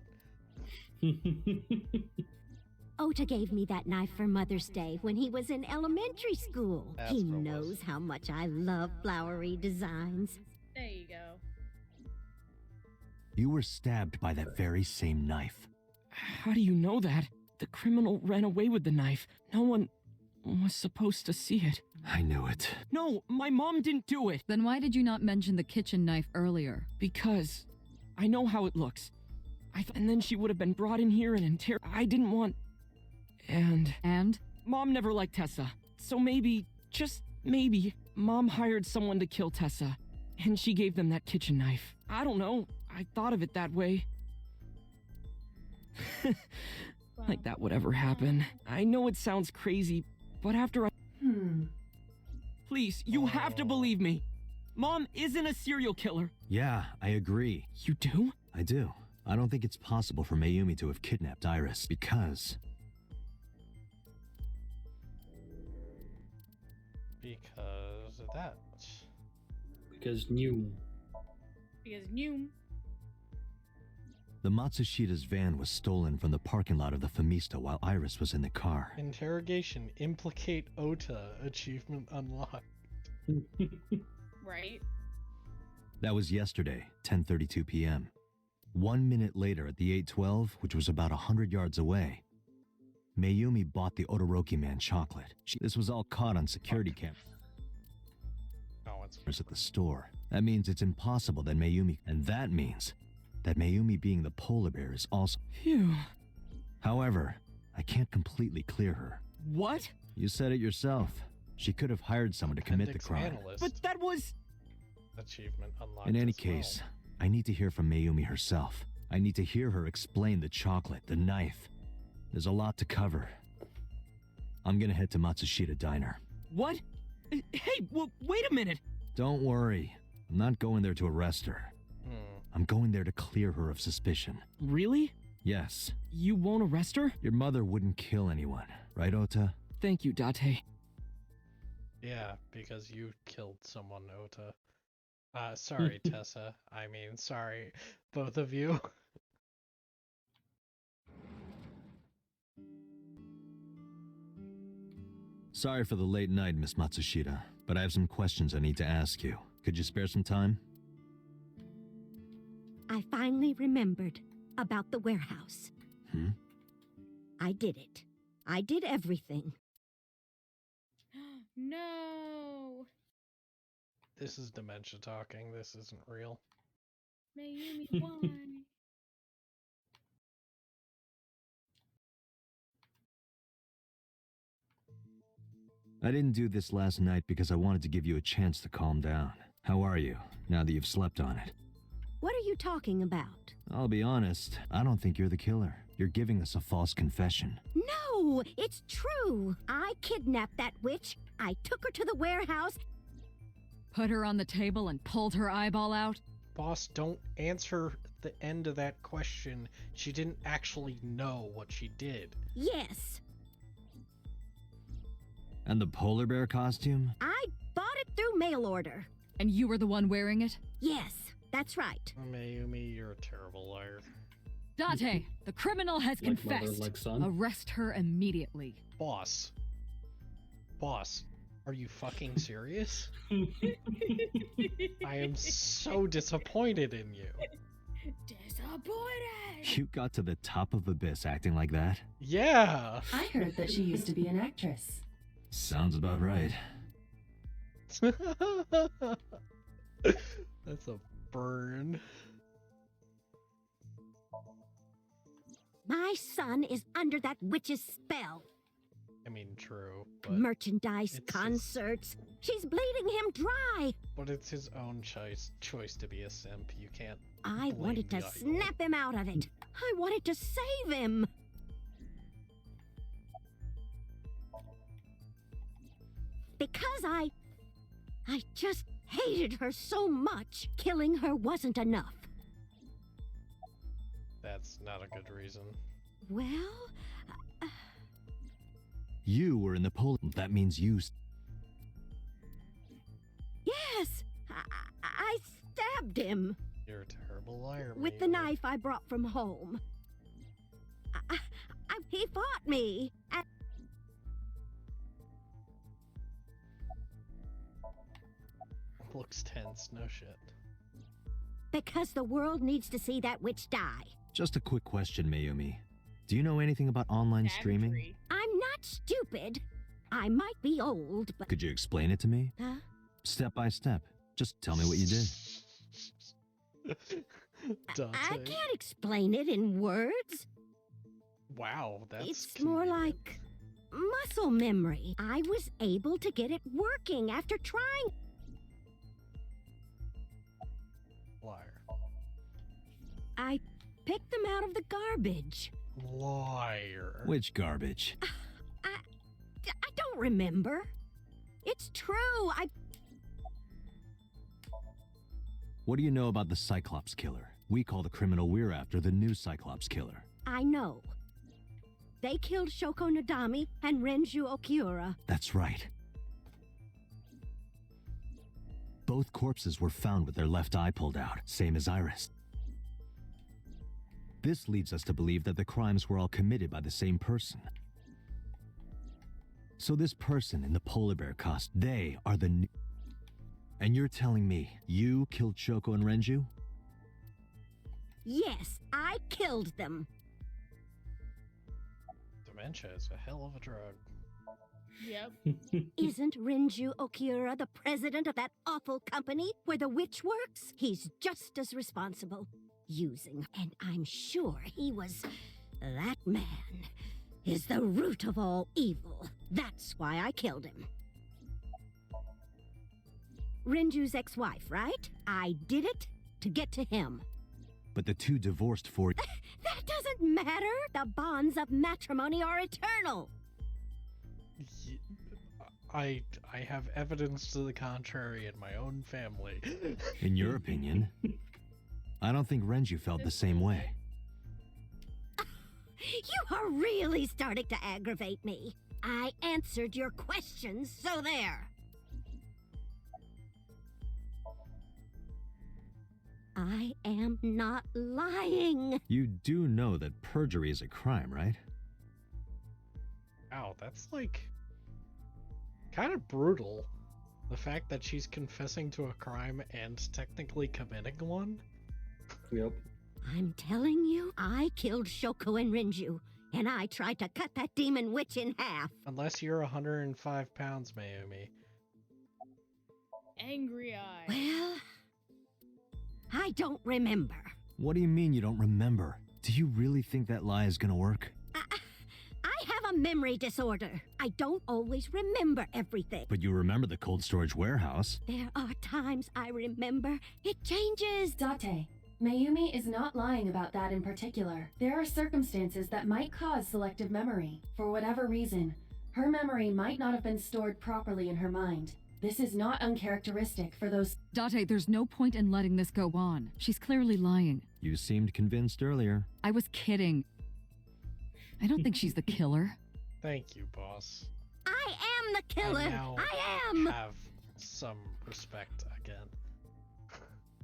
Ota gave me that knife for Mother's Day when he was in elementary school. That's He what it knows was. how much I love flowery designs. There you go. You were stabbed by that very same knife. How do you know that? The criminal ran away with the knife. No one was supposed to see it. I knew it. No, my mom didn't do it. Then why did you not mention the kitchen knife earlier? Because I know how it looks. And then she would have been brought in here and interrogated. I didn't want... And? Mom never liked Tessa. So maybe, just maybe, Mom hired someone to kill Tessa. And she gave them that kitchen knife. I don't know. I thought of it that way. Like that would ever happen. I know it sounds crazy, but after I... Please, you have to believe me. Mom isn't a serial killer. Yeah, I agree. You do? I do. I don't think it's possible for Mayumi to have kidnapped Iris because... Because of that. Because new. Because new. The Matsushita's van was stolen from the parking lot of the Famista while Iris was in the car. Interrogation. Implicate Ota. Achievement unlocked. Right? That was yesterday, 10:32 p.m. 1 minute later at the 812, which was about 100 yards away, Mayumi bought the Odoroki man chocolate. This was all caught on security cameras at the store. That means it's impossible that Mayumi... And that means that Mayumi being the polar bear is also... Phew. However, I can't completely clear her. What? You said it yourself. She could have hired someone to commit the Appendix crime. analyst. But that was... Achievement unlocked. In any as well. case, I need to hear from Mayumi herself. I need to hear her explain the chocolate, the knife. There's a lot to cover. I'm gonna head to Matsushita Diner. What? Hey, wait a minute! Don't worry. I'm not going there to arrest her. I'm going there to clear her of suspicion. Really? Yes. You won't arrest her? Your mother wouldn't kill anyone, right, Ota? Thank you, Date. Yeah, because you killed someone, Ota. Sorry, Tessa. I mean, sorry, both of you. Sorry for the late night, Miss Matsushita, but I have some questions I need to ask you. Could you spare some time? I finally remembered about the warehouse. I did it. I did everything. No. This is dementia talking. This isn't real. Mayumi, why? I didn't do this last night because I wanted to give you a chance to calm down. How are you, now that you've slept on it? What are you talking about? I'll be honest, I don't think you're the killer. You're giving us a false confession. No, it's true. I kidnapped that witch. I took her to the warehouse. Put her on the table and pulled her eyeball out? Boss, don't answer the end of that question. She didn't actually know what she did. Yes. And the polar bear costume? I bought it through mail order. And you were the one wearing it? Yes, that's right. Mayumi, you're a terrible liar. Date, the criminal has Like mother, confessed. like son? Arrest her immediately. Boss, are you fucking serious? I am so disappointed in you. Disappointed. You got to the top of Abyss acting like that? Yeah. I heard that she used to be an actress. Sounds about right. That's a burn. My son is under that witch's spell. I mean, true. But Merchandise, concerts. She's bleeding him dry. But it's his own choice to be a simp. You can't. I blame wanted to the idol. snap him out of it. I wanted to save him. Because I just hated her so much. Killing her wasn't enough. That's not a good reason. Well, You were in the polar... That means you... yes, I stabbed him. You're a terrible liar. With the knife I brought from home. He fought me. Looks tense, no shit. Because the world needs to see that witch die. Just a quick question, Mayumi. Do you know anything about online streaming? I'm not stupid. I might be old, but... Could you explain it to me? Huh? Step by step. Just tell me what you did. I can't explain it in words. Wow, that's It's more like muscle memory. I was able to get it working after trying. Liar. I picked them out of the garbage. Liar. Which garbage? I don't remember. It's true. What do you know about the Cyclops killer? We call the criminal we're after the new Cyclops killer. I know. They killed Shoko Nadami and Renju Okiura. That's right. Both corpses were found with their left eye pulled out, same as Iris. This leads us to believe that the crimes were all committed by the same person. So this person in the polar bear costume, they are the new... And you're telling me you killed Shoko and Renju? Yes, I killed them. Dementia is a hell of a drug. Yep. Isn't Renju Okiura the president of that awful company where the witch works? He's just as responsible. Using, and I'm sure he was that man. is the root of all evil. That's why I killed him. Renju's ex-wife, right? I did it to get to him. But the two divorced for... That doesn't matter. The bonds of matrimony are eternal. I have evidence to the contrary in my own family. In your opinion, I don't think Renju felt the same way. You are really starting to aggravate me. I answered your questions, so there. I am not lying. You do know that perjury is a crime, right? Wow, that's like kind of brutal. The fact that she's confessing to a crime and technically committing one. Yep. I'm telling you, I killed Shoko and Renju, and I tried to cut that demon witch in half. Unless you're 105 pounds, Mayumi. Angry eye. Well, I don't remember. What do you mean you don't remember? Do you really think that lie is gonna work? I have a memory disorder. I don't always remember everything. But you remember the cold storage warehouse. There are times I remember. It changes. Date, Mayumi is not lying about that in particular. There are circumstances that might cause selective memory. For whatever reason, her memory might not have been stored properly in her mind. This is not uncharacteristic for those... Date, there's no point in letting this go on. She's clearly lying. You seemed convinced earlier. I was kidding. I don't think she's the killer. Thank you, boss. I am the killer. I am. Have some respect again.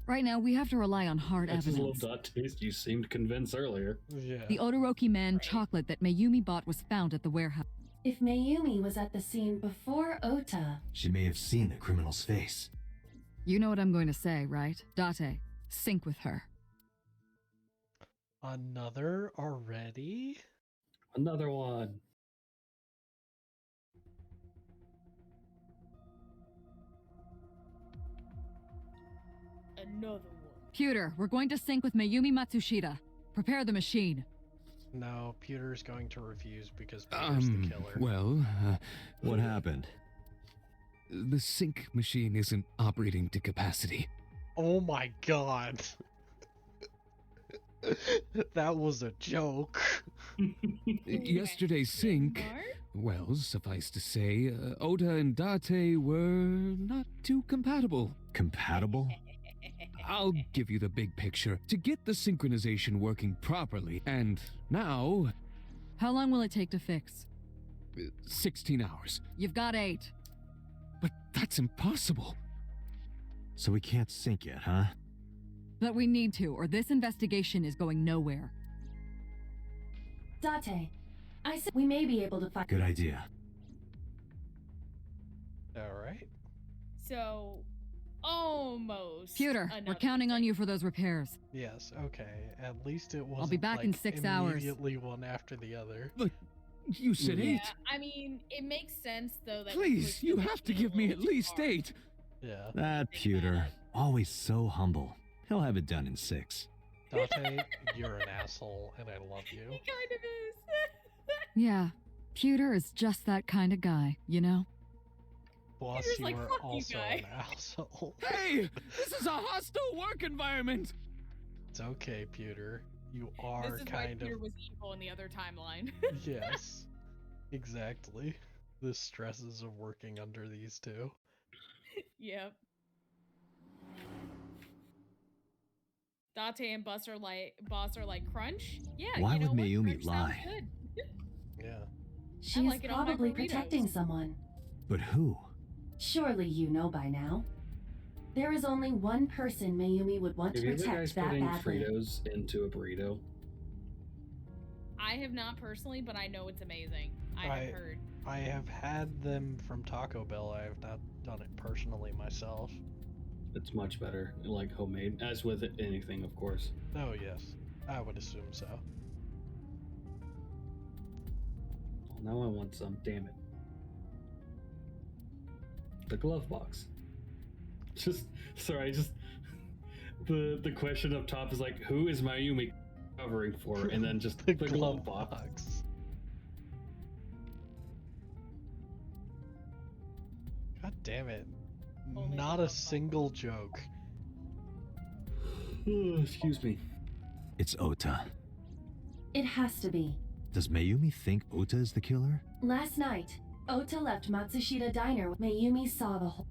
Right now, we have to rely on hard I just evidence. love that taste. You seemed convinced earlier. Yeah. The Odoroki Man chocolate that Mayumi bought was found at the warehouse. If Mayumi was at the scene before Ota... She may have seen the criminal's face. You know what I'm going to say, right? Date, sync with her. Another already? Another one. Another one. Pewter, we're going to sync with Mayumi Matsushita. Prepare the machine. No, Pewter's going to refuse because Pewter's the killer. Well, What happened? the sync machine isn't operating to capacity. Oh my god. That was a joke. Yesterday's sync, well, suffice to say, Ota and Date were not too compatible. Compatible? I'll give you the big picture. To get the synchronization working properly, and now... How long will it take to fix? 16 hours. You've got 8. But that's impossible. So we can't sync yet, huh? But we need to, or this investigation is going nowhere. Date, I said we may be able to find... Good idea. Alright. So, almost. Pewter, we're another counting on thing. you for those repairs. Yes, okay. At least it wasn't I'll be back like, in 6 hours. immediately one after the other. Look, you said Yeah, 8. I mean, it makes sense though that. Please, you have to give me at least 8. Yeah. That Pewter, always so humble. He'll have it done in 6. Date, you're an asshole, and I love you. He kind of is. Yeah, Pewter is just that kind of guy, you know? Boss, Peter's you like, are "Fuck you, also guy." an asshole. Hey, this is a hostile work environment. It's okay, Pewter. You are This is why kind Peter of... was evil in the other timeline. Yes. Exactly. The stresses of working under these two. Yep. Date and boss are like crunch. Yeah. Why you know would what? Mayumi Crunch sounds lie? good. Yeah. She like is it on my probably burritos. protecting someone. But who? Surely you know by now. There is only one person Mayumi would want Have to you guys protect that putting badly. Fritos into a burrito? I have not personally, but I know it's amazing. I have heard. I have had them from Taco Bell. I have not done it personally myself. It's much better, like homemade, as with anything, of course. Oh, yes. I would assume so. Now I want some, damn it. The glove box. The question up top is like, who is Mayumi covering for? And then just the glove box. damn it. Only Not the a single joke. Excuse me. It's Ota. It has to be. Does Mayumi think Ota is the killer? Last night, Ota left Matsushita Diner. Mayumi saw the whole.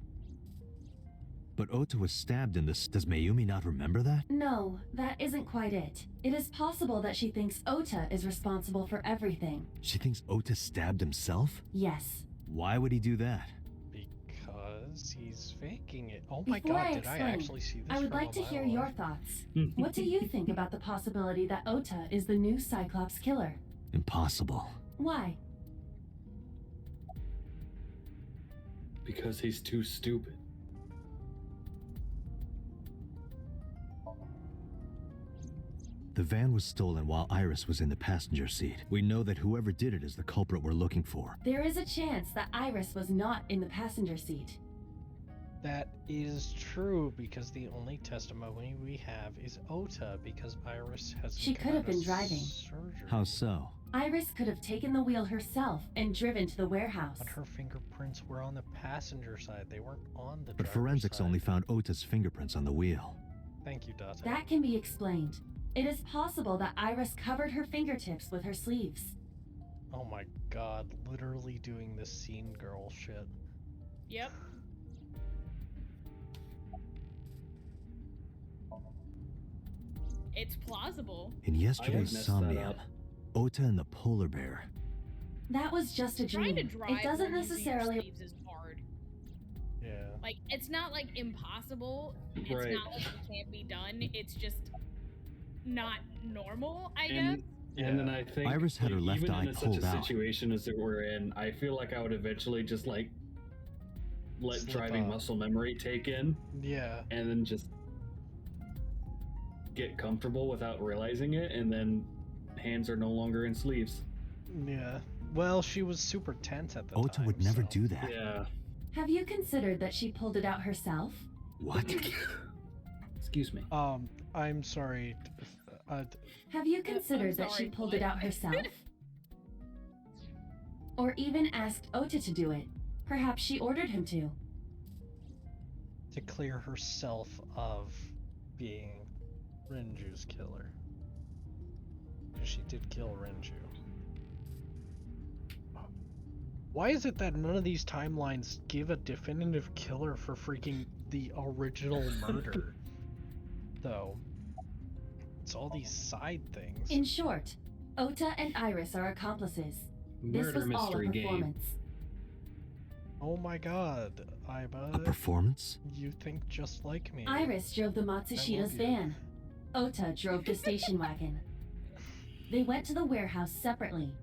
But Ota was stabbed in this. Does Mayumi not remember that? No, that isn't quite it. It is possible that she thinks Ota is responsible for everything. She thinks Ota stabbed himself? Yes. Why would he do that? Because he's faking it. Oh my Before god, I did I explain, actually see this I would from like a to hear mile your away? thoughts. What do you think about the possibility that Ota is the new Cyclops killer? Impossible. Why? Because he's too stupid. The van was stolen while Iris was in the passenger seat. We know that whoever did it is the culprit we're looking for. There is a chance that Iris was not in the passenger seat. That is true because the only testimony we have is Ota because Iris has. She could have been driving. Surgery. How so? Iris could have taken the wheel herself and driven to the warehouse. But her fingerprints were on the passenger side. They weren't on the. But driver's forensics side. only found Ota's fingerprints on the wheel. Thank you, Date. That can be explained. It is possible that Iris covered her fingertips with her sleeves. Oh my god, literally doing this scene girl shit. Yep. It's plausible. In yesterday's messed that Somnium, up. Ota and the polar bear. That was just a Trying dream. to drive It doesn't while using your necessarily. sleeves is hard. Yeah. Like, it's not like impossible. It's Right. not like it can't be done. It's just not normal, I guess. And then I think Iris had her left even eye in such pulled a out. situation as we're in, I feel like I would eventually just like let Slip driving up. muscle memory take in, Yeah. and then just get comfortable without realizing it, and then hands are no longer in sleeves. Yeah. Well, she was super tense at the time. Ota would never so- do that. Yeah. Have you considered that she pulled it out herself? What? Excuse me. I'm sorry. Have you considered that sorry, she pulled what? it out herself? Or even asked Ota to do it? Perhaps she ordered him to. To clear herself of being Renju's killer. Because she did kill Renju. Why is it that none of these timelines give a definitive killer for freaking the original murder? Though. It's all these side things. In short, Ota and Iris are accomplices. This Murder was all a mystery game. performance. Oh my god, Iba. A performance? You think just like me. Iris drove the Matsushita's you. van. Ota drove the station wagon. They went to the warehouse separately.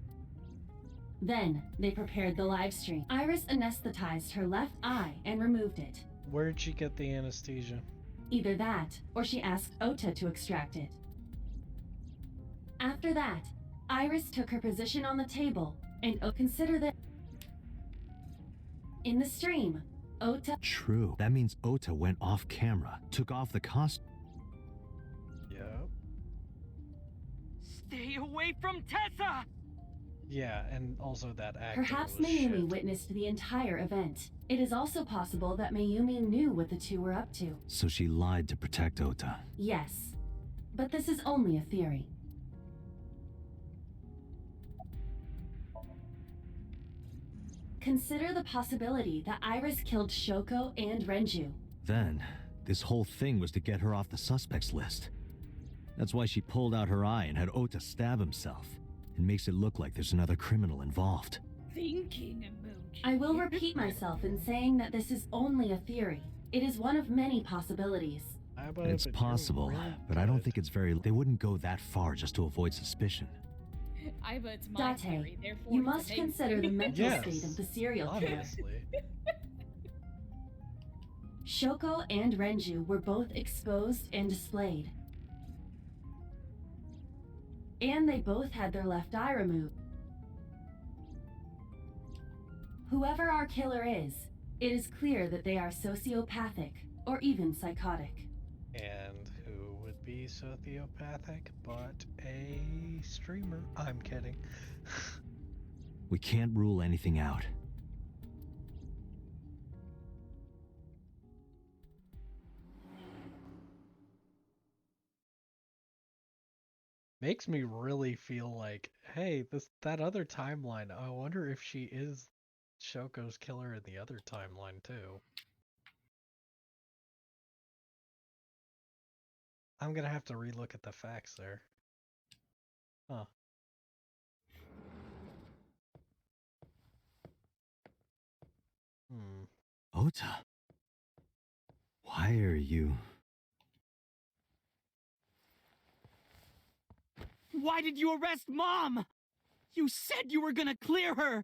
Then, they prepared the live stream. Iris anesthetized her left eye and removed it. Where'd she get the anesthesia? Either that, or she asked Ota to extract it. After that, Iris took her position on the table, and consider that in the stream, Ota. True. That means Ota went off camera, took off the costume. Yep. Stay away from Tessa! Yeah, and also that acting Perhaps was Mayumi shit. witnessed the entire event. It is also possible that Mayumi knew what the two were up to. So she lied to protect Ota. Yes, but this is only a theory. Consider the possibility that Iris killed Shoko and Renju. Then, this whole thing was to get her off the suspects list. That's why she pulled out her eye and had Ota stab himself. It makes it look like there's another criminal involved. Thinking emoji. I will repeat myself in saying that this is only a theory. It is one of many possibilities. It's possible, but I don't think it's very... They wouldn't go that far just to avoid suspicion. Iva, it's my Date, theory, therefore you it's must amazing. consider the mental Yes, state of the serial killer. Obviously. Shoko and Renju were both exposed and displayed. And they both had their left eye removed. Whoever our killer is, it is clear that they are sociopathic or even psychotic. And who would be sociopathic but a streamer? I'm kidding. We can't rule anything out. Makes me really feel like, hey, that other timeline, I wonder if she is Shoko's killer in the other timeline too. I'm gonna have to relook at the facts there. Huh. Ota, why are you... Why did you arrest Mom? You said you were gonna clear her!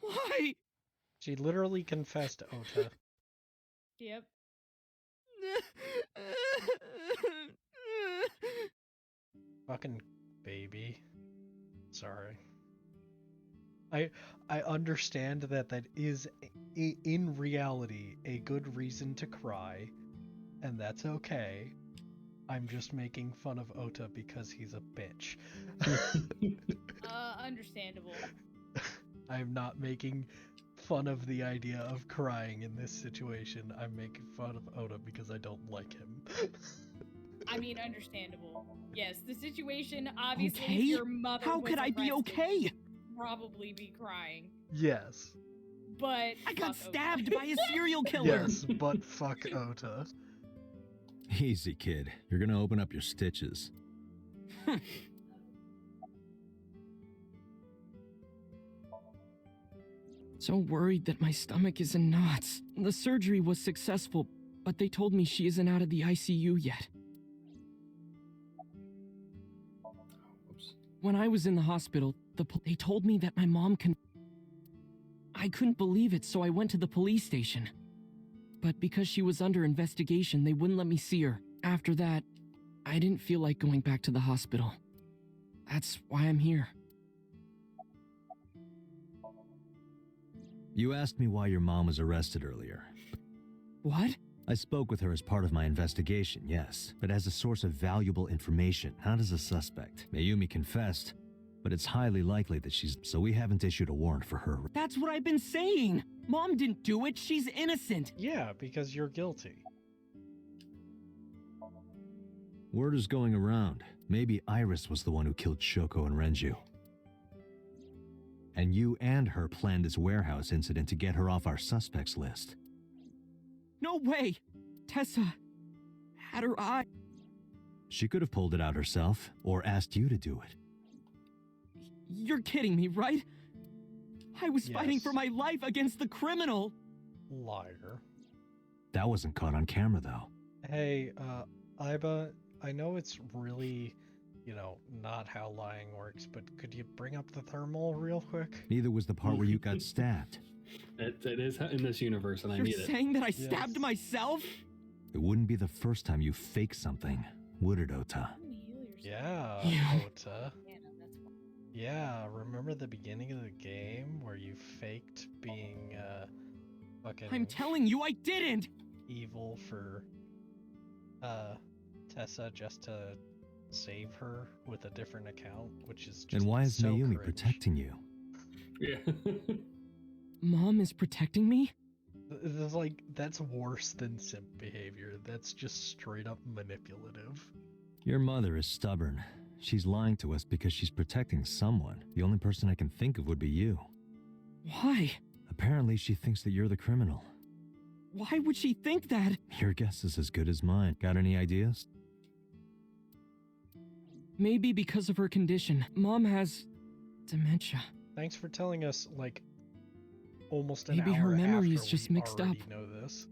Why? She literally confessed, Ota. Yep. Fucking baby. Sorry. I understand that is, in reality, a good reason to cry, and that's okay. I'm just making fun of Ota because he's a bitch. Understandable. I'm not making fun of the idea of crying in this situation. I'm making fun of Ota because I don't like him. I mean, understandable. Yes, the situation, obviously, Okay? if your mother How was could I be arrested, okay? you'd probably be crying. Yes. But I got fuck stabbed Ota. by a serial killer! Yes, but fuck Ota. Easy, kid. You're gonna open up your stitches. So worried that my stomach is in knots. The surgery was successful, but they told me she isn't out of the ICU yet. When I was in the hospital, they told me that my mom can... I couldn't believe it, so I went to the police station. But because she was under investigation, they wouldn't let me see her. After that, I didn't feel like going back to the hospital. That's why I'm here. You asked me why your mom was arrested earlier. What? I spoke with her as part of my investigation, yes, but as a source of valuable information, not as a suspect. Mayumi confessed, but it's highly likely that she's... So we haven't issued a warrant for her. That's what I've been saying! Mom didn't do it, she's innocent! Yeah, because you're guilty. Word is going around. Maybe Iris was the one who killed Shoko and Renju. And you and her planned this warehouse incident to get her off our suspects list. No way! Tessa had her eye. She could have pulled it out herself, or asked you to do it. You're kidding me, right? I was fighting for my life against the criminal! Liar. That wasn't caught on camera, though. Hey, Iba, I know it's really, not how lying works, but could you bring up the thermal real quick? Neither was the part where you got stabbed. It is in this universe, and I need it. You're saying that I stabbed myself? It wouldn't be the first time you faked something, would it, Ota? Yeah, Ota. Yeah, remember the beginning of the game where you faked being, fucking... I'm telling you, I didn't! Evil for, Tessa just to save her with a different account, which is just And why is so Mayumi cringe. protecting you? Yeah. Mom is protecting me? It's like, that's worse than simp behavior. That's just straight up manipulative. Your mother is stubborn. She's lying to us because she's protecting someone. The only person I can think of would be you. Why? Apparently she thinks that you're the criminal. Why would she think that? Your guess is as good as mine. Got any ideas? Maybe because of her condition. Mom has dementia. Thanks for telling us, like, almost an Maybe hour her memory after is just we mixed up. already know this.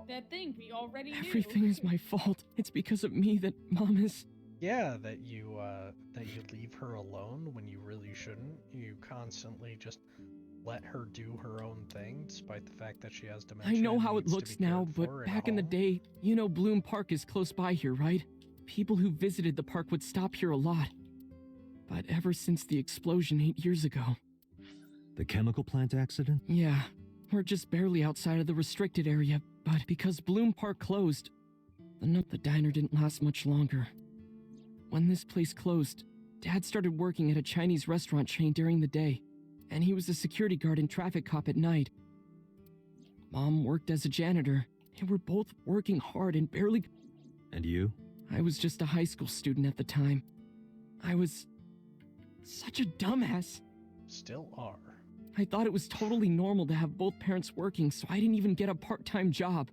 That thing we already knew. Everything is my fault. It's because of me that Mom is... Yeah, that you leave her alone when you really shouldn't. You constantly just let her do her own thing, despite the fact that she has dementia. I know and how it needs to looks be now, cared for but in a back in the home. day, Bloom Park is close by here, right? People who visited the park would stop here a lot. But ever since the explosion 8 years ago... The chemical plant accident? Yeah, we're just barely outside of the restricted area, but because Bloom Park closed, the diner didn't last much longer. When this place closed, Dad started working at a Chinese restaurant chain during the day, and he was a security guard and traffic cop at night. Mom worked as a janitor, and we're both working hard and barely... And you? I was just a high school student at the time. I was such a dumbass. Still are. I thought it was totally normal to have both parents working, so I didn't even get a part-time job.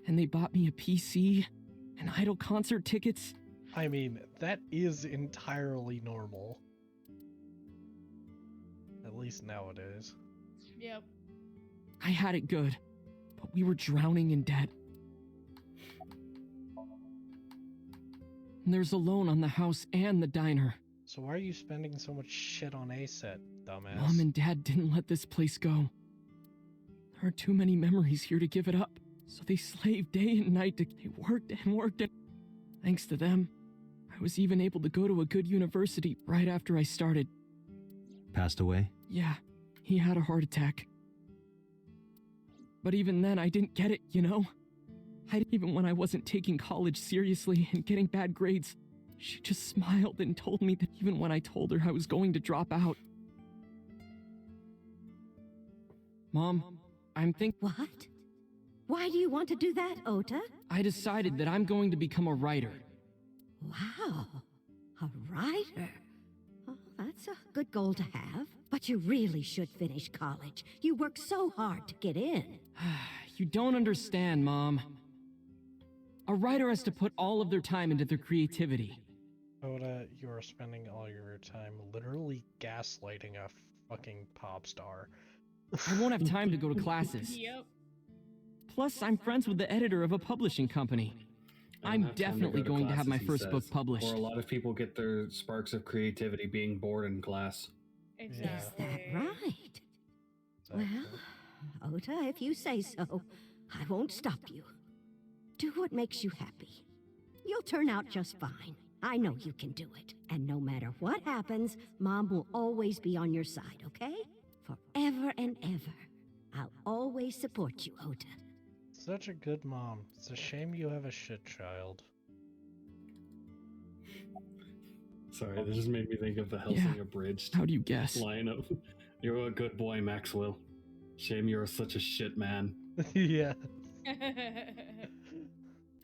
And they bought me a PC and Idol concert tickets. I mean, that is entirely normal. At least nowadays. Yep. I had it good, but we were drowning in debt. And there's a loan on the house and the diner. So why are you spending so much shit on a set, dumbass? Mom and Dad didn't let this place go. There are too many memories here to give it up. So they slaved day and night. They worked and worked. And thanks to them, I was even able to go to a good university right after I started. Passed away? Yeah, he had a heart attack. But even then, I didn't get it, you know? Even when I wasn't taking college seriously and getting bad grades, she just smiled and told me that even when I told her I was going to drop out. Mom, I'm thinking... What? Why do you want to do that, Ota? I decided that I'm going to become a writer. Wow, a writer? Oh, that's a good goal to have. But you really should finish college. You worked so hard to get in. You don't understand, Mom. A writer has to put all of their time into their creativity. Oda, you are spending all your time literally gaslighting a fucking pop star. I won't have time to go to classes. Yep. Plus, I'm friends with the editor of a publishing company. I'm definitely going to have my first book published. Or a lot of people get their sparks of creativity being bored in class. Exactly. Is that right? Well, Ota, if you say so, I won't stop you. Do what makes you happy. You'll turn out just fine. I know you can do it. And no matter what happens, Mom will always be on your side, okay? Forever and ever. I'll always support you, Ota. Such a good mom. It's a shame you have a shit child. Sorry, this just made me think of the Helsing Abridged. How do you guess? Line of, "You're a good boy, Maxwell. Shame you're such a shit man." Yeah. It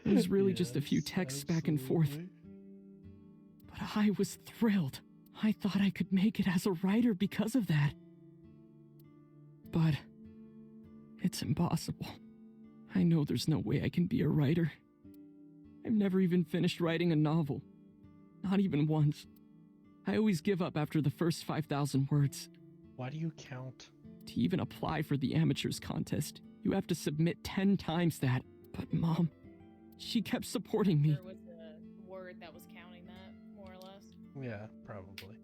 was really just a few texts back and forth. But I was thrilled. I thought I could make it as a writer because of that. But it's impossible. I know there's no way I can be a writer. I've never even finished writing a novel. Not even once. I always give up after the first 5,000 words. Why do you count? To even apply for the amateurs contest, you have to submit 10 times that. But Mom, she kept supporting me. There was a word that was counting that, more or less. Yeah, probably.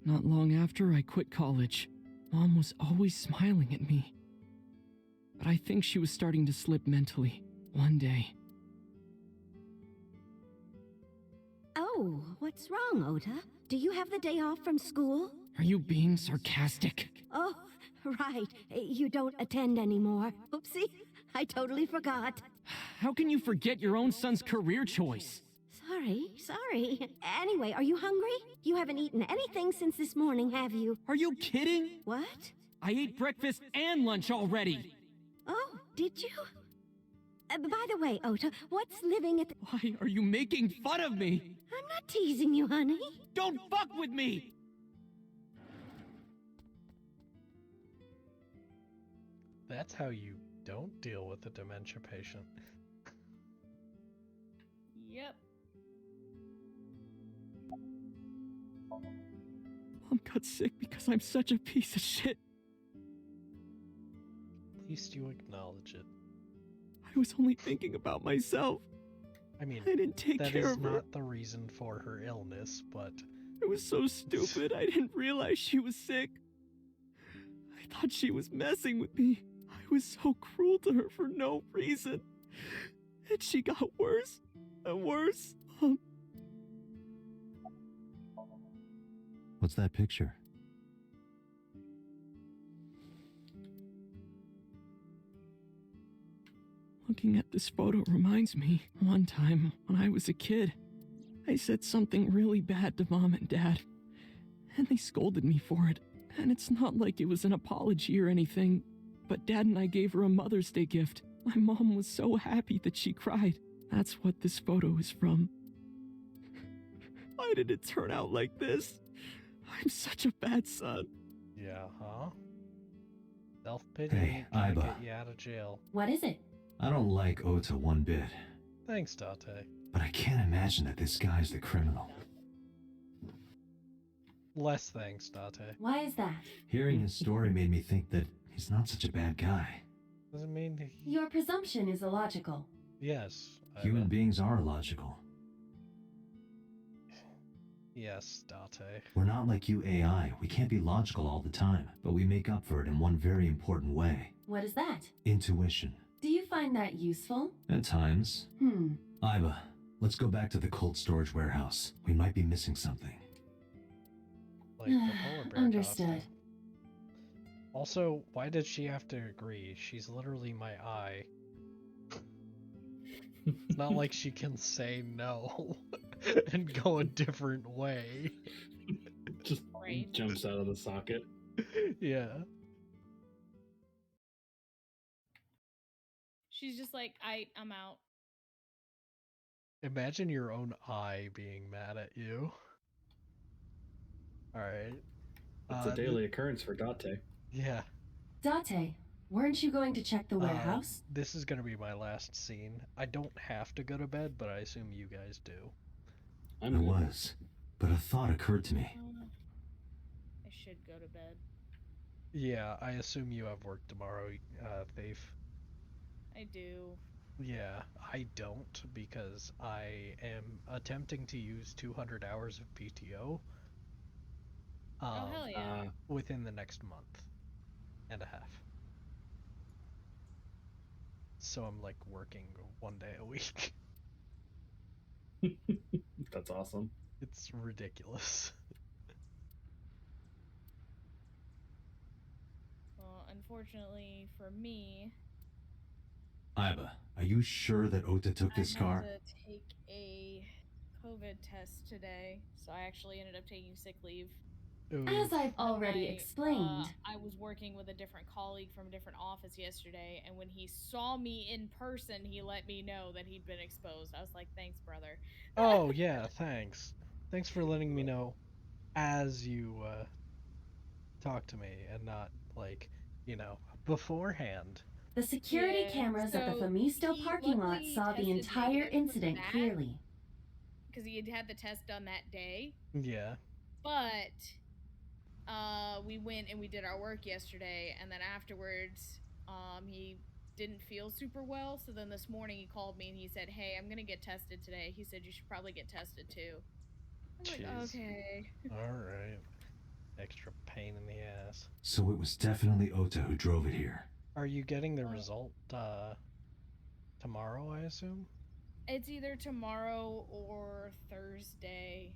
Not long after I quit college, Mom was always smiling at me. But I think she was starting to slip mentally one day. Oh, what's wrong, Ota? Do you have the day off from school? Are you being sarcastic? Oh, right. You don't attend anymore. Oopsie, I totally forgot. How can you forget your own son's career choice? Sorry. Anyway, are you hungry? You haven't eaten anything since this morning, have you? Are you kidding? What? I ate breakfast and lunch already. Oh, did you? By the way, Ota, what's living at the... Why are you making fun of me? I'm not teasing you, honey. Don't fuck with me! That's how you don't deal with a dementia patient. Yep. Mom got sick because I'm such a piece of shit. At least you acknowledge it. I was only thinking about myself. I mean, I didn't take care of her. That is not the reason for her illness, but... I was so stupid, I didn't realize she was sick. I thought she was messing with me. I was so cruel to her for no reason. And she got worse and worse. What's that picture? Looking at this photo reminds me, one time when I was a kid, I said something really bad to Mom and Dad, and they scolded me for it. And it's not like it was an apology or anything, but Dad and I gave her a Mother's Day gift. My mom was so happy that she cried. That's what this photo is from. Why did it turn out like this? I'm such a bad son. Yeah, huh? Self-pity Hey, can't Iba. get you out of jail. What is it? I don't like Ota one bit, Thanks, Date. but I can't imagine that this guy's the criminal. Less thanks, Date. Why is that? Hearing his story made me think that he's not such a bad guy. Doesn't mean Your presumption is illogical. Yes. Human beings are illogical. Yes, Date. We're not like you AI. We can't be logical all the time, but we make up for it in one very important way. What is that? Intuition. Do you find that useful? At times. Iba, let's go back to the cold storage warehouse. We might be missing something. Like the polar bear Understood. costume. Also, why did she have to agree? She's literally my eye. It's not like she can say no and go a different way. Just jumps out of the socket. Yeah. She's just like, I'm out. Imagine your own eye being mad at you. Alright. It's a daily occurrence for Date. Yeah. Date, weren't you going to check the warehouse? This is going to be my last scene. I don't have to go to bed, but I assume you guys do. I was, but a thought occurred to me. I should go to bed. Yeah, I assume you have work tomorrow, Thief. I do. Yeah, I don't, because I am attempting to use 200 hours of PTO. Oh, hell yeah. Within the next month and a half. So I'm like working 1 day a week. That's awesome. It's ridiculous. Well, unfortunately for me, Iba, are you sure that Ota took this car? I had to take a COVID test today, so I actually ended up taking sick leave. As I've already explained. I was working with a different colleague from a different office yesterday, and when he saw me in person, he let me know that he'd been exposed. I was like, thanks, brother. Oh, yeah, thanks. Thanks for letting me know as you talk to me and not, like, you know, beforehand. The security cameras at the Famisto parking lot saw the entire incident clearly. Because he had the test done that day. Yeah. But we went and we did our work yesterday, and then afterwards he didn't feel super well, so then this morning he called me and he said, hey, I'm gonna get tested today. He said you should probably get tested too. I'm like, okay. Alright. Extra pain in the ass. So it was definitely Ota who drove it here. Are you getting the result tomorrow, I assume? It's either tomorrow or Thursday.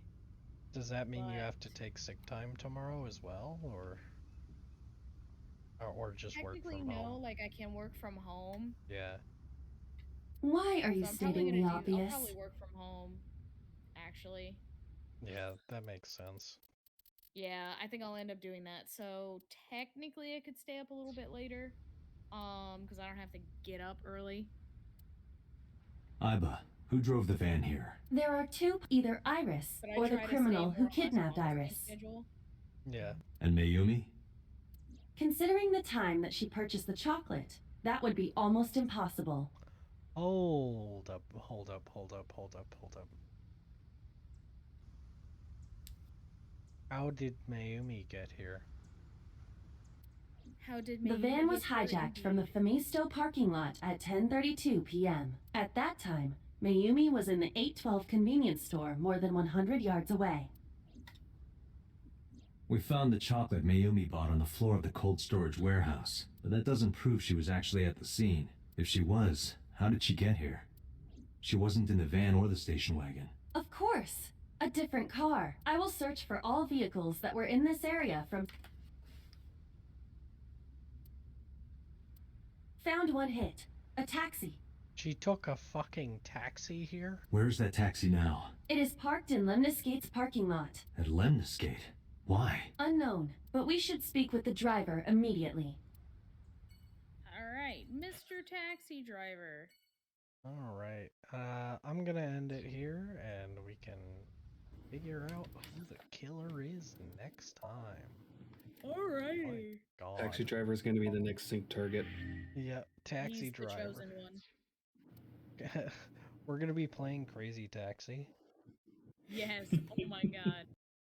Does that mean you have to take sick time tomorrow as well, or just work from home? Technically, no. Like, I can work from home. Yeah. Why are you stating the obvious? I'll probably work from home, actually. Yeah, that makes sense. Yeah, I think I'll end up doing that. So technically, I could stay up a little bit later, because I don't have to get up early. Iba, who drove the van here? There are two, either Iris or the criminal who kidnapped Iris. Yeah. And Mayumi? Considering the time that she purchased the chocolate, that would be almost impossible. Hold up. How did Mayumi get here? How did the van was hijacked from the Famisto parking lot at 10:32 p.m. At that time, Mayumi was in the 812 convenience store more than 100 yards away. We found the chocolate Mayumi bought on the floor of the cold storage warehouse, but that doesn't prove she was actually at the scene. If she was, how did she get here? She wasn't in the van or the station wagon. Of course! A different car. I will search for all vehicles that were in this area from... Found one hit. A taxi. She took a fucking taxi here? Where's that taxi now? It is parked in Lemniscate's parking lot. At Lemniscate? Why? Unknown, but we should speak with the driver immediately. Alright. right, Mr. Taxi Driver. All right. I'm gonna end it here, and we can figure out who the killer is next time. Alrighty. God. Taxi driver is going to be the next sync target. Yep, taxi He's driver. the chosen one. We're gonna be playing Crazy Taxi. Yes. Oh my god.